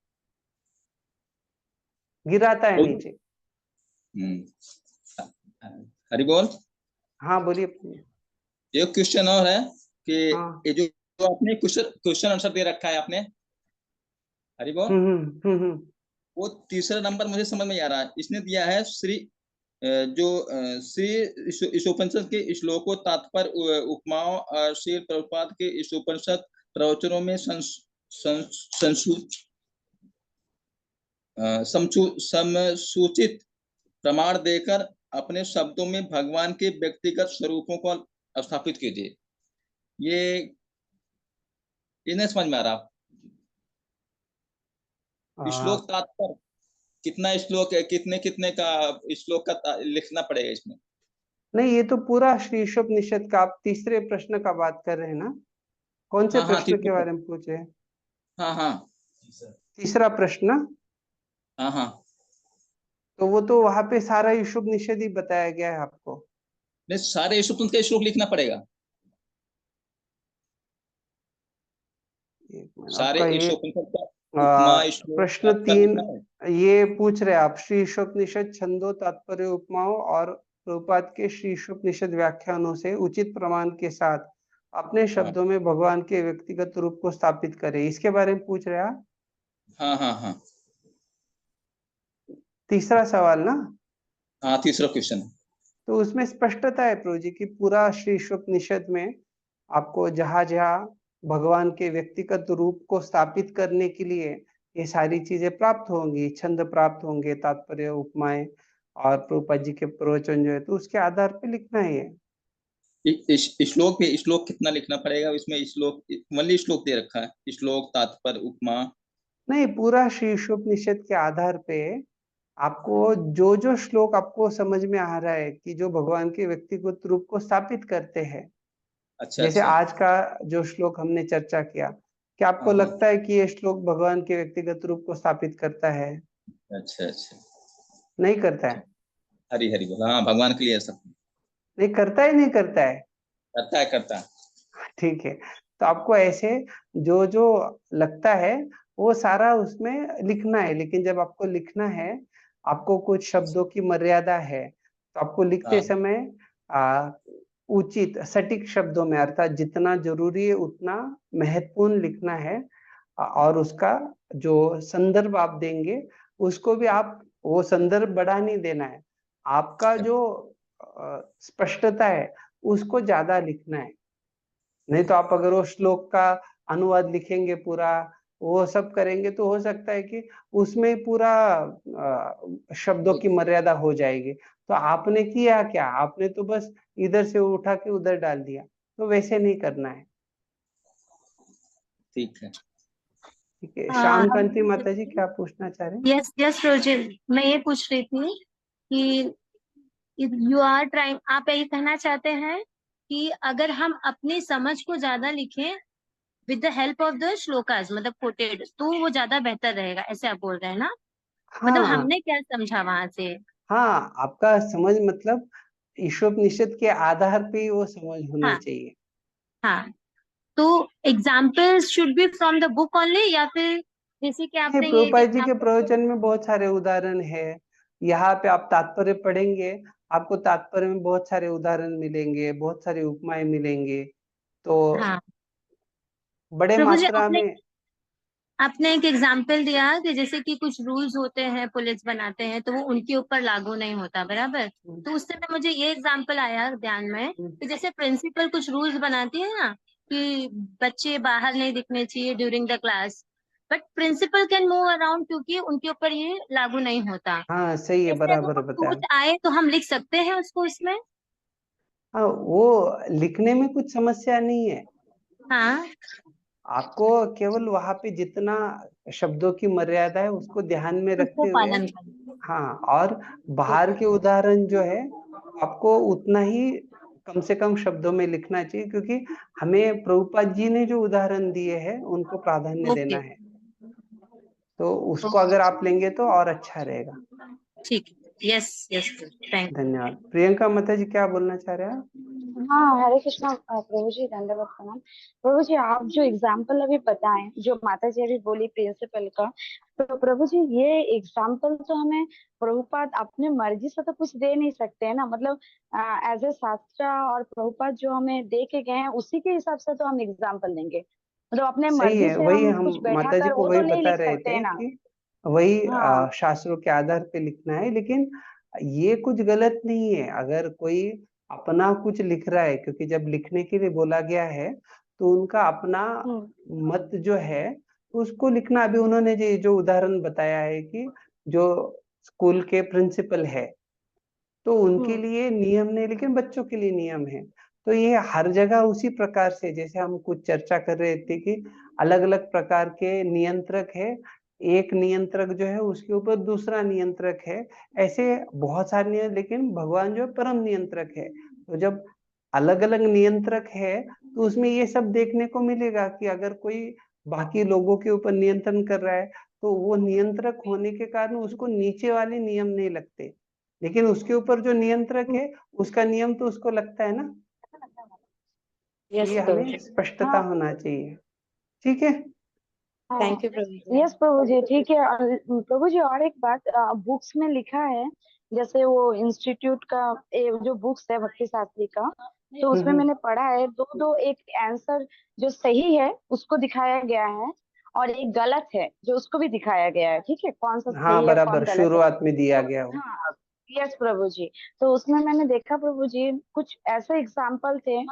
गिराता है नीचे। हरि बोल। हाँ बोलिए। एक क्वेश्चन और है कि हाँ। ये जो आपने क्वेश्चन आंसर दे रखा है आपने, हरि बोल, वो तीसरा नंबर मुझे समझ में आ रहा है। इसने दिया है श्री ईशोपनिषद के श्लोकों, तात्पर्य, उपमाओं और श्री प्रभुपाद के ईशोपनिषद प्रवचनों में समसूचित प्रमाण देकर अपने शब्दों में भगवान के व्यक्तिगत स्वरूपों को स्थापित कीजिए। ये नहीं समझ में आ रहा। श्लोक तात्पर्य कितना श्लोक है, कितने कितने का श्लोक का लिखना पड़ेगा इसमें? नहीं, ये तो पूरा श्री ईशोपनिषद का, आप तीसरे प्रश्न का बात कर रहे हैं ना? कौन से प्रश्न के बारे में पूछे? हाँ, तीसरा प्रश्न। हाँ, तो वो तो वहां पे सारा ईशोपनिषद ही बताया गया है आपको। नहीं, सारे ईशोपनिषद का श्लोक लिखना पड़ेगा। सारे ईशोपनिषद का प्रश्न 3 ये पूछ रहे आप, श्री ईशोपनिषद छंदों, तात्पर्य, उपमाओं और प्रभुपाद के श्री ईशोपनिषद व्याख्यानों से उचित प्रमाण के साथ अपने शब्दों में भगवान के व्यक्तिगत रूप को स्थापित करें, इसके बारे में पूछ रहे आप? हाँ। तीसरा सवाल ना? हाँ, तीसरा क्वेश्चन। तो उसमें स्पष्टता है प्रभु जी की, पूरा श्री ईशोपनिषद में आपको जहां जहां भगवान के व्यक्तिगत रूप को स्थापित करने के लिए ये सारी चीजें प्राप्त होंगी, छंद प्राप्त होंगे, तात्पर्य, उपमाएं और प्रभुपाद जी के प्रवचन जो है, तो उसके आधार पे लिखना है। श्लोक पे श्लोक कितना लिखना पड़ेगा इसमें? श्लोक मल्ली श्लोक दे रखा है, श्लोक, तात्पर्य, उपमा नहीं, पूरा श्री ईशोपनिषद के आधार पे आपको जो जो श्लोक आपको समझ में आ रहा है कि जो भगवान के व्यक्तिगत रूप को स्थापित करते हैं। अच्छा, जैसे अच्छा। आज का जो श्लोक हमने चर्चा किया, क्या आपको लगता है कि ये श्लोक भगवान के व्यक्तिगत रूप को स्थापित करता है? अच्छा। नहीं करता है। हरी हरी बोल। हाँ, भगवान के लिए सब नहीं करता है, नहीं करता है, करता है। ठीक है। तो आपको ऐसे जो जो लगता है वो सारा उसमें लिखना है, लेकिन जब आपको लिखना है, आपको कुछ शब्दों की मर्यादा है, तो आपको लिखते समय उचित सटीक शब्दों में, अर्थात जितना जरूरी है उतना महत्वपूर्ण लिखना है, और उसका जो संदर्भ आप देंगे उसको भी आप वो संदर्भ बढ़ा नहीं देना है, आपका जो स्पष्टता है उसको ज्यादा लिखना है। नहीं तो आप अगर वो श्लोक का अनुवाद लिखेंगे पूरा, वो सब करेंगे, तो हो सकता है कि उसमें पूरा शब्दों की मर्यादा हो जाएगी। तो आपने किया क्या, आपने तो बस इधर से उठा के उधर डाल दिया, तो वैसे नहीं करना है। ठीक है। ठीक है, श्याम कांति माता जी क्या पूछना चाह रहे हैं? यस रोजिन, मैं ये पूछ रही थी कि यू आर ट्राइंग, आप यही कहना चाहते हैं कि अगर हम अपनी समझ को ज्यादा लिखें with the help of the shlokas, मतलब कोटेड, तो वो ज्यादा बेहतर रहेगा, ऐसे आप बोल रहे हैं ना? मतलब हाँ, हमने क्या समझा वहां से? हाँ, आपका समझ मतलब ईशोपनिषद के आधार पे ही वो समझ होना चाहिए। हाँ, तो examples should be from the book only, या फिर जैसे कि आपने ये प्रभुपाद जी के प्रवचन में बहुत सारे उदाहरण है, यहाँ पे आप तात्पर्य पढ़ेंगे, आपको तात्पर्य में बहुत सारे उदाहरण मिलेंगे, बहुत सारे उपमाएं मिलेंगे, तो बड़े मात्रा में आपने एक एग्जाम्पल दिया कि जैसे कि कुछ रूल्स होते हैं पुलिस बनाते हैं तो वो उनके ऊपर लागू नहीं होता, बराबर। तो उस समय मुझे ये एग्जाम्पल आया ध्यान में कि जैसे प्रिंसिपल कुछ रूल्स बनाती है ना कि बच्चे बाहर नहीं दिखने चाहिए during the class, but principal can move around क्योंकि उनके ऊपर ये लागू नहीं होता। हाँ सही है, ऐसे अगर बराबर कुछ बताया। रूल्स आए तो हम लिख सकते हैं उसको उसमें। हाँ, वो लिखने में कुछ समस्या नहीं है। हाँ, आपको केवल वहां पे जितना शब्दों की मर्यादा है उसको ध्यान में उसको रखते हुए, पालन करें। हाँ, और बाहर के उदाहरण जो है आपको उतना ही कम से कम शब्दों में लिखना चाहिए, क्योंकि हमें प्रभुपाद जी ने जो उदाहरण दिए हैं उनको प्राधान्य देना ओके, है। तो उसको अगर आप लेंगे तो और अच्छा रहेगा। ठीक है। Yes yes, thank. धन्यवाद। प्रियंका माता जी क्या बोलना चाह रहे हैं आप? हाँ, हरे कृष्णा प्रभु जी, दंडवत प्रणाम। प्रभु जी, आप जो एग्जाम्पल अभी बताएं, जो माता जी अभी बोली प्रिंसिपल का, तो प्रभु जी ये एग्जाम्पल तो हमें प्रभुपाद अपने मर्जी से तो कुछ दे नहीं सकते हैं ना, मतलब एज ए शास्त्र और प्रभुपाद जो हमें दे के गए हैं उसी के हिसाब से तो हम एग्जाम्पल देंगे, मतलब अपने सही मर्जी है, से वही हम हम कुछ बैठा माता जी कर को वो वही तो नहीं बता लिख रहे सकते थे हैं ना। कि वही हाँ। शास्त्रों के आधार पे लिखना है, लेकिन ये कुछ गलत नहीं है अगर कोई अपना कुछ लिख रहा है, क्योंकि जब लिखने के लिए बोला गया है तो उनका अपना मत जो है उसको लिखना। अभी उन्होंने जो उदाहरण बताया है कि जो स्कूल के प्रिंसिपल है तो उनके लिए नियम नहीं, लेकिन बच्चों के लिए नियम है। तो ये हर जगह उसी प्रकार से, जैसे हम कुछ चर्चा कर रहे थे कि अलग अलग प्रकार के नियंत्रक है, एक नियंत्रक जो है उसके ऊपर दूसरा नियंत्रक है, ऐसे बहुत सारे नियम, लेकिन भगवान जो परम नियंत्रक है। तो जब अलग अलग नियंत्रक है तो उसमें ये सब देखने को मिलेगा कि अगर कोई बाकी लोगों के ऊपर नियंत्रण कर रहा है तो वो नियंत्रक होने के कारण उसको नीचे वाले नियम नहीं लगते, लेकिन उसके ऊपर जो नियंत्रक है उसका नियम तो उसको लगता है ना। यस ये प्रभु हमें जी। स्पष्टता होना चाहिए। ठीक है। Thank you Prabhu ji. Yes Prabhu ji, ठीक है। और प्रभु जी और एक बात, बुक्स में लिखा है, जैसे वो इंस्टीट्यूट का जो बुक्स है भक्ति शास्त्री का, तो उसमें मैंने पढ़ा है दो दो एक आंसर जो सही है उसको दिखाया गया है और एक गलत है जो उसको भी दिखाया गया है। ठीक है, कौन सा हाँ सही है बराबर, कौन गलत है। शुरुआत में दिया तो गया हो। हाँ, यस प्रभु जी। तो उसमें मैंने देखा प्रभु जी कुछ ऐसे एग्जाम्पल थे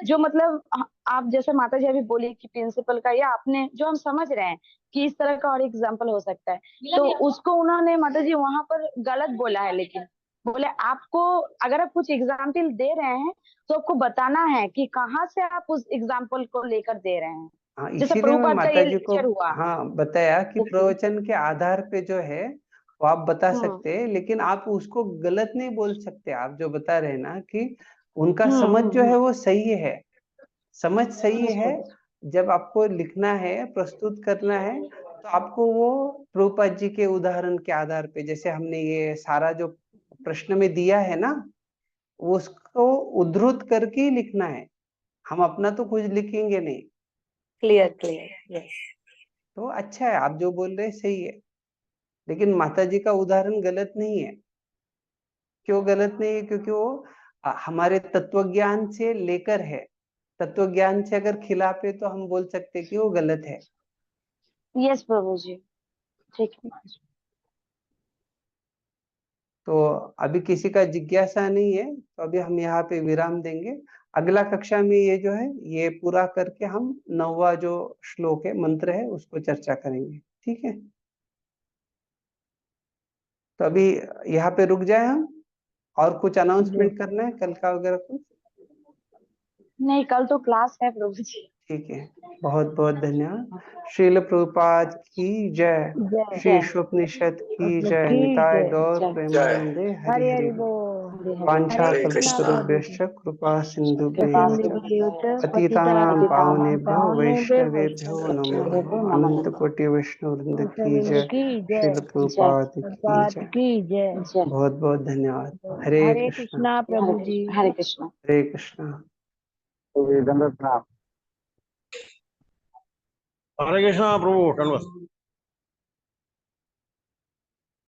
जो मतलब आप जैसे माता जी अभी बोली कि प्रिंसिपल का, या आपने जो हम समझ रहे हैं कि इस तरह का और एग्जाम्पल हो सकता है, तो उसको उन्होंने माता जी वहां पर गलत बोला है। लेकिन बोले आपको अगर आप कुछ एग्जाम्पल दे रहे हैं तो आपको बताना है कि कहाँ से आप उस एग्जाम्पल को लेकर दे रहे हैं। हाँ, जैसे इसीलिए मैं प्रभुपाद का माता ये जी को लेक्चर हुआ। हाँ बताया कि प्रवचन के आधार पे जो है वो आप बता सकते हैं, लेकिन आप उसको गलत नहीं बोल सकते। आप जो बता रहे हैं ना कि उनका समझ जो है वो सही है, समझ सही है। जब आपको लिखना है, प्रस्तुत करना है, तो आपको वो प्रभुपाद जी के उदाहरण के आधार पे, जैसे हमने ये सारा जो प्रश्न में दिया है ना, उसको उद्धृत करके ही लिखना है। हम अपना तो कुछ लिखेंगे नहीं। Clear clear, yes. तो अच्छा है, आप जो बोल रहे हैं सही है, लेकिन माता जी का उदाहरण गलत नहीं है। क्यों गलत नहीं है? क्योंकि वो हमारे तत्वज्ञान से लेकर है। तत्वज्ञान से अगर खिलाफ है तो हम बोल सकते हैं कि वो गलत है। यस प्रभु जी, ठीक है। तो अभी किसी का जिज्ञासा नहीं है तो अभी हम यहाँ पे विराम देंगे। अगला कक्षा में ये जो है ये पूरा करके हम 9वां जो श्लोक है, मंत्र है, उसको चर्चा करेंगे। ठीक है, तो अभी यहाँ पे रुक जाए हम। और कुछ अनाउंसमेंट करना है कल का वगैरह कुछ? नहीं, कल तो क्लास है प्रभु जी। ठीक है, बहुत बहुत धन्यवाद। श्रील प्रभुपाद की जय, जय श्री उपनिषद की जय, निताय गौर प्रेमानंदे, हरि हरि बोल। वांछा हरे कृष्णा। कल्पतरुभ्यश्च कृपा कृपा सिन्धुभ्यश्च पतितानां पावनेभ्यो वैष्णवेभ्यो नमो नमः। अनंत कोटि वैष्णव वृंद की जय, श्रील प्रभुपाद की जय। की जय। बहुत बहुत धन्यवाद। हरे हरे कृष्णा। कृष्णा प्रभु जी। हरे कृष्णा। हरे कृष्णा। हरे कृष्णा प्रभु, धन्यवाद।